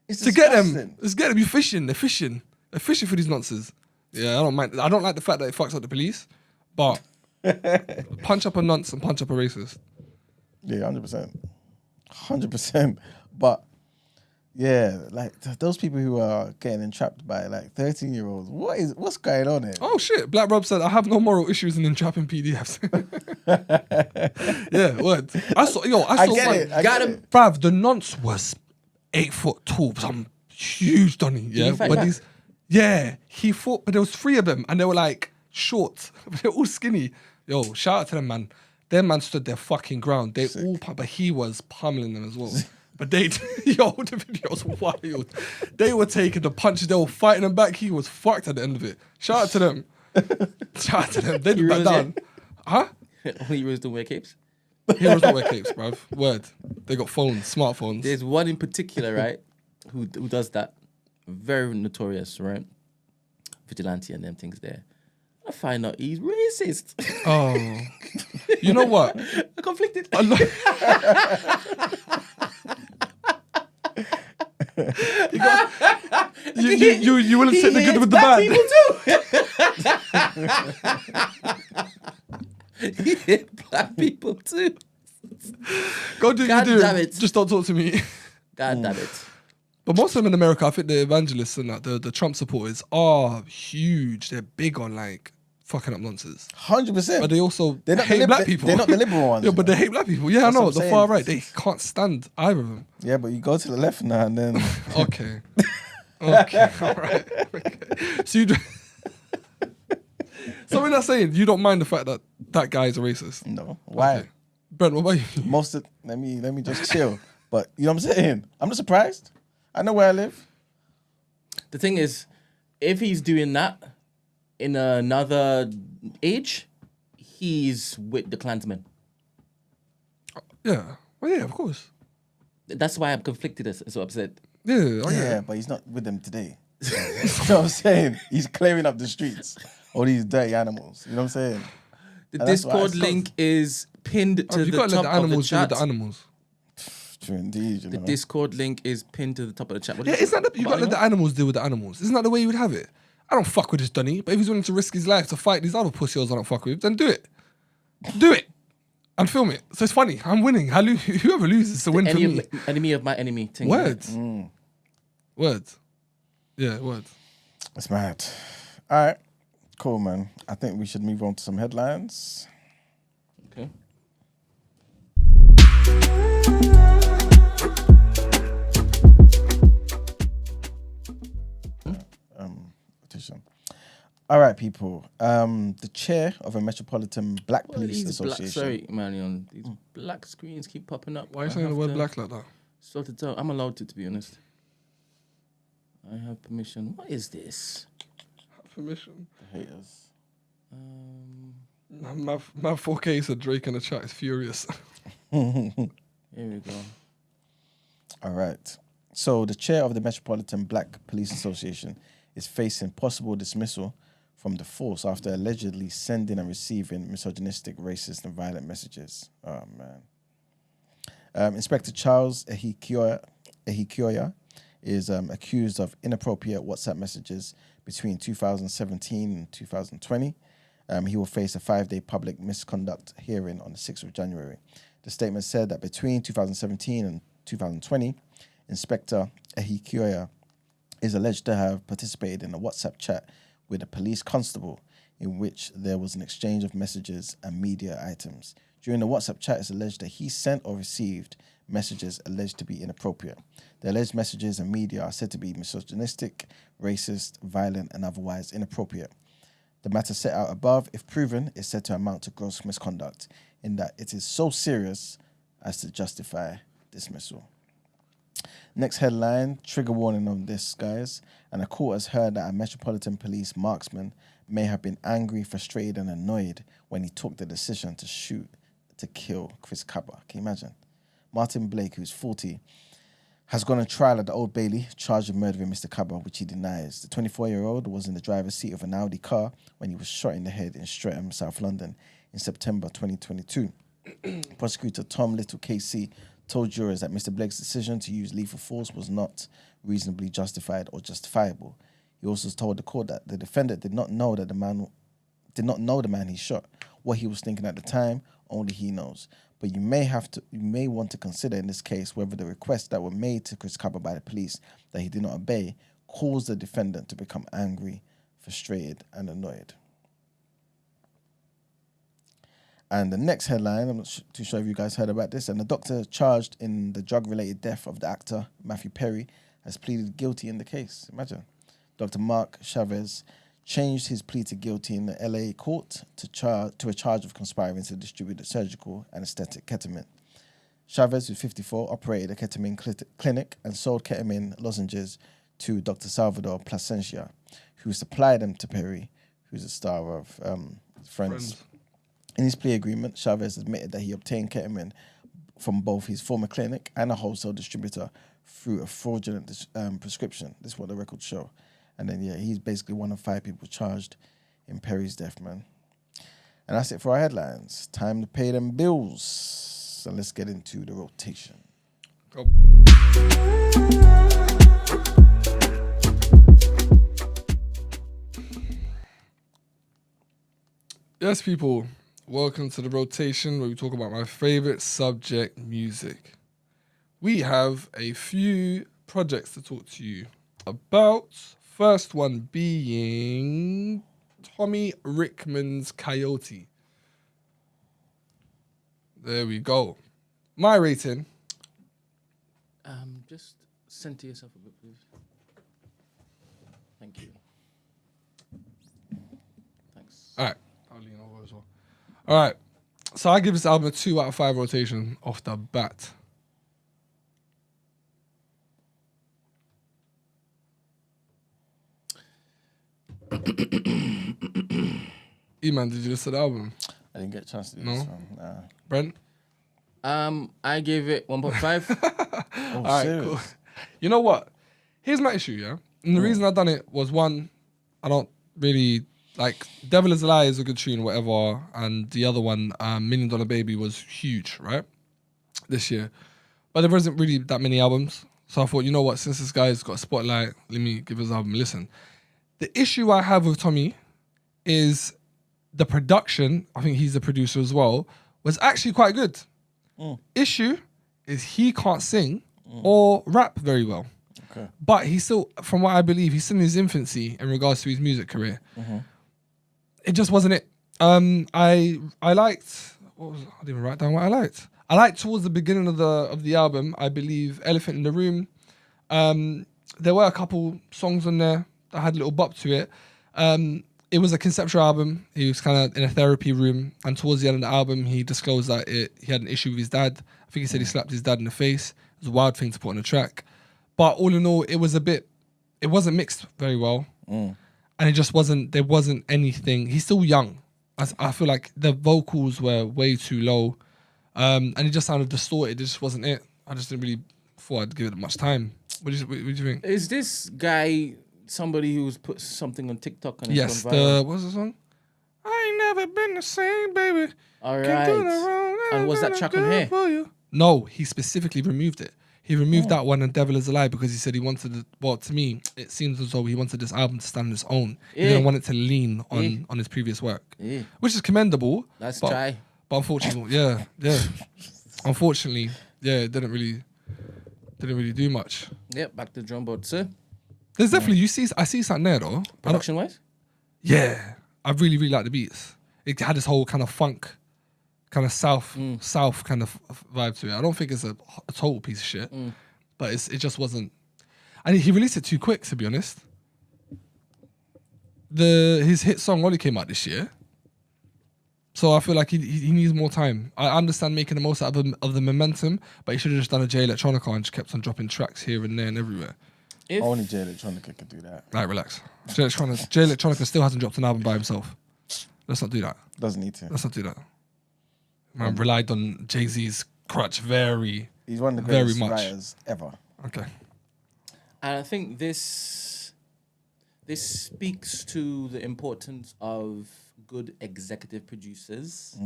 It's To get them. disgusting. Let's get them. You fishing. They're fishing. They're fishing for these nonsense. Yeah, I don't mind. I don't like the fact that it fucks up the police, but punch up a nonce and punch up a racist. Yeah, 100%. But yeah, like those people who are getting entrapped by like 13-year-olds. What's going on here? Oh shit! Black Rob said, "I have no moral issues in entrapping PDFs." Yeah, word. I saw get one. it. I get it. Bruv, the nonce was 8 foot tall, some huge Donny. Yeah, he fight but back? he fought, but there was 3 of them, and they were like short, but they're all skinny. Yo, shout out to them, man. Them man stood their fucking ground. They all, but he was pummeling them as well. But the video was wild. They were taking the punches. They were fighting them back. He was fucked at the end of it. Shout out to them. Shout out to them. They did back down. Huh? Heroes don't wear capes? Heroes don't wear capes, bruv. Word. They got phones, smartphones. There's one in particular, right, who does that. Very notorious, right? Vigilante and them things there. I find out he's racist. Oh. You know what? I'm conflicted. You willing to take the good with the bad? He hit black people too. Go do God you do. damn it. Just don't talk to me. God damn it. But most of them in America, I think the evangelists and the Trump supporters are huge. They're big on like fucking up nonsense. 100%. But they also They're not hate the black people. They're not the liberal ones. Yeah, but they hate black people. Yeah, That's I know. what I'm The saying. far right, they can't stand either of them. Yeah, but you go to the left now and then. Okay. Okay. All right. Okay. So you. So we're not saying you don't mind the fact that that guy is a racist. No. Why? Okay. Brent, what about you? Let me just chill. But you know what I'm saying? I'm not surprised. I know where I live. The thing is, if he's doing that in another age, he's with the Klansmen. Yeah. Well, yeah, of course. That's why I'm conflicted, as what I've said. Yeah. Oh, Yeah, yeah. but he's not with them today. You know what I'm saying? He's clearing up the streets. All these dirty animals. You know what I'm saying? The And that's why Discord link is pinned to You the gotta let top the of the animals deal with chat. the animals. True indeed. You The know? Discord link is pinned to the top of the chat. What Yeah, is it? isn't that you gotta let the animals deal with the animals? Isn't that the way you would have it? I don't fuck with this Dunny, but if he's willing to risk his life to fight these other pussies I don't fuck with, then do it. Do it. And film it. So it's funny. I'm winning. Whoever loses is a win for me. Enemy of my enemy. Thing, Words. Words. Yeah, words. It's mad. All right. Cool, man. I think we should move on to some headlines. Okay. Petition. All right, people. The chair of a Metropolitan Black Police These black, Association. sorry, Marion. These black screens keep popping up. Why are you I saying the have word to black like that? Sort it out. I'm allowed to be honest. I have permission. What is this? Permission. Haters. My 4K said Drake in the chat is furious. Here we go. All right. So the chair of the Metropolitan Black Police Association is facing possible dismissal from the force after allegedly sending and receiving misogynistic, racist, and violent messages. Oh, man. Inspector Charles Ehikioya is accused of inappropriate WhatsApp messages between 2017 and 2020. He will face a 5-day public misconduct hearing on the 6th of January. The statement said that between 2017 and 2020, Inspector Ehikioya is alleged to have participated in a WhatsApp chat with a police constable in which there was an exchange of messages and media items. During the WhatsApp chat, it's alleged that he sent or received messages alleged to be inappropriate. The alleged messages and media are said to be misogynistic, racist, violent, and otherwise inappropriate. The matter set out above, if proven, is said to amount to gross misconduct, in that it is so serious as to justify dismissal. Next headline, trigger warning on this, guys. And a court has heard that a Metropolitan Police marksman may have been angry, frustrated, and annoyed when he took the decision to shoot to kill Chris Kaba. Can you imagine? Martin Blake, who's 40, has gone on trial at the Old Bailey, charged with murdering Mr. Kaba, which he denies. The 24-year-old was in the driver's seat of an Audi car when he was shot in the head in Streatham, South London, in September 2022. Prosecutor Tom Little KC told jurors that Mr. Blake's decision to use lethal force was not reasonably justified or justifiable. He also told the court that the defendant did not know the man he shot. What he was thinking at the time, only he knows. But you may want to consider in this case whether the requests that were made to Chris Kaba by the police that he did not obey caused the defendant to become angry, frustrated, and annoyed. And the next headline, I'm not too sure if you guys heard about this, and the doctor charged in the drug-related death of the actor Matthew Perry has pleaded guilty in the case. Imagine. Dr. Mark Chavez changed his plea to guilty in the LA court to a charge of conspiring to distribute surgical anesthetic ketamine. Chavez, who's 54, operated a ketamine clinic and sold ketamine lozenges to Dr. Salvador Plasencia, who supplied them to Perry, who's a star of Friends. In his plea agreement, Chavez admitted that he obtained ketamine from both his former clinic and a wholesale distributor through a fraudulent prescription. This is what the records show. And then, he's basically one of 5 people charged in Perry's death, man. And that's it for our headlines. Time to pay them bills. So let's get into the rotation. Go. Yes, people. Welcome to the rotation where we talk about my favorite subject, music. We have a few projects to talk to you about. First one being Tommy Richman's Coyote. There we go. My rating. Just center yourself a bit, please. Thank you. Thanks. All right. I'll lean over as well. All right. So I give this album a 2 out of 5 rotation off the bat. E-Man, did you listen to the album? I didn't get a chance to do No? this one. Nah. Brent? I gave it 1.5. Oh, All right, serious? cool. You know what? Here's my issue, yeah? And the reason I done it was, one, I don't really... Like, Devil is a Lie is a good tune, whatever. And the other one, $1 Million Baby, was huge, right? This year. But there wasn't really that many albums. So I thought, you know what? Since this guy's got a spotlight, let me give his album a listen. The issue I have with Tommy is the production, I think he's the producer as well, was actually quite good. Issue is he can't sing or rap very well. Okay. But he's still, from what I believe, he's still in his infancy in regards to his music career. It just wasn't it. I liked, what was it? I didn't even write down what I liked. I liked towards the beginning of the album, I believe, Elephant in the Room. There were a couple songs on there that had a little bop to it. It was a conceptual album. He was kind of in a therapy room, and towards the end of the album, he disclosed that he had an issue with his dad. I think he said he slapped his dad in the face. It was a wild thing to put on a track. But all in all, it wasn't mixed very well. And it just wasn't, there wasn't anything. He's still young. I feel like the vocals were way too low. And it just sounded distorted. It just wasn't it. I just didn't really thought I'd give it much time. What do you think? Is this guy somebody who's put something on TikTok and Yes, it's gone viral? what's the song? I ain't never been the same, baby. All Can't do no right. wrong, And was that track on good here? for you. No, he specifically removed it. He removed that one and Devil is a Lie because he said he wanted it. Well, to me, it seems as though he wanted this album to stand on its own. He didn't want it to lean on his previous work, which is commendable. Let's but, try. But unfortunately, unfortunately, it didn't really do much. Yep, back to the drum board, sir. There's definitely I see something there though. Production wise? Yeah, I really like the beats. It had this whole kind of funk kind of south kind of vibe to it. I don't think it's a total piece of shit, but it just wasn't. And he released it too quick, to be honest. His hit song only came out this year, so I feel like he needs more time. I understand making the most out of the momentum, but he should have just done a J Electronica and just kept on dropping tracks here and there and everywhere. Only J Electronica could do that. Right, relax. J Electronica still hasn't dropped an album by himself. Let's not do that. Doesn't need to. Let's not do that. Man relied on Jay-Z's crutch He's one of the very greatest much. writers ever. Okay. And I think this speaks to the importance of good executive producers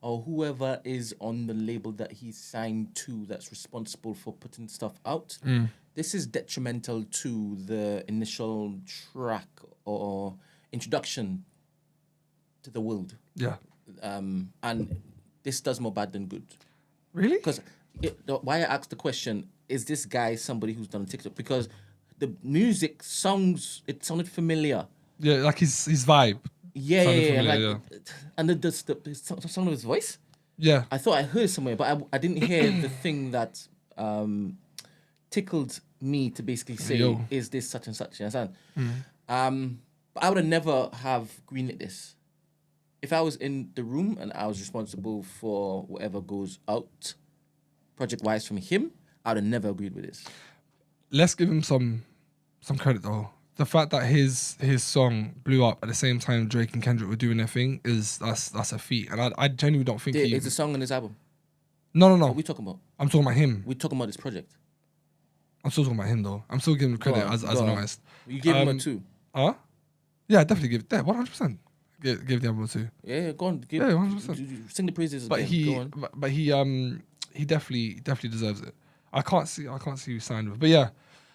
or whoever is on the label that he's signed to that's responsible for putting stuff out. This is detrimental to the initial track or introduction to the world. Yeah. And this does more bad than good. Really? Because why I asked the question, is this guy somebody who's done TikTok? Because the music sounded familiar. Yeah, like his vibe. Yeah, Sounded yeah. familiar, Like, and the sound of his voice. Yeah. I thought I heard it somewhere, but I didn't hear the thing that tickled me to basically say, Yo. is this such and such? You understand? But I would have never have greenlit this. If I was in the room and I was responsible for whatever goes out, project-wise from him, I would have never agreed with this. Let's give him some credit though. The fact that his song blew up at the same time Drake and Kendrick were doing their thing that's a feat, and I genuinely don't think It's a song on his album. No. What are we talking about? I'm talking about him. We're talking about this project. I'm still talking about him though. I'm still giving him credit as an artist. You gave him a 2. Huh? Yeah, definitely give it. Yeah, 100%. Give the album a 2. Yeah, go on. Yeah, 100%. Sing the praises But again. Go on. he definitely deserves it. I can't see who signed with, but yeah,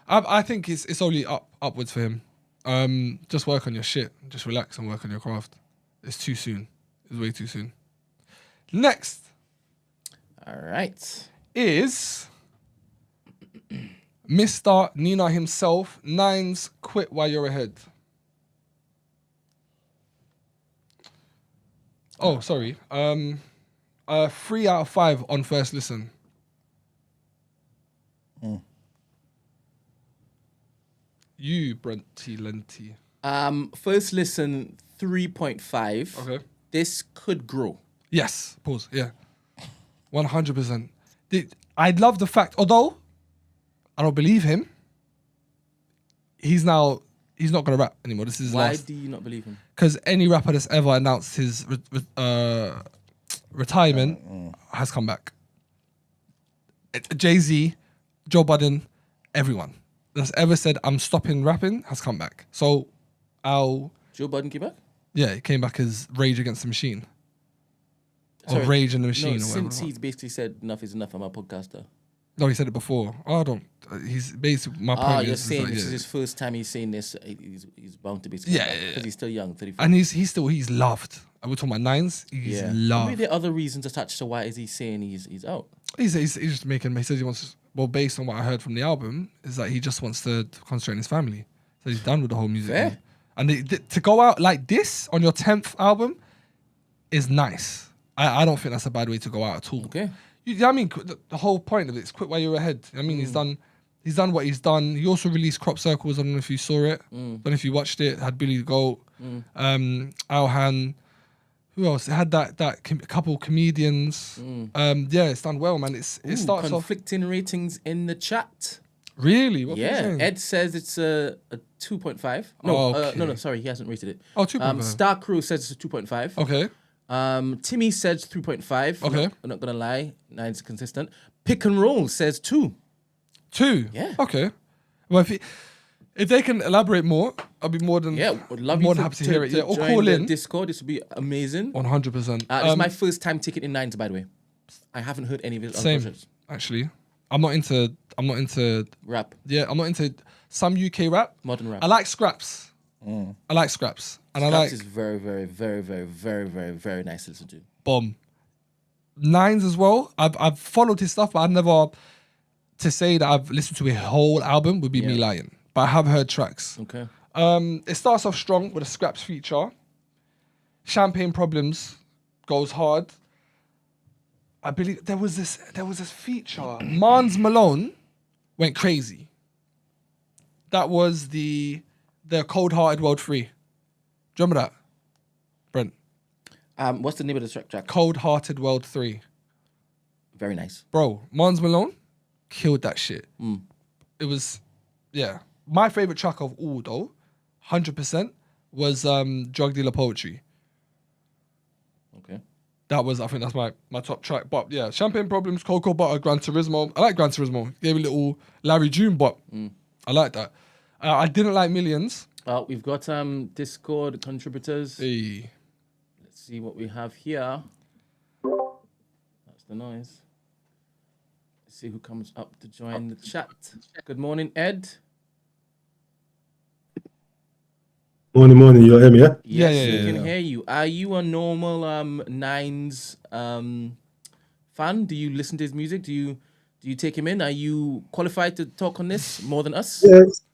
I think it's only upwards for him. Just work on your shit. Just relax and work on your craft. It's too soon. It's way too soon. Next. All right. Is Mr. Nina himself, Nines, Quit While You're Ahead. Oh, sorry. 3 out of 5 on first listen. You, Brent T. Lenti. First listen, 3.5. Okay. This could grow. Yes. Pause. Yeah. 100%. I love the fact, although I don't believe him, he's not going to rap anymore. This is his Why last. do you not believe him? Because any rapper that's ever announced his retirement has come back. Jay-Z, Joe Budden, everyone that's ever said, I'm stopping rapping, has come back. So, Joe Budden came back? Yeah, he came back as Rage Against the Machine. Sorry. Or Rage in the Machine. No, or since whatever. he's basically said enough is enough, I'm a podcaster. No, he said it before. Oh, I don't. He's basically, my point You're is saying like, this yeah. is his first time he's saying this. He's bound to be. Yeah, Because he's still young, 34. And he's loved. We're talking about Nines. He's loved. Maybe there are other reasons attached to why is he saying he's out. He's just making. He says he wants. Well, based on what I heard from the album, is that he just wants to concentrate on his family. So he's done with the whole music. Fair. Thing. And to go out like this on your 10th album is nice. I don't think that's a bad way to go out at all. Okay. I mean, the whole point of it is quit while you're ahead. I mean, he's done what he's done. He also released Crop Circles. I don't know if you saw it. I don't know if you watched it. It had Billy the Goat, Alhan. Who else? It had that couple comedians. Yeah, it's done well, man. It starts off conflicting ratings in the chat. Really. What Ed says it's a 2.5. No, sorry, he hasn't rated it. Oh, 2.5. Star Crew says it's a 2.5. Okay. Timmy says 3.5. Okay. I'm not gonna lie, 9's consistent. Pick and Roll says 2. 2. Yeah. Okay. Well, if they can elaborate more, I'll be more than would love more you than happy to hear it. Yeah, or join call the in. Discord. This would be amazing. 100%. It's my first time ticket in 9's, by the way. I haven't heard any of his other Same. projects. Actually, I'm not into Rap, Yeah, I'm not into some UK rap. modern rap. I like scraps. I like scraps, and I like Scraps is very, very, very, very, very, very, very nice to listen to. bomb. Nines as well. I've followed his stuff, but I've never to say that I've listened to a whole album would be me lying. But I have heard tracks. Okay. It starts off strong with a scraps feature. Champagne Problems goes hard. I believe there was this feature. Mans Malone went crazy. That was the Cold Hearted World 3. Do you remember that, Brent? What's the name of the track? Cold Hearted World 3. Very nice. Bro, Mans Malone killed that shit. It was, yeah. My favorite track of all, though, 100%, was Drug Dealer Poetry. Okay. That was, I think that's my top track. But yeah, Champagne Problems, Cocoa Butter, Gran Turismo. I like Gran Turismo. Gave a little Larry June, but I like that. I didn't like Millions. We've got Discord contributors. Hey. Let's see what we have here. That's the noise. Let's see who comes up to join the chat. Good morning, Ed. Morning, you hear me, yeah? Yes, we can hear you. Are you a normal Nines fan? Do you listen to his music? Do you take him in? Are you qualified to talk on this more than us?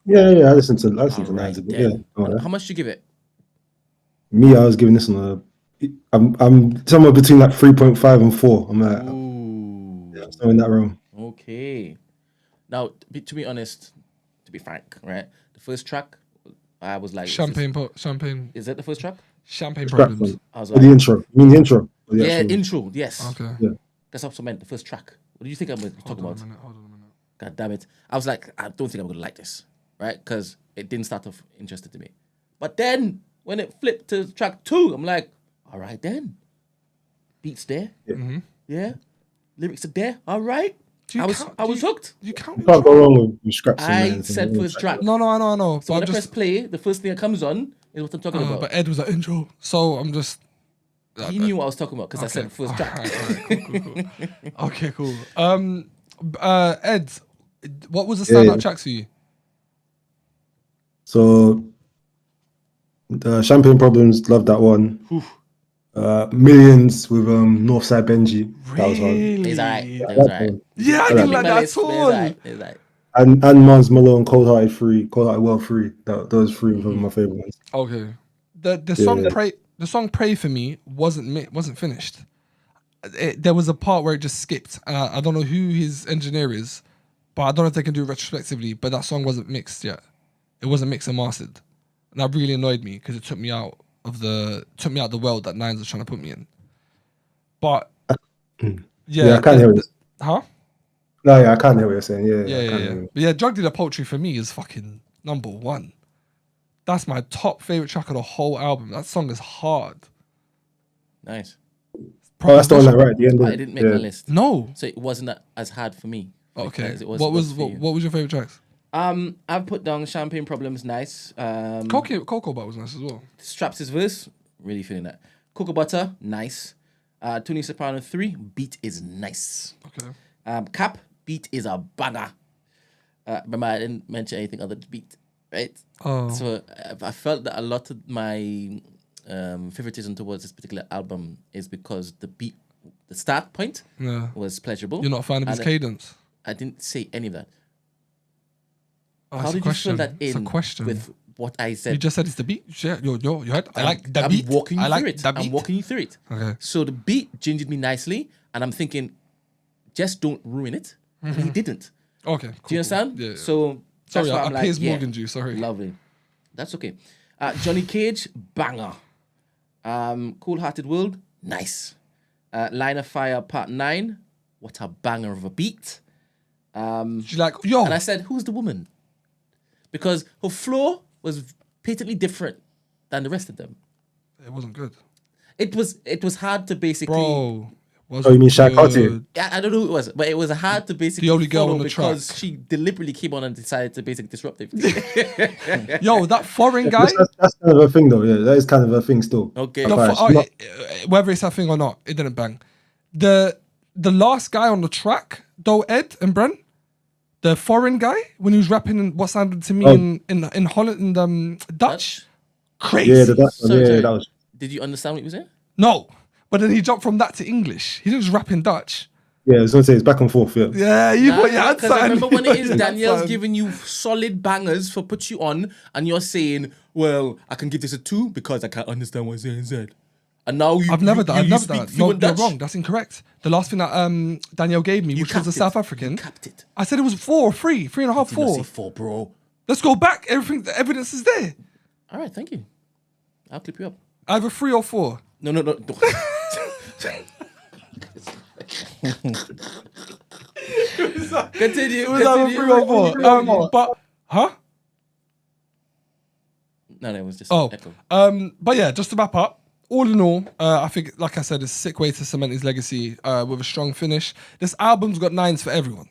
Yeah. I listen to Nines a bit. Yeah. How much do you give it? Me, I was giving this one I'm somewhere between like 3.5 and 4. I'm like, yeah, somewhere in that realm. Okay. Now, to be honest, to be frank, right? The first track, I was like, Champagne. Is that the first track? Champagne Problems. I was like, the intro. You mean the intro? Yeah, intro. Yes. Okay. Yeah. That's what I meant. The first track. What do you think I'm going to talk about? Hold on a minute. God damn it! I was like, I don't think I'm going to like this, right? Because it didn't start off interested to me. But then when it flipped to track 2, I'm like, all right then. Beats there. Yeah. Lyrics are there. All right. I was hooked. You can't go wrong with scraps. I said first track. No, I know. So when I press play, the first thing that comes on is what I'm talking about. But Ed was like intro, so I'm just. He knew what I was talking about because I said first track. Cool. Okay, cool. Ed, what was the standout tracks for you? So, the Champagne Problems, love that one. Millions with Northside Benji. That was hard. He's alright. Yeah, I didn't like that at all. He's alright. And Mans Malone, Cold Hearted World 3. Those 3 were my favorite ones. Okay. The song Pray For Me wasn't finished. There was a part where it just skipped. I don't know who his engineer is, but I don't know if they can do it retrospectively, but that song wasn't mixed yet. It wasn't mixed and mastered. And that really annoyed me because it took me out of the world that Nines was trying to put me in. But yeah, I can't hear it. Huh? No, yeah, I can't hear what you're saying. Yeah. But yeah, Drug Dealer Poetry for me is fucking number 1. That's my top favorite track of the whole album. That song is hard. Nice. That's the one that right at the end. I didn't make my list. No. So it wasn't as hard for me. Okay. What was your favorite tracks? I've put down Champagne Problems, nice. Cocoa Butter was nice as well. Straps' verse, really feeling that. Cocoa Butter, nice. Tony Soprano 3, beat is nice. Okay. Cap, beat is a banger. Remember, I didn't mention anything other than beat, right? Oh. So I felt that a lot of my favoritism towards this particular album is because the beat, the start point was pleasurable. You're not a fan of his cadence? I didn't say any of that. Oh, How did you fill that in with what I said? You just said it's the beat. Yeah, you heard. I like the beat. I'm walking you I like through it. I'm walking you through it. Okay. So the beat gingered me nicely, and I'm thinking, just don't ruin it. And he didn't. Okay. Cool, do you understand? Yeah. So sorry, I Piers Morgan you. Sorry. Lovely. That's okay. Johnny Cage, banger. Cool Hearted World, nice. Line of Fire Part 9, what a banger of a beat. She's like, yo. And I said, who's the woman? Because her flow was patently different than the rest of them. It wasn't good. It was hard to basically. Bro. Oh, you mean Shaq? Yeah, I don't know who it was, but it was hard to basically. The only girl on the because track. she deliberately came on and decided to basically disrupt it. Yo, that foreign guy. That's kind of a thing, though. Yeah, that is kind of a thing still. Okay. No, whether it's a thing or not, it didn't bang. The last guy on the track, though, Ed and Brent, the foreign guy when he was rapping in what sounded to me in Holland, in Dutch, crazy. Yeah, that was. Did you understand what he was saying? No. But then he jumped from that to English. He didn't just rap in Dutch. Yeah, I was going to say, it's back and forth, yeah. Yeah, you put your hands Because I remember when it is Daniel's Daniel's giving you solid bangers for put you on, and you're saying, well, I can give this a 2 because I can't understand what he's saying. And And now I've never done. you I've never speak done. No, fluent you're Dutch? wrong. That's incorrect. The last thing that Danielle gave me, which was a South African, capped it. I said it was 4, 3, 3.5, Did not 4. say 4, bro. Let's go back. Everything, the evidence is there. All right, thank you. I'll clip you up. Either 3 or 4. No. Continue. It was either 3 or 4. But No, it was just Oh, echo. but yeah, just to wrap up, all in all, I think, like I said, it's a sick way to cement his legacy with a strong finish. This album's got 9s for everyone.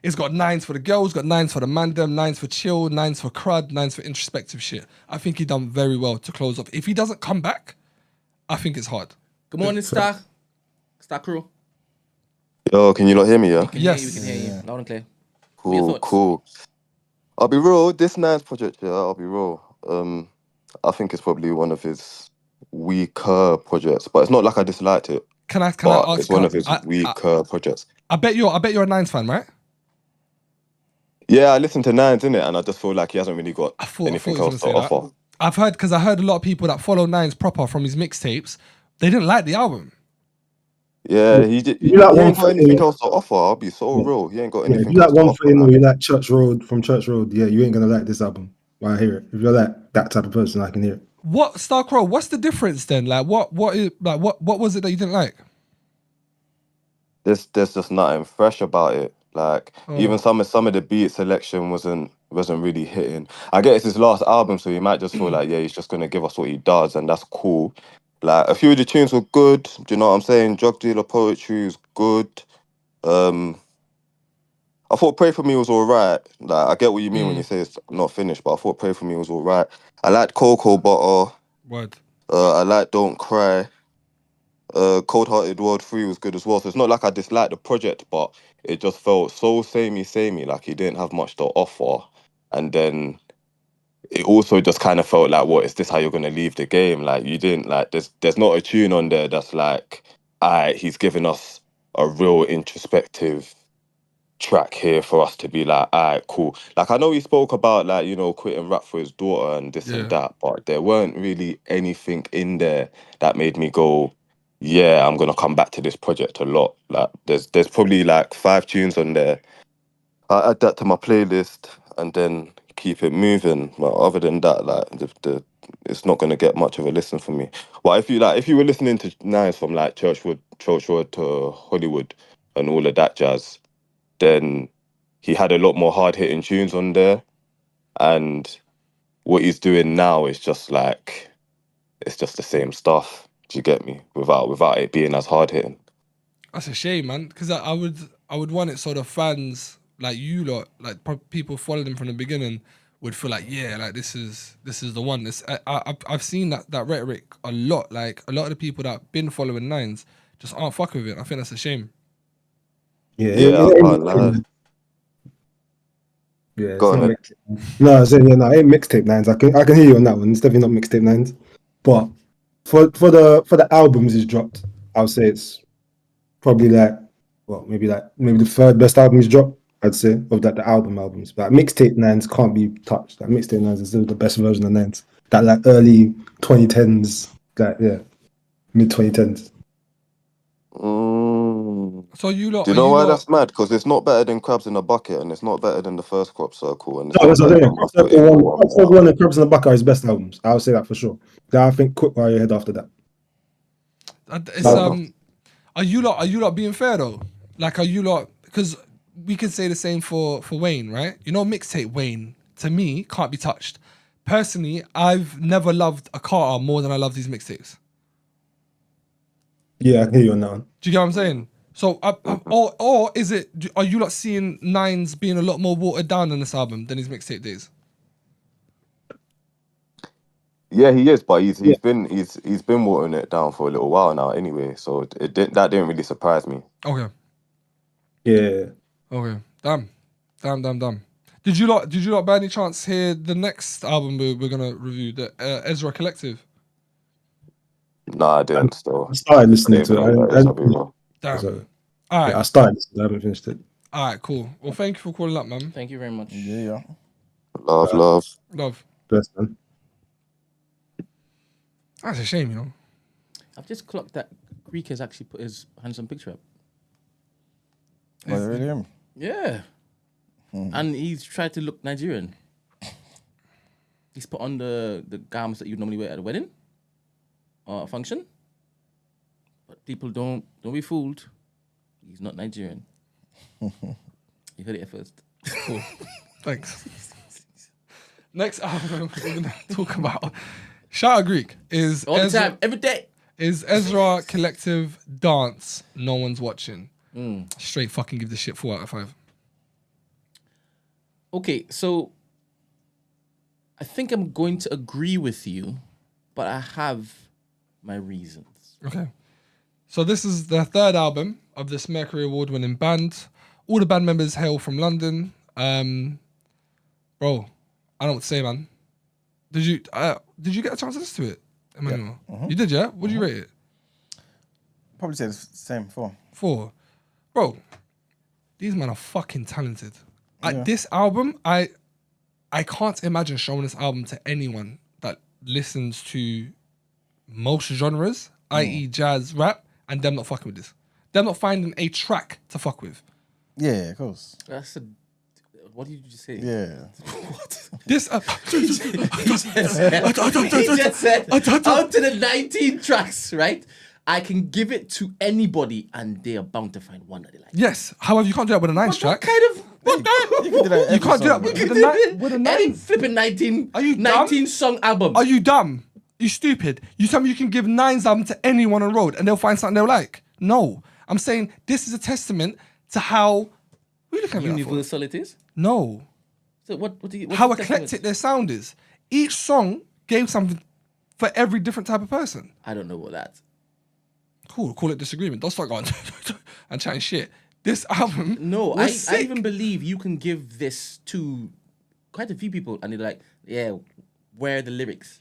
It's got 9s for the girls, got 9s for the mandem, 9s for chill, 9s for crud, 9s for introspective shit. I think he done very well to close off. If he doesn't come back, I think it's hard. Good morning, Star Crew. Yo, can you not hear me, yeah? We can hear you. Loud and clear. Cool. I'll be real, this Nines project, yeah, I'll be real. I think it's probably one of his weaker projects, but it's not like I disliked it. Can I ask? It's one of his weaker projects. I bet you're a 9s fan, right? Yeah, I listened to Nines, innit, and I just feel like he hasn't really got anything else to offer. I've heard, because I heard a lot of people that follow Nines proper from his mixtapes, they didn't like the album. Yeah, he ain't got anything else to offer. I'll be so real. He ain't got anything else to offer. If you like Church Road from Church Road, yeah, you ain't gonna like this album. I hear it. If you're that type of person, I can hear it. What Starcrow? What's the difference then? Like, what was it that you didn't like? There's just nothing fresh about it. Like even some of the beat selection wasn't really hitting. I get it's his last album, so he might just feel like he's just gonna give us what he does, and that's cool. Like a few of the tunes were good. Do you know what I'm saying? Drug Dealer Poetry was good. I thought Pray For Me was alright. Like I get what you mean when you say it's not finished, but I thought Pray For Me was alright. I liked Cocoa Butter. Word. I liked Don't Cry. Cold Hearted World 3 was good as well. So it's not like I disliked the project, but it just felt so samey, like he didn't have much to offer. And then it also just kind of felt like, what, is this how you're going to leave the game? Like you didn't, like, there's not a tune on there that's like, he's giving us a real introspective track here for us to be like, cool. Like I know he spoke about like, you know, quitting rap for his daughter and this and that, but there weren't really anything in there that made me go, yeah, I'm gonna come back to this project a lot. Like there's probably like 5 tunes on there. I add that to my playlist and then keep it moving. But other than that, like it's not gonna get much of a listen for me. Well, if you were listening to Nines from like Church Road to Hollywood and all of that jazz, then he had a lot more hard hitting tunes on there. And what he's doing now is just like, it's just the same stuff. Do you get me? Without it being as hard hitting. That's a shame, man. Because I would want it so the fans like you lot, like people following him from the beginning, would feel like, yeah, like this is the one. I've seen that rhetoric a lot. Like a lot of the people that have been following Nines just aren't fucking with it. I think that's a shame. Yeah, I can't lie. Yeah, Go on. No, I said it ain't mixtape Nines. I can hear you on that one. It's definitely not mixtape Nines. But for the albums he's dropped, I'll say it's probably maybe the 3rd best album he's dropped. I'd say of the albums. But mixtape Nines can't be touched. Like mixtape Nines is still the best version of Nines. That like early 2010s, mid 2010s. So you lot, do you know why that's mad? Because it's not better than Crabs in a Bucket, and it's not better than the first Crop Circle. And Crop Circle and Crabs in the Bucket are his best albums. I'll say that for sure. Then I think Quick Wire Head after that. Are you lot being fair though? Like, are you lot, because we can say the same for Wayne, right? You know, mixtape Wayne to me can't be touched. Personally, I've never loved a Carter more than I love these mixtapes. Yeah, I can hear you on that one. Do you get what I'm saying? So, or is it? Are you lot seeing Nines being a lot more watered down in this album than his mixtape days? Yeah, he is, but he's been watering it down for a little while now, anyway. So that didn't really surprise me. Okay. Yeah. Okay. Damn. Did you lot by any chance hear the next album we're gonna review, the Ezra Collective? No, I didn't. Still, I started listening to it. Damn. So, all right. Yeah, I started listening. I haven't finished it. All right. Cool. Well, thank you for calling up, man. Thank you very much. Yeah. Love. Bless, man. That's a shame, you know. I've just clocked that Greek has actually put his handsome picture up. Was it really him? Yeah. And he's tried to look Nigerian. He's put on the garments that you normally wear at a wedding or a function. But people don't be fooled. He's not Nigerian. You heard it first. Cool. Thanks. Next album we're gonna talk about. Shout out Greek is All the time, every day. Is Ezra Collective Dance. No one's watching. Straight fucking give this shit 4 out of 5. Okay, so I think I'm going to agree with you, but I have my reasons. Okay. So this is the third album of this Mercury Award-winning band. All the band members hail from London. Bro, I don't know what to say, man. Did you get a chance to listen to it, Emmanuel? Yeah. You did, yeah? What do you rate it? Probably say the same, 4. 4. Bro, these men are fucking talented. This album, I can't imagine showing this album to anyone that listens to most genres, i.e. jazz, rap, and them not fucking with this. Them not finding a track to fuck with. Yeah, of course. What did you just say? Yeah. What? This He just said, out to the 19 tracks, right? I can give it to anybody and they are bound to find one that they like. Yes. However, you can't do that with a 9's track. What kind of... You can do that You can't do that with a 9. Any flipping 19, Are you 19 song album. Are you dumb? You stupid. You tell me you can give 9's album to anyone on road and they'll find something they'll like. No. I'm saying this is a testament to how... Who are you looking at me like for? Universal it is? No. So what do you... How eclectic their sound is. Each song gave something for every different type of person. I don't know about that. Cool, call it disagreement. Don't start going and chatting shit. This album No, was I sick. even believe you can give this to quite a few people and they're like, yeah, where are the lyrics?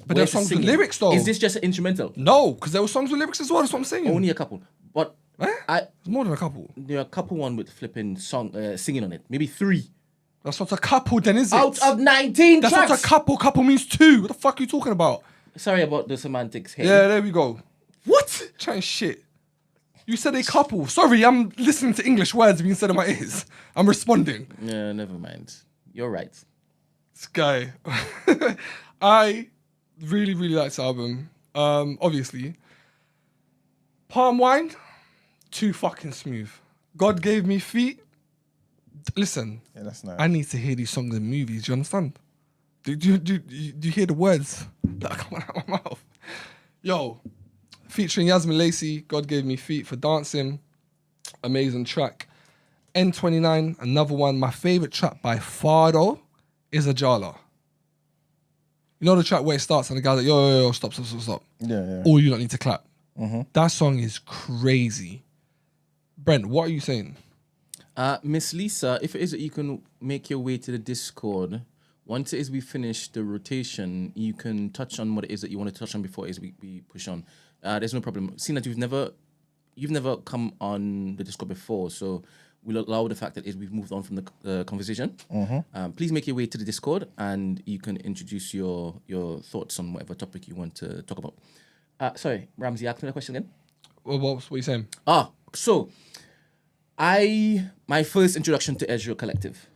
But there are Where's the songs with singing? lyrics though. Is this just an instrumental? No, because there were songs with lyrics as well. That's what I'm saying. Only a couple. But It's more than a couple. there are a couple one with flipping song singing on it. Maybe 3. That's not a couple then, is it? Out of 19 That's tracks. not a couple. Couple means 2. What the fuck are you talking about? Sorry about the semantics here. Yeah, there we go. What? Chatting shit. You said a couple. Sorry, I'm listening to English words being said in my ears. I'm responding. Yeah, never mind. You're right. This guy. I really, really like this album. Obviously. Palm Wine, too fucking smooth. God Gave Me Feet. Listen, Yeah, that's nice. I need to hear these songs in movies. Do you understand? Do you hear the words that are coming out of my mouth? Yo, featuring Yasmin Lacey, God Gave Me Feet for dancing. Amazing track. N29, another one. My favorite track by far though is Ajala. You know the track where it starts and the guy's like, yo, stop. Yeah. Or you don't need to clap. That song is crazy. Brent, what are you saying? Miss Lisa, if it is that you can make your way to the Discord, once it is we finish the rotation, you can touch on what it is that you want to touch on before it is we push on. There's no problem. Seeing that you've never come on the Discord before, so we'll allow the fact that we've moved on from the conversation. Please make your way to the Discord and you can introduce your thoughts on whatever topic you want to talk about. Sorry, Ramsey, ask me the question again. What are you saying? So my first introduction to Ezra Collective,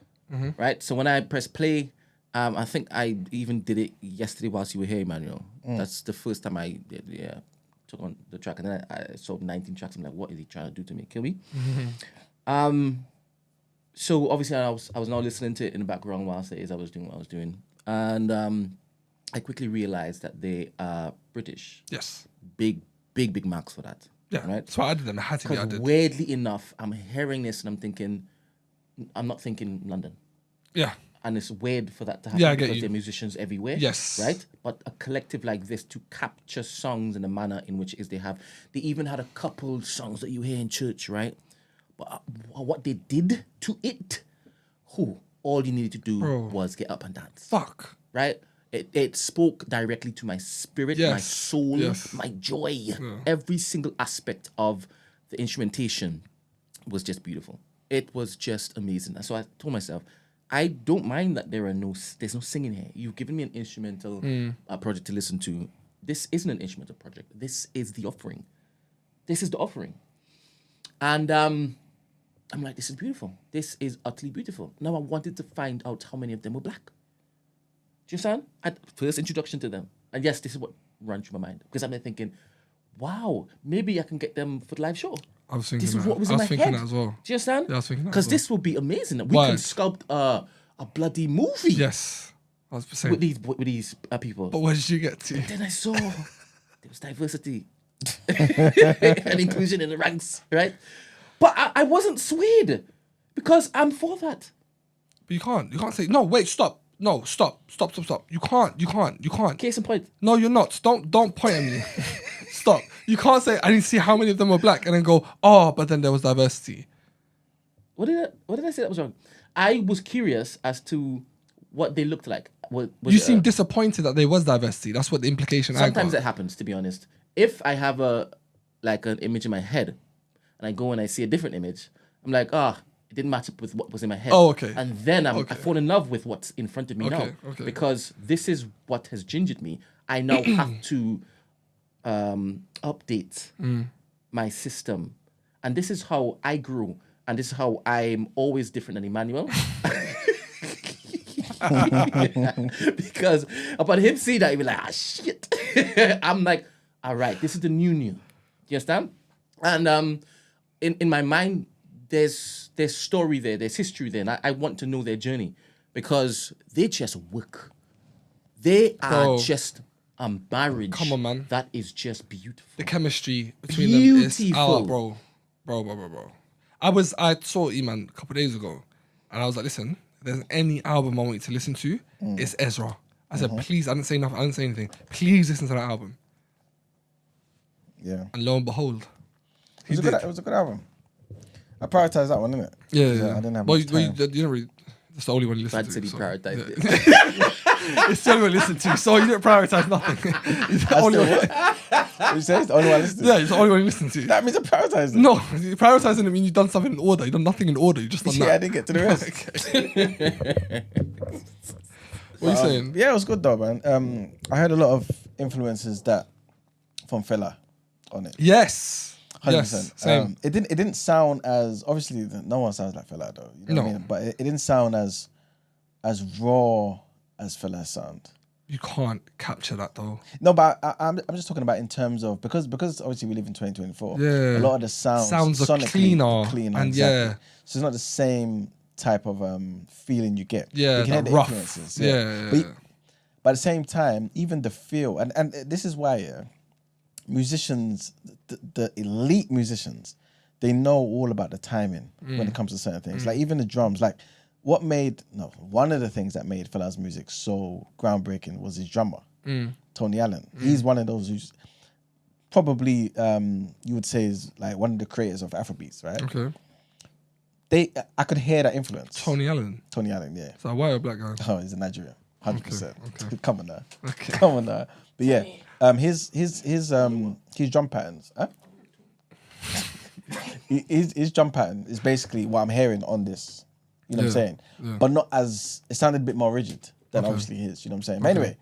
right? So when I press play, I think I even did it yesterday whilst you were here, Emmanuel. That's the first time I took on the track, and then I saw 19 tracks. I'm like, what is he trying to do to me? Kill me? So obviously I was now listening to it in the background whilst I was doing what I was doing, and I quickly realized that they are British. Yes. Big marks for that. Yeah, right. that's why I did them. It had to be Because added. weirdly enough, I'm hearing this and I'm not thinking London. Yeah. And it's weird for that to happen Yeah, I get because you. there are musicians everywhere. Yes. Right? But a collective like this to capture songs in the manner in which they even had a couple songs that you hear in church, right? But what they did to it, all you needed to do was get up and dance. Fuck. Right? It spoke directly to my spirit, my soul, my joy. Yeah. Every single aspect of the instrumentation was just beautiful. It was just amazing. And so I told myself, I don't mind that there's no singing here. You've given me an instrumental project to listen to. this isn't an instrumental project. This is the offering. This is the offering. And I'm like, this is beautiful. This is utterly beautiful. Now I wanted to find out how many of them were black. Do you understand? First introduction to them. And yes, this is what ran through my mind. Because I'm there thinking, wow, maybe I can get them for the live show. I was thinking This is what was in my head. that as well. Do you understand? Yeah, I was thinking that Because as well. this will be amazing. We Why? can sculpt a bloody movie Yes. I was saying. with these people. But where did you get to? Then I saw there was diversity and inclusion in the ranks, right? But I wasn't swayed because I'm for that. But you can't say, no, wait, stop. No, stop. You can't. Case in point. No, you're not. Don't point at me. Stop. You can't say, I didn't see how many of them were black and then go, oh, but then there was diversity. What did I say that was wrong? I was curious as to what they looked like. You seem disappointed that there was diversity. That's what the implication I got. Sometimes it happens, to be honest. If I have an image in my head and I go and I see a different image, I'm like, it didn't match up with what was in my head. Oh, okay. And then I fall in love with what's in front of me now. Okay. Because this is what has gingered me. I now have to update my system. And this is how I grew. And this is how I'm always different than Emmanuel. Because upon him seeing that, he'd be like, shit. I'm like, all right, this is the new. You understand? And in my mind, there's story there, there's history there, and I want to know their journey because they just work. They are just a marriage. Come on, man. That is just beautiful. The chemistry between them is bro. I saw E-Man a couple of days ago, and I was like, listen, if there's any album I want you to listen to, it's Ezra. I said, please, I didn't say nothing, I didn't say anything. Please listen to that album. Yeah. And lo and behold, it was a good album. I prioritized that one, innit? Yeah. I didn't have well, much time. You didn't really. That's the only one you listened Brad to. said he prioritized it. It's the only one you listened to, so you didn't prioritize nothing. It's the only one. What you say? It's the only one I listened to? Yeah, it's the only one you listened to. That means I prioritized it. No, prioritizing it means you've done something in order. You've done nothing in order. You just done that. I didn't get to the rest. What are you saying? Yeah, it was good though, man. I heard a lot of influences from Fela on it. Yes. 100%. Yes, same. It didn't sound as, obviously no one sounds like Fela though. You know what I mean? But it didn't sound as raw as Fela sound. You can't capture that though. No, but I'm just talking about in terms of because obviously we live in 2024. Yeah. A lot of the sounds are cleaner. And exactly. yeah. So it's not the same type of feeling you get. Yeah, you can hear the rough. influences. Yeah. But at the same time, even the feel, and this is why musicians, the elite musicians, they know all about the timing when it comes to certain things. Like even the drums, like one of the things that made Fela's music so groundbreaking was his drummer, Tony Allen. He's one of those who's probably you would say is like one of the creators of Afrobeats, right? Okay. I could hear that influence. Tony Allen, yeah. So a white or black guy? Oh, he's a Nigerian, 100%. Okay. Come on now. Okay. Come on now. But yeah, his drum patterns. Huh? his drum pattern is basically what I'm hearing on this. You know what I'm saying? Yeah. But not as, it sounded a bit more rigid than obviously his. You know what I'm saying? But anyway,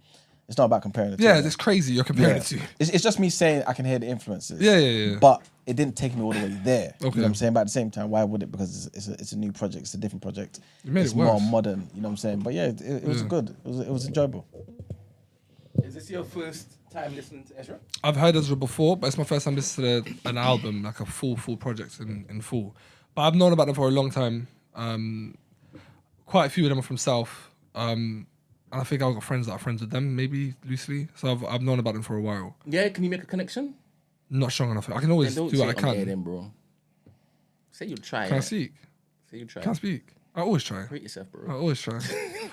it's not about comparing the two. Yeah, it's crazy you're comparing it to. It's just me saying I can hear the influences. Yeah. But it didn't take me all the way there. You know Okay. what I'm saying? But at the same time, why would it? Because it's a new project. It's a different project. You made it's it more worse. modern. You know what I'm saying? But yeah, it was good. It was enjoyable. Is this your first time listening to Ezra? I've heard Ezra before, but it's my first time listening to an album, like a full project in full. But I've known about them for a long time. Quite a few of them are from South. And I think I've got friends that are friends with them, maybe loosely. So I've known about them for a while. Yeah, can you make a connection? Not strong enough. I can always do what I can. Then, bro. Say you'll try. Can I speak? Say you try. Can't speak. I always try. Rate yourself, bro. I always try.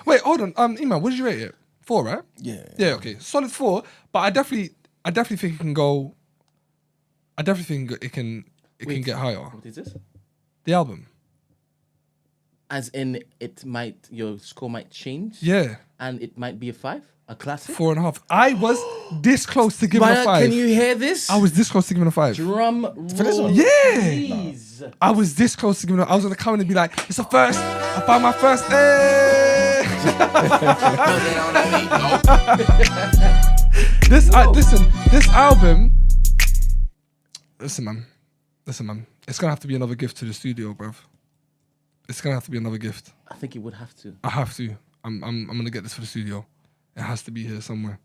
Wait, hold on. Iman, what did you rate it? 4, right? Yeah. Yeah, okay. Solid 4, but I definitely think it can go. I definitely think it can get higher. What is this? The album. As in, your score might change. Yeah. And it might be a 5, a classic. 4.5. I was this close to giving a 5. Can you hear this? I was this close to giving a 5. Drum roll. Yeah. Please. I was this close to giving I was gonna come in and be like, it's a first. I found my first. Hey! This album. Listen, man. It's gonna have to be another gift to the studio, bruv. It's gonna have to be another gift. I think it would have to. I have to. I'm gonna get this for the studio. It has to be here somewhere.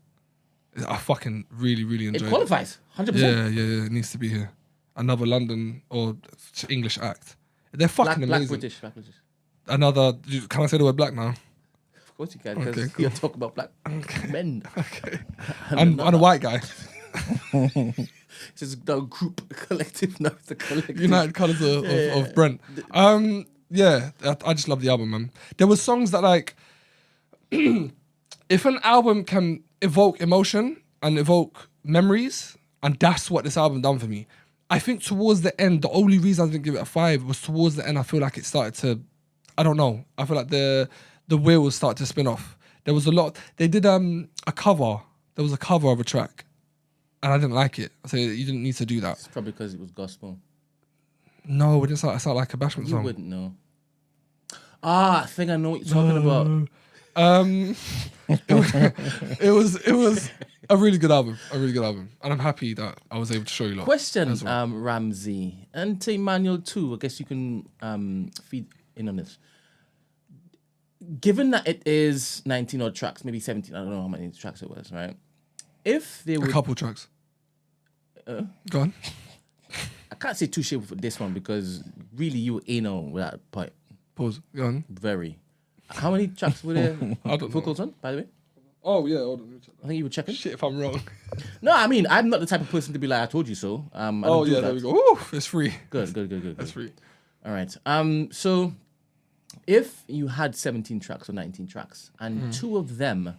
I fucking really enjoy it. It qualifies, 100%. Yeah. It needs to be here. Another London or English act. They're fucking amazing. Black British. Another. Can I say the word black now? Of course you can, because Okay, cool. you're talking about black men. Okay. and a white guy. It's just the group collective, no, it's the collective. United Colours of Brent. Yeah, I just love the album, man. There was songs that like, if an album can evoke emotion and evoke memories, and that's what this album done for me. I think towards the end, the only reason I didn't give it a 5 was towards the end. I feel like it started to, I don't know. I feel like the wheels start to spin off. There was a lot. They did a cover. There was a cover of a track, and I didn't like it. I said you didn't need to do that. It's probably because it was gospel. No, it didn't sound like a bashment song. You wouldn't know. I think I know what you're talking about. It was a really good album, and I'm happy that I was able to show you lot. Question, as well. Ramsey and to Emmanuel too. I guess you can feed in on this. Given that it is 19 odd tracks, maybe 17, I don't know how many tracks it was, right? If they were A couple tracks. Go on. I can't say too shit for this one because really you were anal with that point. Pause. Go on. Very. How many tracks were there? I don't vocals on, by the way? Oh yeah, hold on. I think you were checking. Shit, if I'm wrong. No, I mean I'm not the type of person to be like I told you so. I don't do Yeah, that. there we go. Ooh, it's free. Good. That's free. All right. So if you had 17 tracks or 19 tracks and 2 of them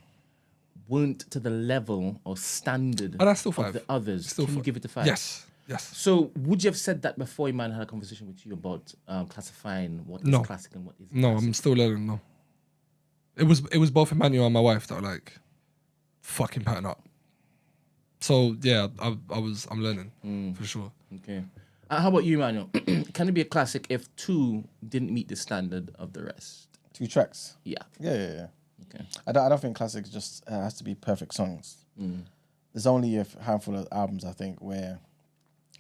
weren't to the level or standard that's still of 5. the others, Still can you 5. give it a 5? Yes. So would you have said that before Iman had a conversation with you about classifying what is classic and what isn't? No, classic? I'm still learning. No. It was both Emmanuel and my wife that were like fucking pattern up. So yeah, I'm learning for sure. Okay. How about you, Emmanuel? Can it be a classic if 2 didn't meet the standard of the rest? 2 tracks. Yeah. Yeah. Okay. I don't think classics just has to be perfect songs. There's only a handful of albums I think where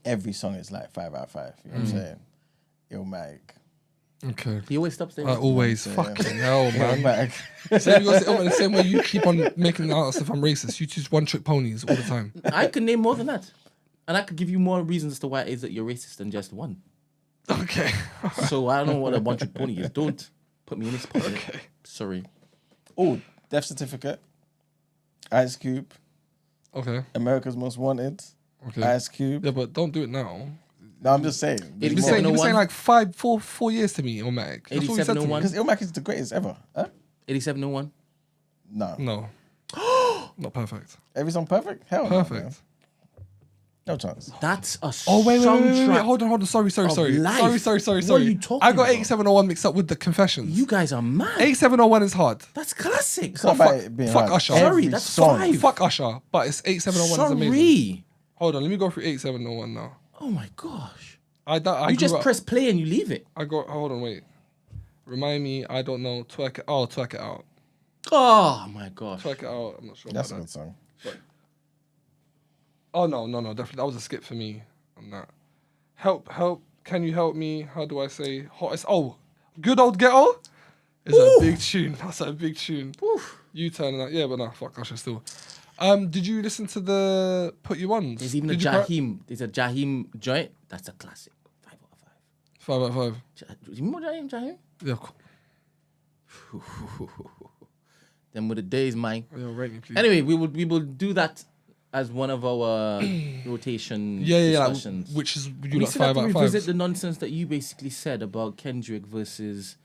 every song is like 5 out of 5. You know what I'm saying? Illmatic. Okay. He always stops there. Always. Fucking hell, man. Illmatic. The same way you keep on making out stuff I'm racist. You choose one trick ponies all the time. I could name more than that. And I could give you more reasons as to why it is that you're racist than just one. Okay. So I don't know what a one trick pony is. Don't put me in this spot. Okay. Sorry. Oh, Death Certificate. Ice Cube. Okay. America's Most Wanted. Okay. Ice Cube. Yeah, but don't do it now. No, I'm just saying. You've been saying like 4 years to me, Illmatic. That's what you said to me. 8701. Because Illmatic is the greatest ever. Huh? 8701. No. No. Not perfect. Every song perfect? Hell Perfect. no, man. No chance. That's a Wait. track. Hold on. Sorry. life. What are you talking I got about? 8701 mixed up with the Confessions. You guys are mad. 8701 is hard. That's classic. It's not about it being fuck hard. Usher. Sorry, Every that's song. 5. Fuck Usher. But it's 8701 is amazing. Sorry. Hold on, let me go through 8701 now. Oh my gosh. I You grew just up- press play and you leave it. hold on, wait. Remind me, I don't know. Twerk it out. Oh my gosh. Twerk it out. I'm not sure That's a about good song. Oh no, definitely. That was a skip for me on that. Help, can you help me? How do I say hottest? Oh, good old ghetto is a big tune. That's a big tune. You turn that. Yeah, but no, fuck Usher still. Did you listen to the Put You Ones? There's even a Did you cry? Jaheim. There's a Jaheim joint. That's a classic. 5 out of 5 out of 5. Do you remember Jaheim? Yeah, cool. Them were the days, man. Yeah, rate me, please. Anyway, we will do that as one of our rotation Yeah, discussions. which is we you like still have 5 to out of revisit 5. the nonsense that you basically said about Kendrick versus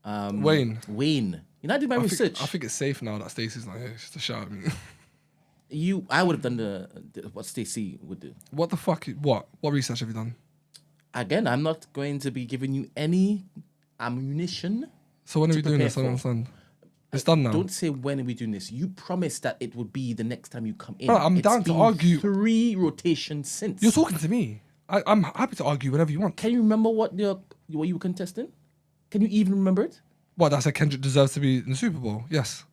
Wayne. You know, I did my research. I think it's safe now that Stacey's not here. Just to shout at me. I would have done the what Stacey would do. What the fuck? What research have you done? Again, I'm not going to be giving you any ammunition. So when are we doing prepare this? I don't for. understand. It's done now. Don't say when are we doing this. You promised that it would be the next time you come in. Bro, I'm It's down to been argue. 3 rotations since. You're talking to me. I'm happy to argue whatever you want. Can you remember what you were contesting? Can you even remember it? What, I said Kendrick deserves to be in the Super Bowl? Yes.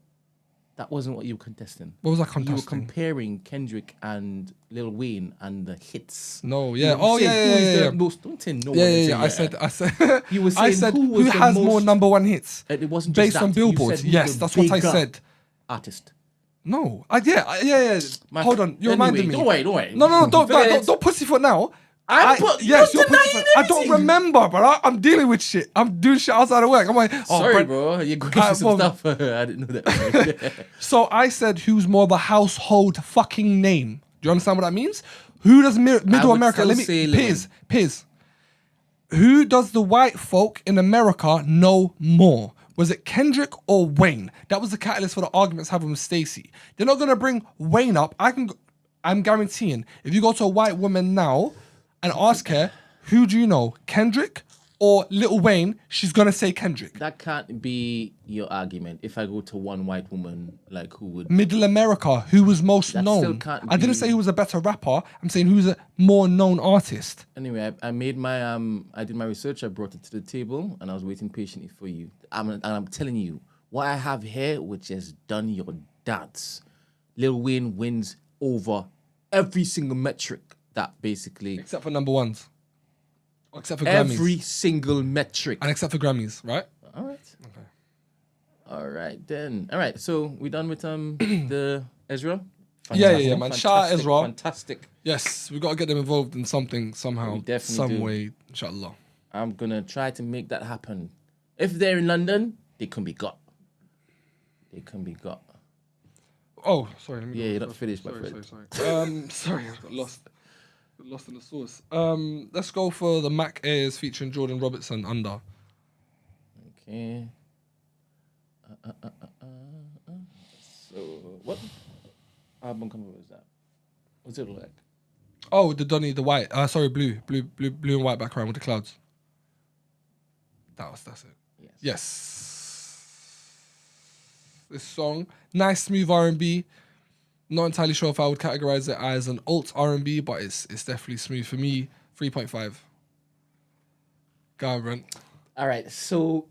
That wasn't what you were contesting. What was I You were contesting? comparing Kendrick and Lil Wayne and the hits. No, You yeah. were Oh, saying yeah, who is yeah, the yeah. most- don't say no. Yeah, one, yeah, say yeah. I said. You were I saying said who was the has more most- number one hits It wasn't just based on that. You Billboard. said who's Yes, the that's what I bigger said. Artist. No, yeah. Hold on, you're reminding me. Don't worry. No, don't Forget don't pussyfoot now. You're you're denying pussyfoot. I don't everything. remember, bro. I'm dealing with shit. I'm doing shit outside of work. I'm like, Sorry, Brent. bro. You're going through some well, stuff. I didn't know that. So I said, who's more the household fucking name? Do you understand what that means? Who does Middle would America? still Let me say Lil Piers. Who does the white folk in America know more? Was it Kendrick or Wayne? That was the catalyst for the arguments having with Stacey. They're not gonna bring Wayne up. I'm guaranteeing. If you go to a white woman now and ask her, who do you know, Kendrick or Lil Wayne? She's gonna say Kendrick. That can't be your argument. If I go to one white woman, like who would... Middle America, who was most That still known? can't I didn't be- say who was a better rapper. I'm saying who's a more known artist. Anyway, I made my I did my research. I brought it to the table, and I was waiting patiently for you. I'm telling you, what I have here, which has done your dance. Lil Wayne wins over every single metric that basically... Except for number ones. Except for Grammys. Every single metric. And except for Grammys, right? All right. Okay. All right, then. All right, so we done with the Ezra? Yeah, man. Shout out Ezra. Fantastic. Yes, we got to get them involved in something, somehow, We definitely some do. way, inshallah. I'm going to try to make that happen. If they're in London, they can be got. They can be got. Oh, sorry. Let me Yeah, go you're not first. finished, my Sorry. friend. Sorry, I got lost. Got lost in the sauce. Let's go for the Mac Ayres featuring Jordan Robertson, Under. Okay. So, what album cover was that? What's it look like? Oh, the Donny, the white. Sorry, blue and white background with the clouds. That's it. Yes. This song, nice smooth R&B. Not entirely sure if I would categorize it as an alt R&B, but it's definitely smooth for me. 3.5. Go on, Brent. All right, so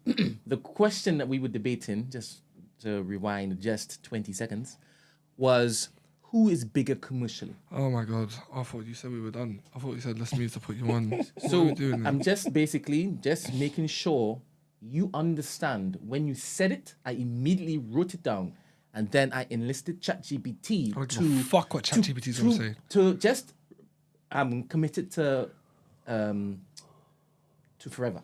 the question that we were debating, just to rewind just 20 seconds, was who is bigger commercially? Oh my God. I thought you said we were done. I thought you said let's move to put you on. What are So we doing I'm then? just basically just making sure you understand. When you said it, I immediately wrote it down, and then I enlisted ChatGPT I don't give a fuck what ChatGPT is gonna say. To just, I'm committed to forever.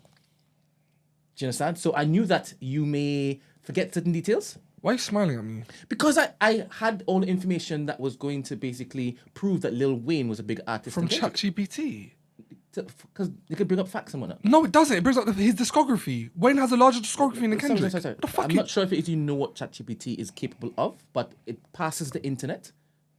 Do you understand? So I knew that you may forget certain details. Why are you smiling at me? Because I had all the information that was going to basically prove that Lil Wayne was a big artist. From ChatGPT? Because they could bring up facts and whatnot. No, it doesn't. It brings up his discography. Wayne has a larger discography than Kendrick. Sorry. The fuck I'm not sure if you know what ChatGPT is capable of, but it passes the internet,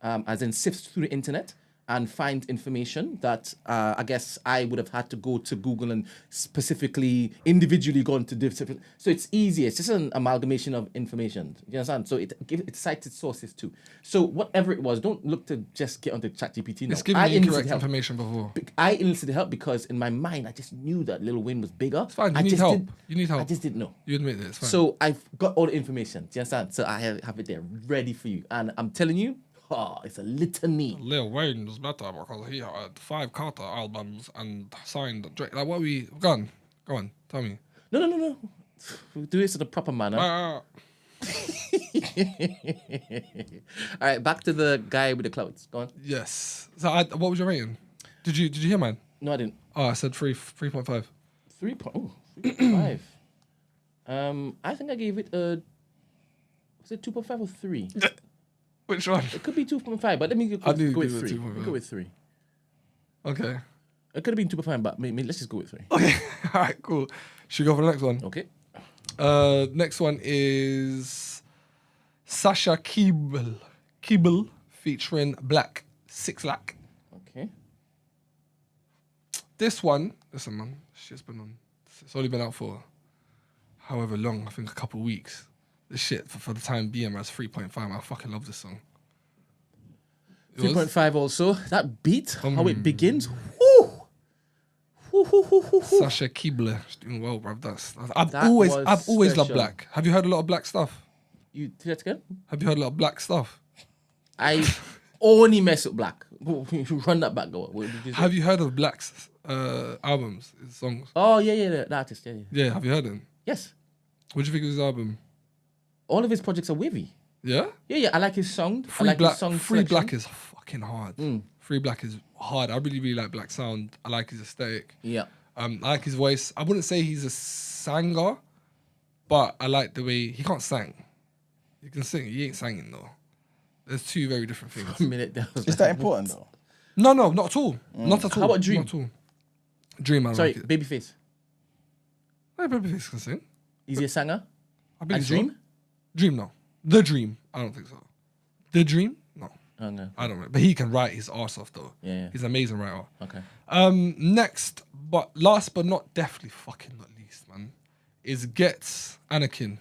as in sifts through the internet and finds information that I guess I would have had to go to Google and specifically individually go into different. So it's easier. It's just an amalgamation of information. You understand? So it cites its sources too. So whatever it was, don't look to just get onto ChatGPT now. It's giving me incorrect information before. I enlisted help because in my mind I just knew that Lil Wayne was bigger. It's fine. You need help. You need help. I just didn't know. You admit it. It's fine. So I've got all the information. Do you understand? So I have it there ready for you. And I'm telling you, it's a litany. Lil Wayne was better because he had 5 Carter albums and signed Drake. Like, what are we... Go on. Tell me. No. We'll do this in a proper manner. All right, back to the guy with the clouds. Go on. Yes. So what was your rating? Did you hear mine? No, I didn't. Oh, I said 3.5. 3.5. I think I gave it a... Was it 2.5 or 3? Which one? It could be 2.5, but let me go with 3. Go with 3. Okay. It could have been 2.5, but maybe let's just go with 3. Okay. All right, cool. Should we go for the next one? Okay. Next one is Sasha Keable featuring Black 6 Lakh. Okay. This one, listen, man, shit's been on. It's only been out for however long, I think a couple of weeks. This shit, for the time being, man, it's 3.5. I fucking love this song. 3.5 also. That beat, how it begins. Woo! Sasha Keable, she's doing well, bruv. I've That always was loved special. Black. Have you heard a lot of Black stuff? You say that again? Have you heard a lot of black stuff? I only mess with black. Run that back, go. What did you say? Have you heard of Black's albums, his songs? Oh, yeah, the artist, yeah. Yeah, have you heard him? Yes. What do you think of his album? All of his projects are wavy. Yeah? Yeah, I like his sound. I Free like Black, his song Free selection. Black is fucking hard. Free Black is hard. I really like Black sound. I like his aesthetic. Yeah. I like his voice. I wouldn't say he's a singer, but I like the way he can't sing. He can sing. He ain't singing though. There's two very different things. A minute there. Is that important though? No, not at all. Not at all. How about Dream? Not at all. Dream, I Sorry, like it. Babyface. Hey, Babyface can sing. Is he a singer? I believe And so. Dream? Dream, no. The Dream, I don't think so. The Dream, no. Oh, no. I don't know. But he can write his arse off though. Yeah. He's an amazing writer. Okay. Next, but last but not definitely fucking not least, man, is Ghetts Anakin.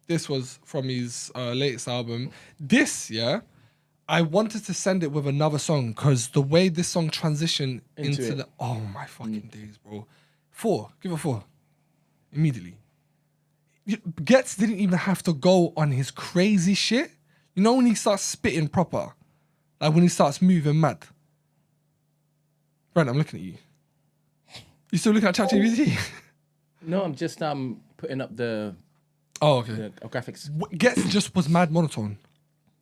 This was from his latest album. This, I wanted to send it with another song because the way this song transitioned into it. the... Oh, my fucking days, bro. 4. Give it 4. Immediately. Ghetts didn't even have to go on his crazy shit. You know when he starts spitting proper? Like when he starts moving mad. Brent, I'm looking at you. You still looking at ChatGPT? No, I'm just putting up the Oh, okay. graphics. Ghetts just was mad monotone.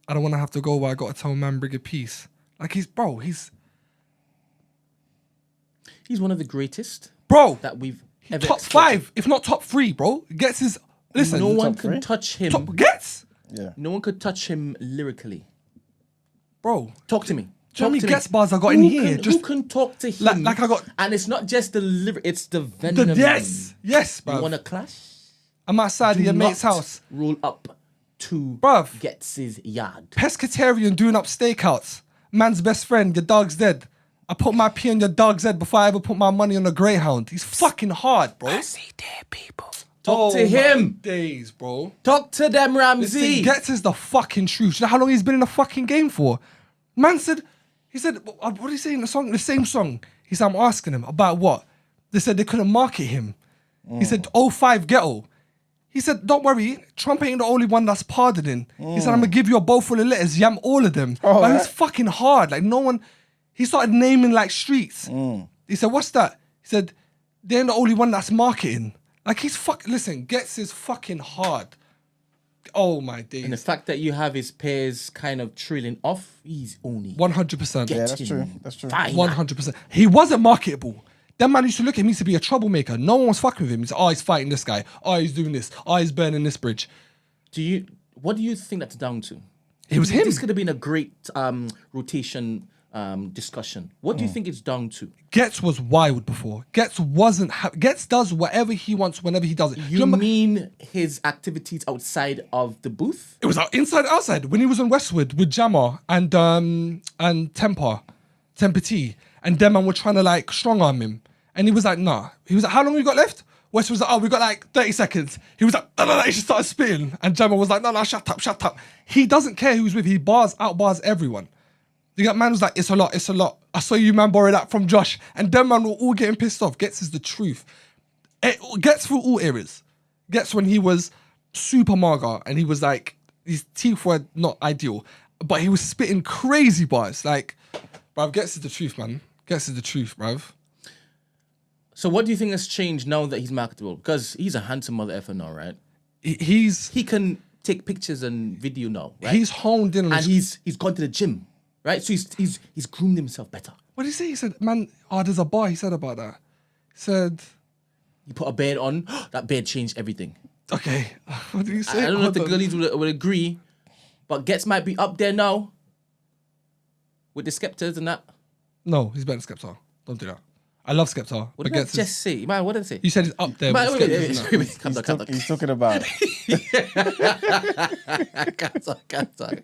I don't want to have to go where I got to tell man bring a piece. Like he's He's one of the greatest bro. that we've ever Top exported. 5, if not top 3, bro. Ghetts is listen. No one top can three? touch him. top Ghetts, Yeah. No one could touch him lyrically. bro. Talk to me. Do you know how Talk many to me. Ghetts bars I got in Who here? Can, Just who can talk to him? like I got and it's not just the lyric; it's the venom. yes, You bro. want to clash? I'm outside of Do your mate's not house. Roll up to Bruv. Ghetts' yard. Pescatarian doing up stakeouts. Man's best friend, your dog's dead. I put my pee on your dog's head before I ever put my money on a greyhound. He's fucking hard, bro. I see dead people. Talk to him. Days, bro. Talk to them, Ramsey. Listen, Ghetts is the fucking truth. You know how long he's been in the fucking game for? Man said, what did he say in the song? The same song. He said, I'm asking him about what? They said they couldn't market him. He said, 05 ghetto. He said, don't worry, Trump ain't the only one that's pardoning. He said, I'm gonna give you a bowl full of letters, yam all of them. Oh, Like, right. it's fucking hard. Like no one, he started naming like streets. He said, what's that? He said, they ain't the only one that's marketing. Like listen, Ghetts is fucking hard. Oh my days. And the fact that you have his peers kind of trailing off, he's only 100%. Yeah, that's true. That's true. fine. 100%. He wasn't marketable. That man used to look at him, he used to be a troublemaker. No one was fucking with him. He's he's fighting this guy. Oh, he's doing this. Oh, he's burning this bridge. What do you think that's down to? It was him. This could have been a great rotation discussion. What do you think it's down to? Ghetts was wild before. Ghetts wasn't. Ghetts does whatever he wants whenever he does it. You mean his activities outside of the booth? It was inside and outside when he was on Westwood with Jammer and Temper T, and them man were trying to like strong arm him, and he was like, nah. He was like, how long we got left? West was like, oh, we got like 30 seconds. He was like, no, he just started spitting, and Jammer was like, no, shut up. He doesn't care who's with. He outbars everyone. You got man was like, it's a lot. I saw you man borrow that from Josh, and them man were all getting pissed off. Ghetts is the truth. Ghetts through all eras. Ghetts when he was super mager and he was like, his teeth were not ideal, but he was spitting crazy bars. Like, bruv, Ghetts is the truth, man. Ghetts is the truth, bruv. So what do you think has changed now that he's marketable? Because he's a handsome mother effer now, right? He can take pictures and video now, right? He's honed in on and he's gone to the gym, right? So he's groomed himself better. What did he say? He said, man, there's a bar he said about that. He said, you put a beard on, that beard changed everything. Okay. What did he say? I don't know if the girlies would agree, but Ghetts might be up there now with the Skeptors and that. No, he's better than Skepta. Don't do that. I love Skepta. What did I just say? Man, what did I say? You said he's up there Man, with wait, Skepta. wait, calm down. He's talking about. Can't talk.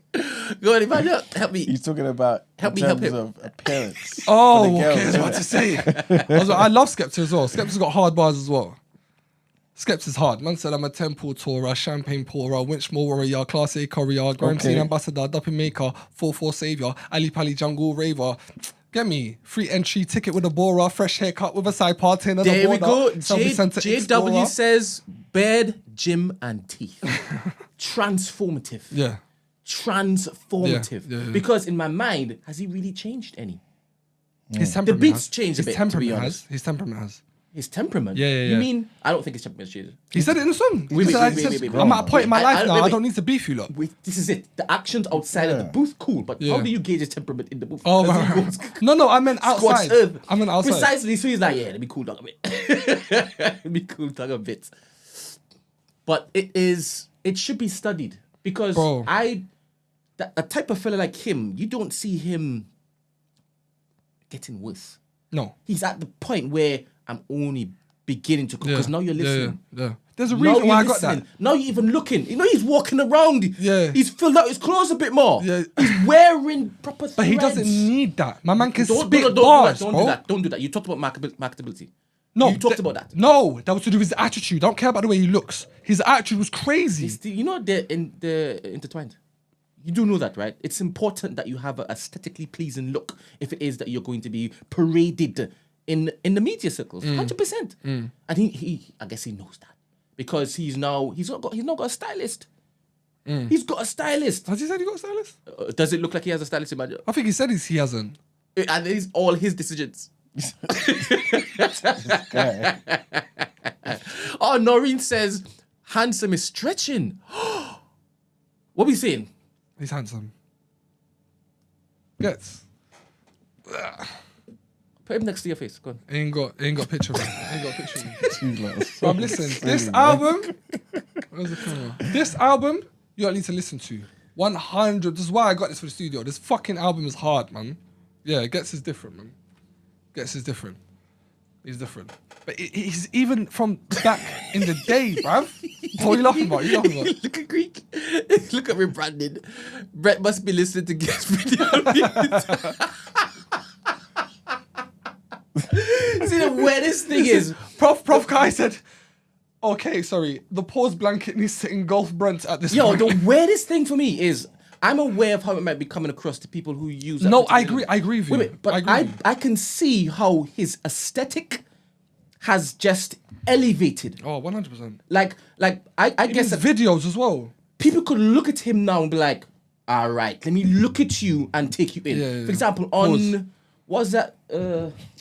Go on, man, help me. He's talking about Help in me, help terms him. of appearance. Oh, for the girls, okay. I was about to say. I love Skepta as well. Skepta's got hard bars as well. Skepta's hard. Man said I'm a temple tourer, champagne pourer, Winchmore warrior, class A courier, Grime Okay. Scene ambassador, dupping maker, 4-4 savior, Ali Pali jungle raver. Get me free entry ticket with a Bora, fresh haircut with a side party. There we go. JW JW says bed, gym, and teeth. Transformative. Yeah. Transformative. Yeah. Because in my mind, has he really changed any? His The temperament beats has. changed a His bit, to temperament be honest. has. His temperament has. His temperament? Yeah. You mean, I don't think his temperament changed. He said it in the song. Wait, He said, wait. I'm at a point in my life now. wait. I don't need to beef you, lot. Wait, this is it. The actions outside of the booth, cool. But how do you gauge his temperament in the booth? Oh, Does he right. go No, I meant squash outside. earth? I meant outside. Precisely. So he's like, yeah, let me cool down a bit. Let me cool down a bit. But it should be studied. Because Bro. a type of fella like him, you don't see him getting worse. No. He's at the point where I'm only beginning to because now you're listening. Yeah. There's a Now reason you're why I got listening. that. Now you're even looking. You know he's walking around. Yeah. He's filled out his clothes a bit more. Yeah. He's wearing proper threads. But he doesn't need that. My man can Don't spit bars, do bro. that. Don't do that. You talked about marketability. No, you talked about that. No, that was to do with his attitude. I don't care about the way he looks. His attitude was crazy. You know they're intertwined. You do know that, right? It's important that you have an aesthetically pleasing look if it is that you're going to be paraded in the media circles. 100%. And he I guess he knows that. Because he's not got a stylist. He's got a stylist. Has he said he got a stylist? Does it look like he has a stylist in my I think he said he hasn't. And it's all his decisions. Oh, Noreen says handsome is stretching. What are we saying? He's handsome. Ghetts. Put him next to your face. Go on. Ain't got picture of him. Ain't got picture of him. Like, Bro, listen, this album. Where's the camera? This album, you don't need to listen to. 100. This is why I got this for the studio. This fucking album is hard, man. Yeah, Ghetts is different, man. Ghetts is different. He's different. But he's even from back in the day, bruv. What are you laughing about? Look at Greek. Look at me, Brandon. Brent must be listening to Ghetts video. See, the weirdest thing is... Prof Kai said, okay, sorry, the pause blanket needs to engulf Brent at this point. the weirdest thing for me is I'm aware of how it might be coming across to people who use that. No, I agree with you. Wait, but I can see how his aesthetic has just elevated. Oh, 100%. Like I guess His videos as well. people could look at him now and be like, all right, let me look at you and take you in. Yeah. For example, on what's that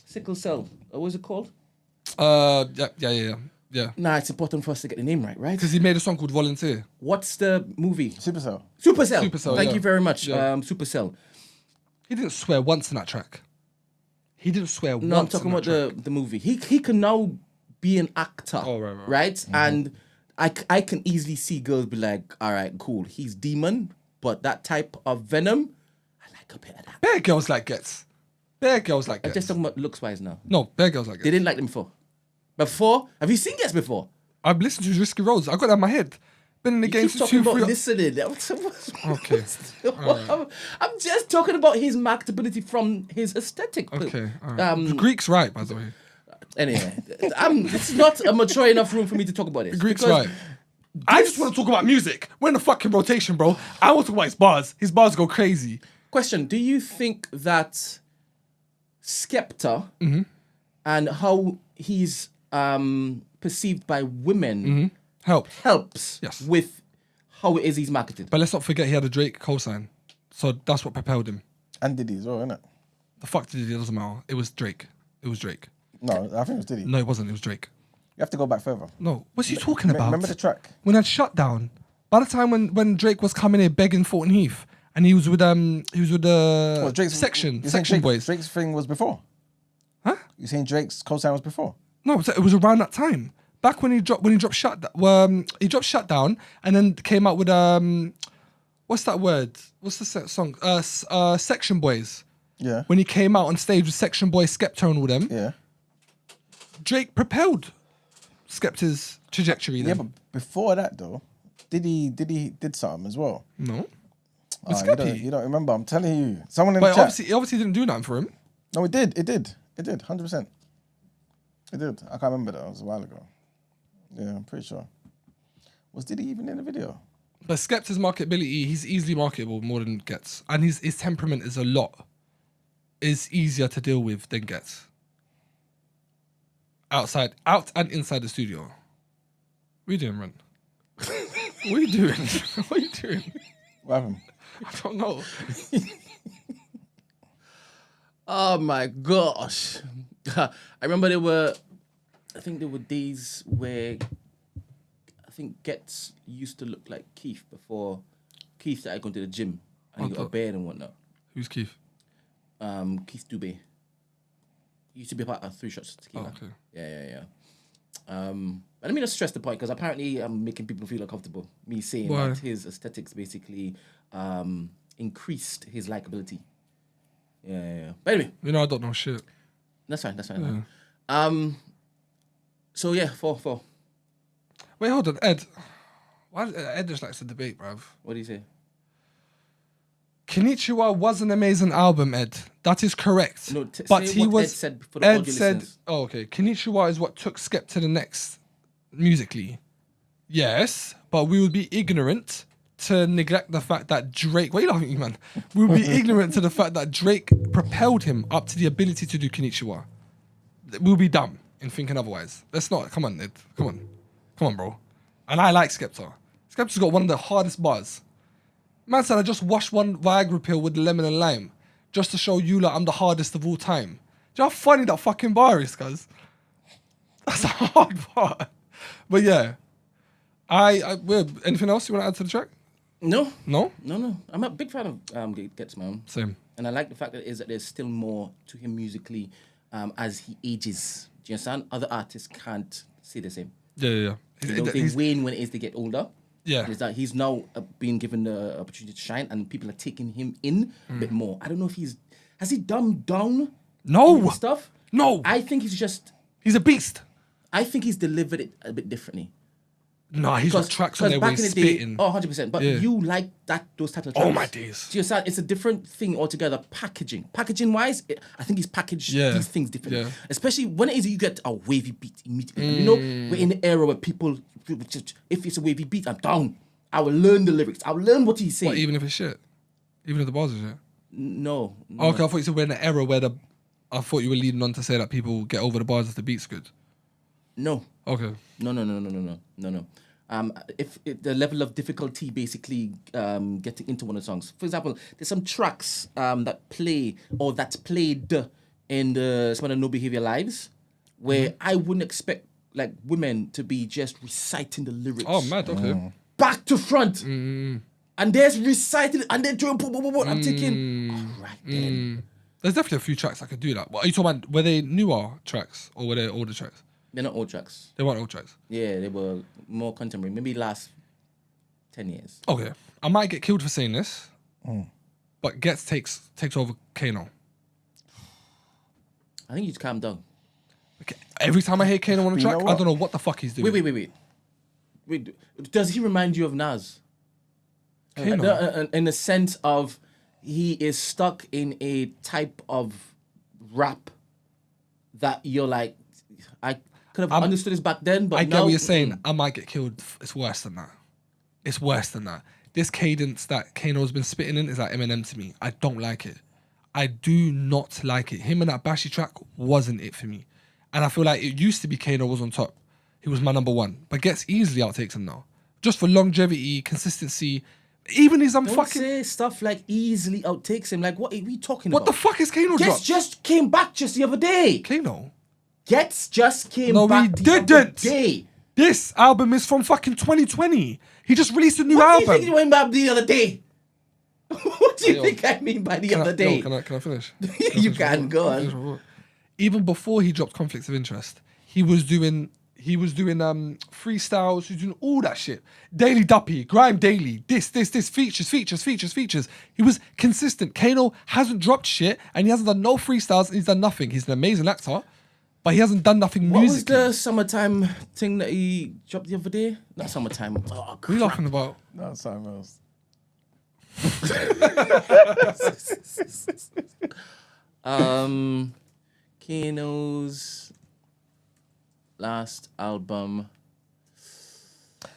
sickle cell? What was it called? Yeah. Nah, it's important for us to get the name right? Because he made a song called Volunteer. What's the movie? Supercell. Supercell. Thank yeah. you very much. Yeah. Supercell. He didn't swear once in that track. No, I'm talking about the movie. He can now be an actor. Oh, right. Right? Mm-hmm. And I can easily see girls be like, all right, cool. He's demon, but that type of venom, I like a bit of that. Bare girls like Ghetts. I'm just talking about looks wise now. No, bare girls like Ghetts. They didn't like them before. Have you seen Ghetts before? I've listened to Risky Roads. I got that in my head. Been in the game Keep since talking 2, about 3. listening. Okay. I'm just talking about his marketability from his aesthetic. Okay. All right. The Greek's right, by the way. Anyway, it's not a mature enough room for me to talk about this. The Greek's because right. I just want to talk about music. We're in the fucking rotation, bro. I want to talk about his bars. His bars go crazy. Question: do you think that Skepta and how he's perceived by women helps Yes. with how it is he's marketed? But let's not forget he had a Drake cosign. So that's what propelled him. And Diddy as well, innit? The fuck did he? It doesn't matter. It was Drake. No, I think it was Diddy. No, it wasn't. It was Drake. You have to go back further. No. What's he talking about? Remember the track? When I had Shutdown. By the time when Drake was coming here begging Thornton Heath, and he was with the Drake's section Drake, boys. Drake's thing was before. Huh? You saying Drake's cosign was before? No, it was around that time. Back when he dropped Shutdown. He dropped Shutdown and then came out with what's that word? What's the song? Section Boys. Yeah. When he came out on stage with Section Boys, Skepta and all them. Yeah. Drake propelled Skepta's trajectory. Yeah, Then. but before that though, Diddy did something as well. No. You don't remember? I'm telling you. Someone in But the chat. he obviously didn't do nothing for him. No, it did. 100%. It did. I can't remember that. It was a while ago. Yeah, I'm pretty sure. Was Diddy even in the video? But Skepta's marketability, he's easily marketable more than Ghetts. And his temperament is a lot is easier to deal with than Ghetts. Out and inside the studio. What are you doing, Brent? What are you doing? What are you doing? What happened? I don't know. Oh my gosh. I remember there were days where I think Ghetts used to look like Keith before Keith started going to the gym and he got a beard and whatnot. Who's Keith? Keith Dubé. He used to be a part of 3 Shots Tequila. Oh, okay. Yeah. But let me just stress the point because apparently I'm making people feel uncomfortable. Me saying Why? that his aesthetics basically increased his likability. Yeah. But anyway. You know, I don't know shit. That's fine. Yeah. So yeah, 4. Wait, hold on, Ed. Why Ed just likes to debate, bruv? What do you say? Konnichiwa was an amazing album, Ed. That is correct. No, but say he what was. Ed said for the audio listeners. Oh, okay. Konnichiwa is what took Skep to the next musically. Yes, but we would be ignorant to neglect the fact that Drake. What are you laughing at, man? We would be ignorant to the fact that Drake propelled him up to the ability to do Konnichiwa. We'll be dumb in thinking otherwise. Let's not. Come on, Ed. Come on, bro. And I like Skepta. Skepta's got one of the hardest bars. Man said I just washed one Viagra pill with lemon and lime just to show you like I'm the hardest of all time. Do you know how funny that fucking bar is, cuz? That's a hard bar. But yeah. Anything else you want to add to the track? No. No? No. I'm a big fan of Ghetts, man. Same. And I like the fact that there's still more to him musically as he ages. Do you understand? Other artists can't say the same. Yeah. They wane when it is they get older. Yeah. Is that he's now being given the opportunity to shine and people are taking him in a bit more. I don't know if has he dumbed down his stuff? No. I think he's a beast. I think he's delivered it a bit differently. No, he's got tracks on there where he's spitting. 100%. But you like those type of tracks. Oh my days. Do you understand? It's a different thing altogether. Packaging wise, I think he's packaged these things differently. Yeah. Especially when it is you get a wavy beat immediately. You know, we're in the era where people just, if it's a wavy beat, I'm down. I will learn the lyrics. I will learn what he's saying. What, even if it's shit? Even if the bars are shit? No. Oh, okay, I thought you said we're in an era where I thought you were leading on to say that people get over the bars if the beat's good. No. Okay. No. If the level of difficulty basically getting into one of the songs. For example, there's some tracks that play or that's played in some of the No Behavior lives where I wouldn't expect like women to be just reciting the lyrics. Oh, mad, okay. Back to front. And there's reciting and they're doing I'm thinking, all right then. There's definitely a few tracks that could do that. What are you talking about? Were they newer tracks or were they older tracks? They're not old tracks. They weren't old tracks? Yeah, they were more contemporary. Maybe last 10 years. Okay. I might get killed for saying this, but Ghetts takes over Kano. I think you just calm down. Okay. Every time I hear Kano on a track, I don't know what the fuck he's doing. Wait. Does he remind you of Nas? Kano? In the sense of he is stuck in a type of rap that you're like, I could have understood this back then, but I now, get what you're saying. I might get killed. It's worse than that. This cadence that Kano's been spitting in is like Eminem to me. I don't like it. I do not like it. Him and that Bashy track wasn't it for me. And I feel like it used to be Kano was on top. He was my number one. But Ghetts easily outtakes him now. Just for longevity, consistency. Even his Don't say stuff like easily outtakes him. Like, what are we talking What about? the fuck is Kano Ghetts dropped? just came back just the other day. Kano? Ghetts just came No, back he the other didn't. day. This album is from fucking 2020. He just released a new What album. do you think he went back the other day? What do you think I mean by the other day? Can I finish? You can go on. Even before he dropped Conflicts of Interest, he was doing freestyles, he was doing all that shit. Daily Duppy, Grime Daily, this, features. He was consistent. Kano hasn't dropped shit and he hasn't done no freestyles and he's done nothing. He's an amazing actor, but he hasn't done nothing musically. What was the summertime thing that he dropped the other day? Not summertime. Oh, what are you laughing about? No, something else. Kano's last album.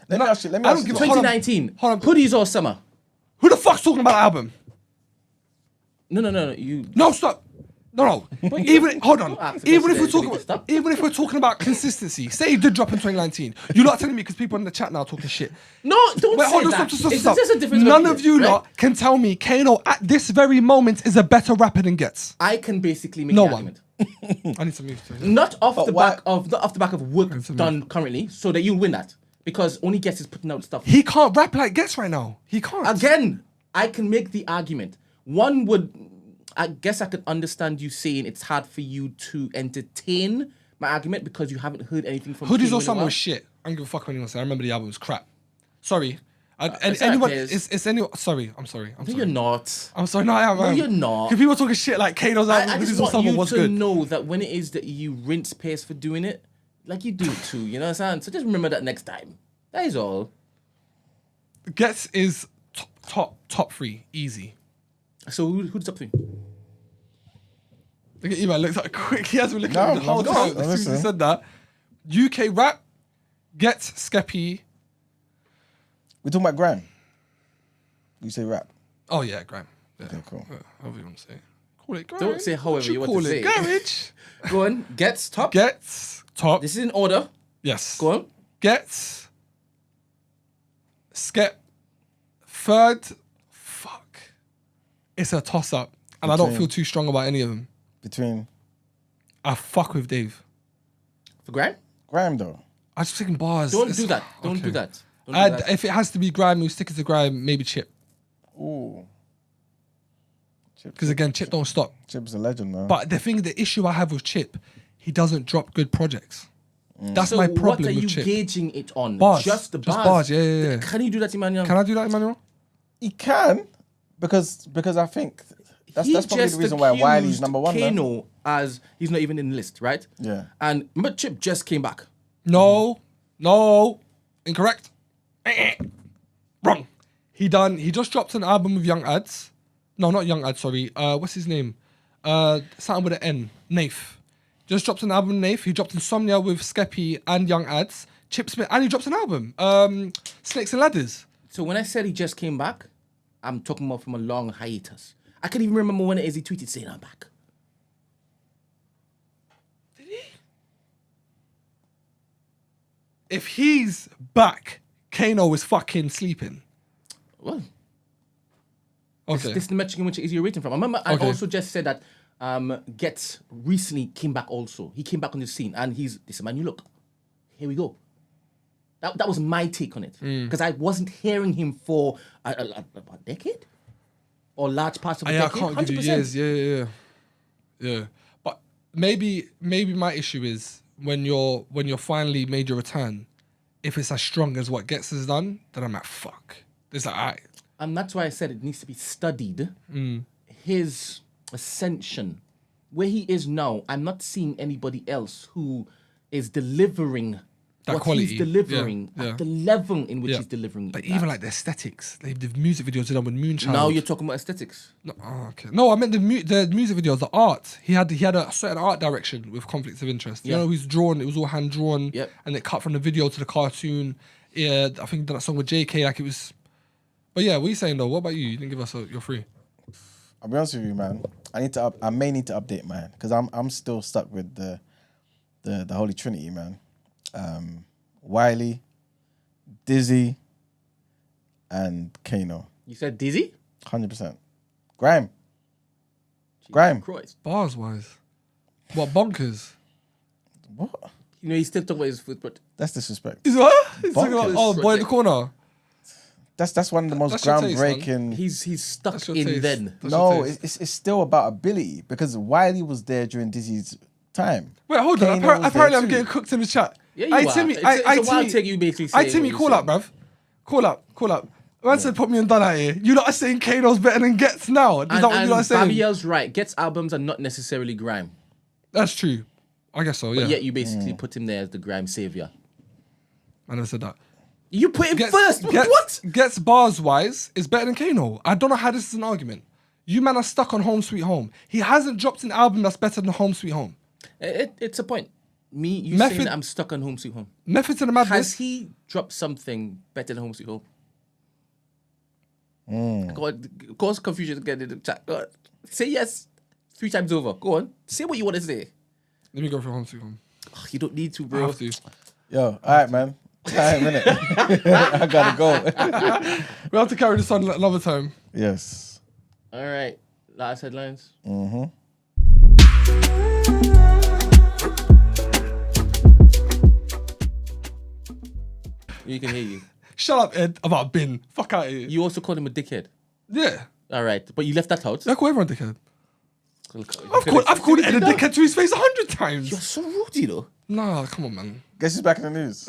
Let me ask you. 2019. Hold on. Hoodies or Summer? Who the fuck's talking about the album? No. You. No, stop. No. Even hold on. ask Even if the we're question, talking, stop. even if we're talking about consistency, say he did drop in 2019. You lot are telling me because people in the chat now talking shit. No, don't Wait, say hold on, that. stop. It's just a difference None of opinion, you right? lot can tell me Kano at this very moment is a better rapper than Ghetts. I can basically make No the one. argument. I need to move. Not off the why- back of work done currently, so that you win that. Because only Ghetts is putting out stuff. He can't rap like Ghetts right now. He can't. Again, I can make the argument. One would, I guess I could understand you saying it's hard for you to entertain my argument because you haven't heard anything from Hoodies Kano or in a Summer while. was shit. I don't give a fuck what anyone said. I remember the album was crap. Sorry. it's Anyone, alright, Piers. it's anyone. Sorry, I'm sorry. I'm No, sorry. you're not. I'm sorry. No, I am. No, you're not. Because people talking shit like Kano's album, I Hoodies just or want Summer you was to good. know that when it is that you rinse Pace for doing it, like you do too, you know what I'm saying? So just remember that next time. That is all. Ghetts is top three, easy. So who's top three? Look at you, man. Looks like quick. He has been looking No, at me the whole I'm time listening, as soon as he I'm said that. UK rap, Ghetts, Skeppy. We're talking about grime. You say rap. Oh yeah, Grime. Yeah. Okay, cool. However you want to say. Call it garage. Don't say however What you want call to it? say. Garage. Go on. Ghetts top. Ghetts top. This is in order. Yes. Go on. Ghetts. Skep. Third. Fuck. It's a toss up, and I don't Between- feel too strong about any of them. Between I fuck with Dave. For Grime? grime though. I just thinking bars. Don't It's- do that. Don't do okay. that. Don't do that. If it has to be Grime, we'll stick it to Grime. Maybe Chip, Ooh. because again, Chip don't stop. Chip's a legend, man. But the issue I have with Chip, he doesn't drop good projects. That's So my problem what are with you Chip. gauging it on? Bars. Just the Just bars. bars, yeah. Can you do that, Emmanuel? Can I do that, Emmanuel? he can because I think that's probably the reason why Wiley's number one. Man. Kano as he's not even in the list, right? Yeah. And remember, Chip just came back. No, incorrect. Wrong. He just dropped an album with Young Ads. No, not Young Ads, sorry. What's his name? Something with an N. Naif. Just dropped an album, Naif. He dropped Insomnia with Skeppy and Young Ads. Chip Smith, and he dropped an album. Snakes and Ladders. So when I said he just came back, I'm talking about from a long hiatus. I can't even remember when it is he tweeted saying I'm back. If he's back, Kano is fucking sleeping. Well, Okay. this is the metric in which is your rating from. I remember I Okay. also just said that Ghetts recently came back also. He came back on the scene and this is my new look. Here we go. That was my take on it. Because I wasn't hearing him for a decade? Or large parts of a I decade. can't give you 100%. years. Yeah. But maybe my issue is when you're finally made your return, if it's as strong as what Ghetts has done, then I'm like, fuck. It's like, alright. And that's why I said it needs to be studied. His ascension, where he is now, I'm not seeing anybody else who is delivering That what quality, he's delivering yeah. at the level in which Yeah. he's delivering. But that. even like the aesthetics, like the music videos done with Moonchild. Now you're talking about aesthetics. No, okay. No, I meant the music videos, the art. He had a certain art direction with conflicts of interest. You Yeah. know, he's drawn. It was all hand drawn. Yep. And it cut from the video to the cartoon. Yeah, I think that song with JK, like it was. But yeah, what are you saying though? What about you? You didn't give us your free. I'll be honest with you, man. I may need to update mine because I'm still stuck with the Holy Trinity, man. Wiley, Dizzy, and Kano. You said Dizzy? 100%. Grime. Grime. Christ. Bars wise, what bonkers? What? You know, he's still talking about his footprint. That's disrespect. Is what? He's talking about Bonkers. boy in the corner. That's one of the most That's your taste, man. groundbreaking. He's stuck That's your in taste. then. That's your No, taste. it's still about ability because Wiley was there during Dizzy's time. Wait, hold on. Kano was Apparently, there I'm too. getting cooked in the chat. Yeah, you Aye, are. Timmy, It's a wild take you basically saying Timmy, what call you're up, bruv. Call up. Man said put me on done out here. You lot are saying Kano's better than Ghetts now. Is that what you lot are saying? Babiel's right. Ghetts albums are not necessarily grime. That's true. I guess so, yeah. But yet you basically put him there as the grime savior. I never said that. You put him first. What? Ghetts bars wise is better than Kano. I don't know how this is an argument. You man are stuck on Home Sweet Home. He hasn't dropped an album that's better than Home Sweet Home. It's a point. You Method- saying that I'm stuck on Home Sweet Home. Method to the Has Madness. he dropped something better than Home Sweet Home? God, cause confusion again in the chat. God, say yes. 3 times over. Go on. Say what you want to say. Let me go for home team. You don't need to, I bro. have to. Yo, all right, man. All right, minute. I gotta go. We have to carry this on another time. Yes. All right. Last headlines. Mm-hmm. You can hear you. Shut up, Ed, about bin. Fuck out of here. You also called him a dickhead. Yeah. All right. But you left that out. I call everyone dickhead. I've called Ed a dickhead to his face 100 times. You're so rude, you know. Nah, come on, man. Guess who's back in the news?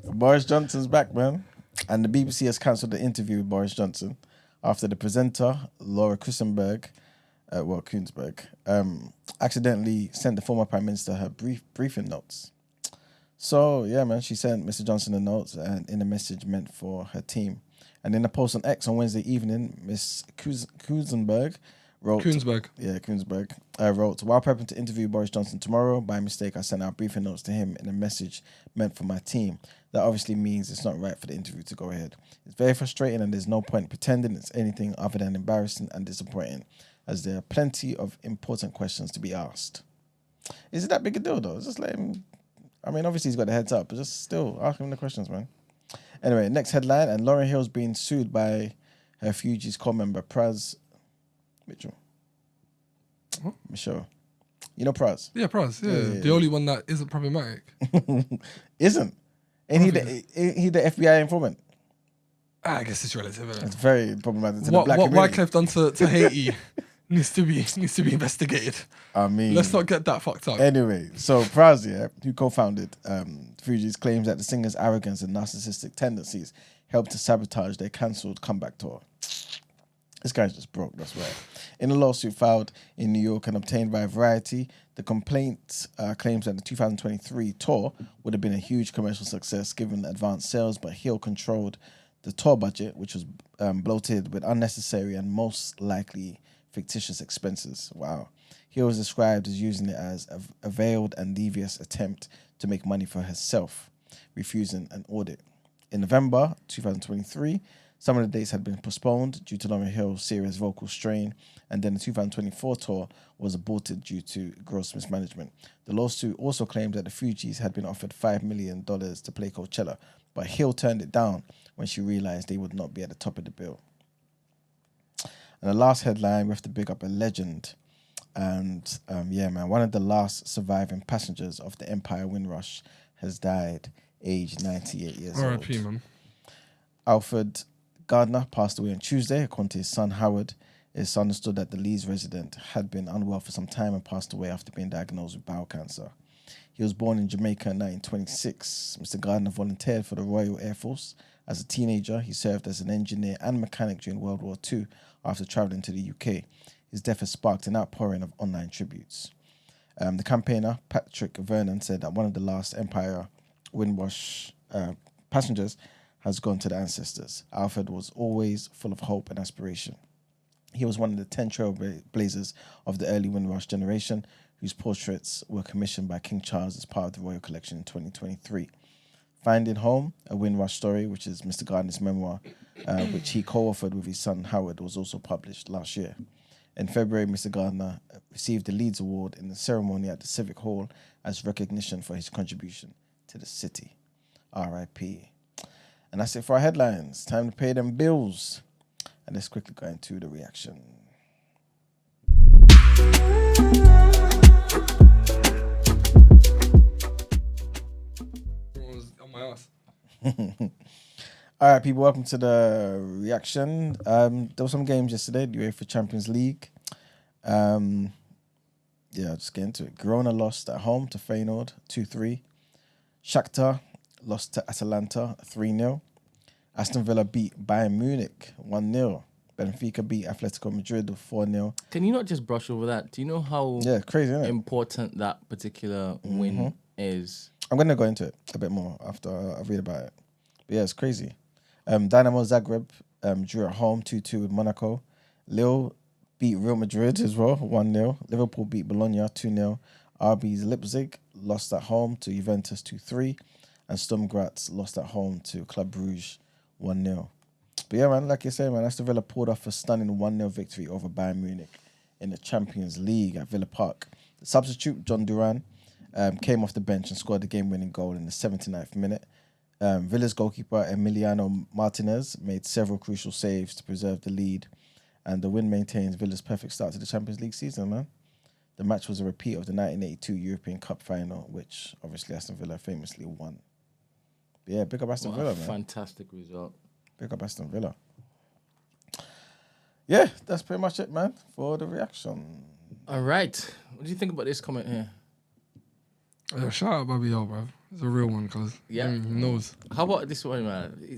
Boris Johnson's back, man. And the BBC has cancelled the interview with Boris Johnson after the presenter, Laura Kuenssberg, accidentally sent the former Prime Minister her briefing notes. So, yeah, man, she sent Mr. Johnson the notes and in a message meant for her team. And in a post on X on Wednesday evening, Miss Kuenssberg wrote... Kuenssberg wrote, while prepping to interview Boris Johnson tomorrow, by mistake, I sent out briefing notes to him in a message meant for my team. That obviously means it's not right for the interview to go ahead. It's very frustrating and there's no point pretending it's anything other than embarrassing and disappointing, as there are plenty of important questions to be asked. Is it that big a deal, though? Just let him... I mean, obviously he's got the heads up, but just still ask him the questions, man. Anyway, next headline, and Lauryn Hill's being sued by her Fugees core member, Pras Michél. What? Michél. You know Pras? Yeah, Pras. Yeah. The only one that isn't problematic. Isn't? Ain't he the FBI informant? I guess it's relative, isn't it? It's very problematic to What the black community. Wyclef done to Haiti needs to be investigated. I mean... Let's not get that fucked up. Anyway, so Pras, who co-founded Fugees, claims that the singer's arrogance and narcissistic tendencies helped to sabotage their cancelled comeback tour. This guy's just broke, that's right. In a lawsuit filed in New York and obtained by Variety, the complaint claims that the 2023 tour would have been a huge commercial success given advanced sales, but Hill controlled the tour budget, which was bloated with unnecessary and most likely fictitious expenses. Wow. Hill was described as using it as a veiled and devious attempt to make money for herself, refusing an audit. In November 2023, some of the dates had been postponed due to Lauryn Hill's serious vocal strain, and then the 2024 tour was aborted due to gross mismanagement. The lawsuit also claimed that the Fugees had been offered $5 million to play Coachella, but Hill turned it down when she realized they would not be at the top of the bill. And the last headline, we have to big up a legend. And one of the last surviving passengers of the Empire Windrush has died, aged 98 years old. R.I.P., man. Alford Gardner passed away on Tuesday, according to his son Howard. It's understood that the Leeds resident had been unwell for some time and passed away after being diagnosed with bowel cancer. He was born in Jamaica in 1926. Mr. Gardner volunteered for the Royal Air Force. As a teenager, he served as an engineer and mechanic during World War II after travelling to the UK. His death has sparked an outpouring of online tributes. The campaigner, Patrick Vernon, said that one of the last Empire Windrush passengers has gone to the ancestors. Alfred was always full of hope and aspiration. He was one of the 10 trailblazers of the early Windrush generation, whose portraits were commissioned by King Charles as part of the Royal Collection in 2023. Finding Home, a Windrush story, which is Mr. Gardner's memoir, which he co-authored with his son Howard, was also published last year. In February, Mr. Gardner received the Leeds Award in the ceremony at the Civic Hall as recognition for his contribution to the city. R.I.P. And that's it for our headlines. Time to pay them bills. And let's quickly go into the reaction. On my ass. All right, people, welcome to the reaction. There were some games yesterday, the UEFA Champions League. I'll just get into it. Girona lost at home to Feyenoord, 2-3. Shakhtar lost to Atalanta, 3-0. Aston Villa beat Bayern Munich, 1-0. Benfica beat Atletico Madrid, 4-0. Can you not just brush over that? Do you know how crazy, isn't it? important that particular win is? I'm going to go into it a bit more after I read about it. But yeah, it's crazy. Dynamo Zagreb drew at home 2-2 with Monaco. Lille beat Real Madrid as well, 1-0. Liverpool beat Bologna, 2-0. RB Leipzig lost at home to Juventus, 2-3. And Sturm Graz lost at home to Club Brugge, 1-0. But yeah, man, like you say, man, Aston Villa pulled off a stunning 1-0 victory over Bayern Munich in the Champions League at Villa Park. The substitute, John Duran, came off the bench and scored the game-winning goal in the 79th minute. Villa's goalkeeper, Emiliano Martinez, made several crucial saves to preserve the lead, and the win maintains Villa's perfect start to the Champions League season, man. The match was a repeat of the 1982 European Cup final, which obviously Aston Villa famously won. But yeah, big up Aston Villa, man. Fantastic result. Big up Aston Villa. Yeah, that's pretty much it, man, for the reaction. All right. What do you think about this comment here? Shout out Bobby O, bro. It's a real one, cause he knows. How about this one, man?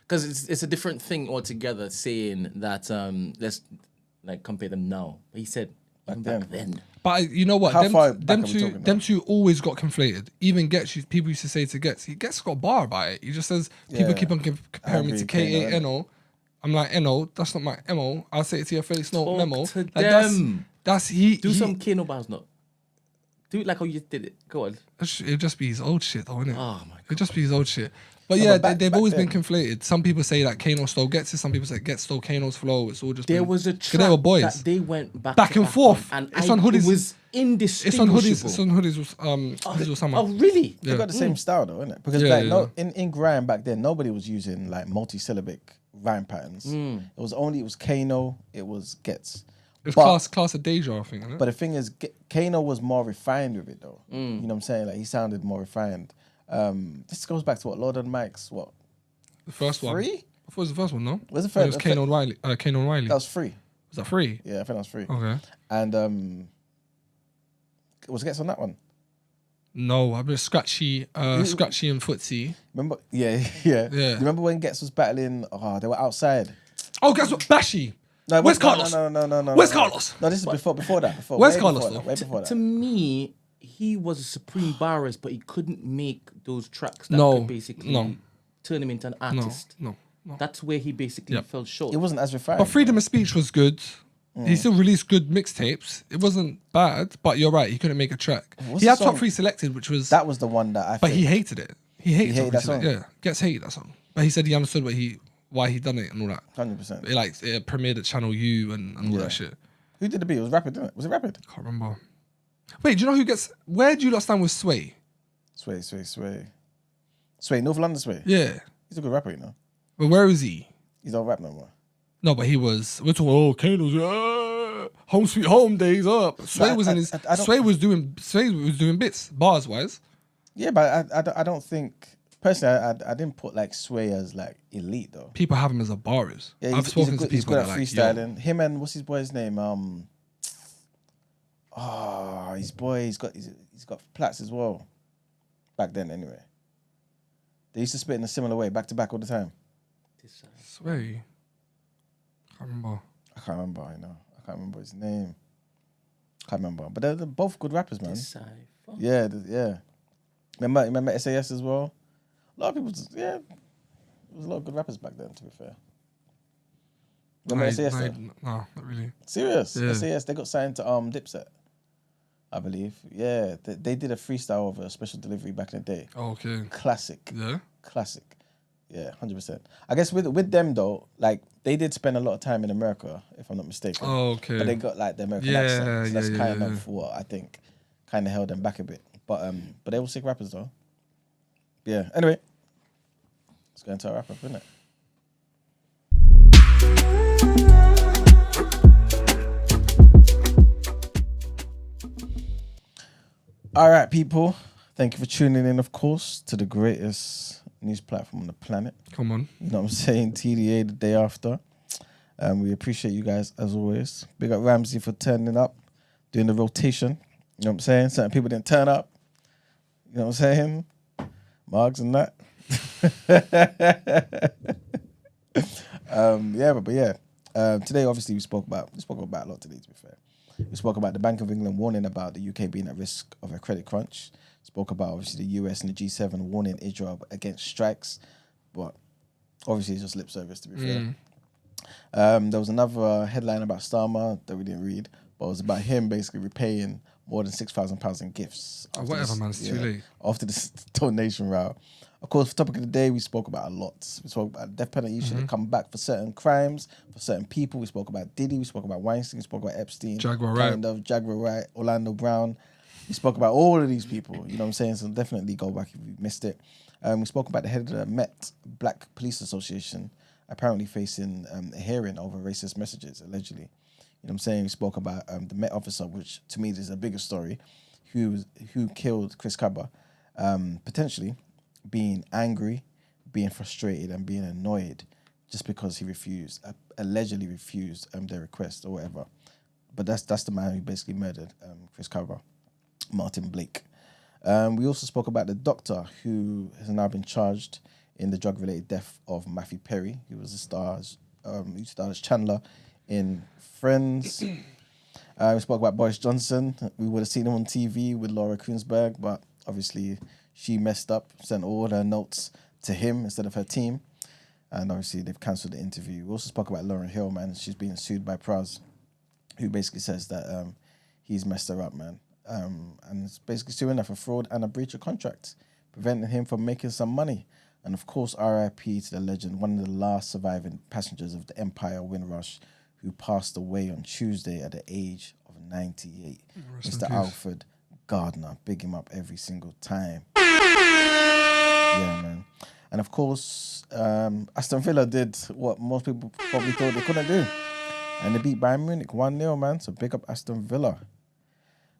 Because it's a different thing altogether. Saying that let's like compare them now. But he said back then. But you know what? How far them back are we talking them now? two always got conflated. Even Ghetts, people used to say to Ghetts, Ghetts got a bar about it. He just says people keep on comparing me to K-A-N-O. I'm like, N-O, that's not my M-O. I'll say it to your face, no Talk memo. to Like, them. That's Do some Kano bars, not. Do it like how you did it. Go on. It'd just be his old shit, though, innit? Oh my god. It'd just be his old shit. But No, yeah, but they've back always then- been conflated. Some people say that Kano stole Ghetts, some people say Ghetts stole Kano's flow. It's all just There been, was a 'cause track they were boys. that they went back Back to and forth. on, and It's on hoodies. It was It's on indistinguishable. hoodies. It's on hoodies with summer. Oh really? They got the same style though, innit? Because Yeah, like, yeah. no, in grime back then, nobody was using like multi-syllabic rhyme patterns. It was Kano, it was Ghetts. It's But- class of Deja, I think. Isn't it? But the thing is, Kano was more refined with it though. You know what I'm saying? Like he sounded more refined. This goes back to what Lord and Mike's what? The first one. 3? I thought it was the first one, no? Was it It first? was Kano and Wiley. Kano and Wiley. That was 3. Was that 3? Yeah, I think that was 3. Okay. And was Ghetts on that one? No, I've been Scratchy and Footsie. Remember? Yeah, yeah. Yeah. You remember when Ghetts was battling? Oh, they were outside. Oh, guess what? Bashy. No, Where's Carlos? No. Where's Carlos? No, this is before that. Where's way Carlos, before though? that, way before To that. me, he was a supreme barist, but he couldn't make those tracks that No, could basically no. turn him into an No, artist. no. That's where he basically Yeah. fell short. It wasn't as refined. But freedom of speech was good. He still released good mixtapes. It wasn't bad, but you're right. He couldn't make a track. What's He the had top song? 3 selected, which was. That was the one that I. But think, he hated it. He hated hated top that 3 song? Yeah, Gets hated that song. But he said he understood why he done it and all that. 100%. It premiered at Channel U and all that shit. Who did the beat? It was Rapid, didn't it? Was it Rapid? Can't remember. Wait, do you know who gets? Where do you lot stand with Sway? Sway. North London Sway. Yeah, He's a good rapper, you know. but where is he? He's not rap no more. No, but he was. We're talking. Kano's home sweet home days up. Sway was in his. I don't- Sway was doing bits bars wise. Yeah, but I don't think personally. I didn't put like Sway as like elite though. People have him as a barist. Yeah, I've spoken to he's people good at that are like, freestyling. yo, Him and what's his boy's name? His boy. He's got plats as well. Back then, anyway. They used to spit in a similar way, back to back all the time. Sway. Can't remember. I can't remember. I can't remember his name. Can't remember. But they're both good rappers, man. Yeah, yeah. Remember SAS as well? A lot of people, there was a lot of good rappers back then, to be fair. Remember SAS though? No, not really. Serious? Yeah. SAS, they got signed to Dipset, I believe. Yeah, they did a freestyle of a special delivery back in the day. Oh, okay. Classic. Yeah. Classic. Yeah, 100%. I guess with them though, like they did spend a lot of time in America, if I'm not mistaken. Oh, okay. But they got like the American Yeah, accent. So that's yeah, kind yeah. of what I think kind of held them back a bit. But they were sick rappers though. Yeah. Anyway, let's go into our wrap up, innit? All right, people. Thank you for tuning in, of course, to the greatest news platform on the planet. Come on. You know what I'm saying? TDA the day after. We appreciate you guys as always. Big up Ramsey for turning up, doing the rotation. You know what I'm saying? Certain people didn't turn up. You know what I'm saying? Margs and that. Today obviously we spoke about a lot today, to be fair. We spoke about the Bank of England warning about the UK being at risk of a credit crunch. Spoke about obviously the US and the G7 warning Israel against strikes, but obviously it's just lip service, to be fair. There was another headline about Starmer that we didn't read, but it was about him basically repaying more than £6,000 in gifts. Oh, whatever, man. It's too late. After this donation route. Of course, for topic of the day, we spoke about a lot. We spoke about death penalty should have come back for certain crimes, for certain people. We spoke about Diddy. We spoke about Weinstein. We spoke about Epstein. Jaguar Wright, Orlando Brown. We spoke about all of these people. You know what I'm saying? So definitely go back if you missed it. We spoke about the head of the Met Black Police Association apparently facing a hearing over racist messages, allegedly. You know what I'm saying? We spoke about the Met officer, which to me is a bigger story, who killed Chris Kaba, potentially being angry, being frustrated, and being annoyed just because he allegedly refused their request or whatever. But that's the man who basically murdered Chris Kaba, Martin Blake. We also spoke about the doctor who has now been charged in the drug-related death of Matthew Perry, who was who starred as Chandler in Friends. We spoke about Boris Johnson. We would have seen him on TV with Laura Kuenssberg, but obviously she messed up, sent all her notes to him instead of her team. And obviously they've cancelled the interview. We also spoke about Lauryn Hill, man. She's being sued by Pras, who basically says that he's messed her up, man. And it's basically suing her for fraud and a breach of contract, preventing him from making some money. And of course, RIP to the legend, one of the last surviving passengers of the Empire Windrush, who passed away on Tuesday at the age of 98. Mr. Alford Gardner. Big him up every single time. Yeah, man. And of course, Aston Villa did what most people probably thought they couldn't do. And they beat Bayern Munich 1-0, man. So big up Aston Villa.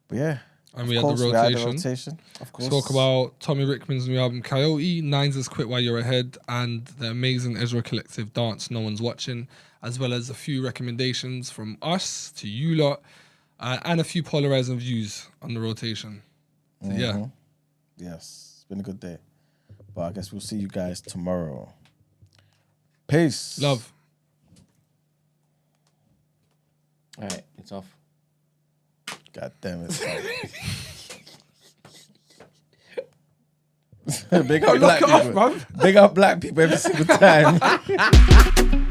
But yeah. And we had the rotation. Of course. Talk about Tommy Richman's new album, Coyote, Nines Has Quit While You're Ahead, and the amazing Ezra Collective Dance No One's Watching, as well as a few recommendations from us to you lot, and a few polarizing views on the rotation. So, yeah. Yes, it's been a good day. But I guess we'll see you guys tomorrow. Peace. Love. All right, it's off. God damn it. Big up black people. Big up black people every single time.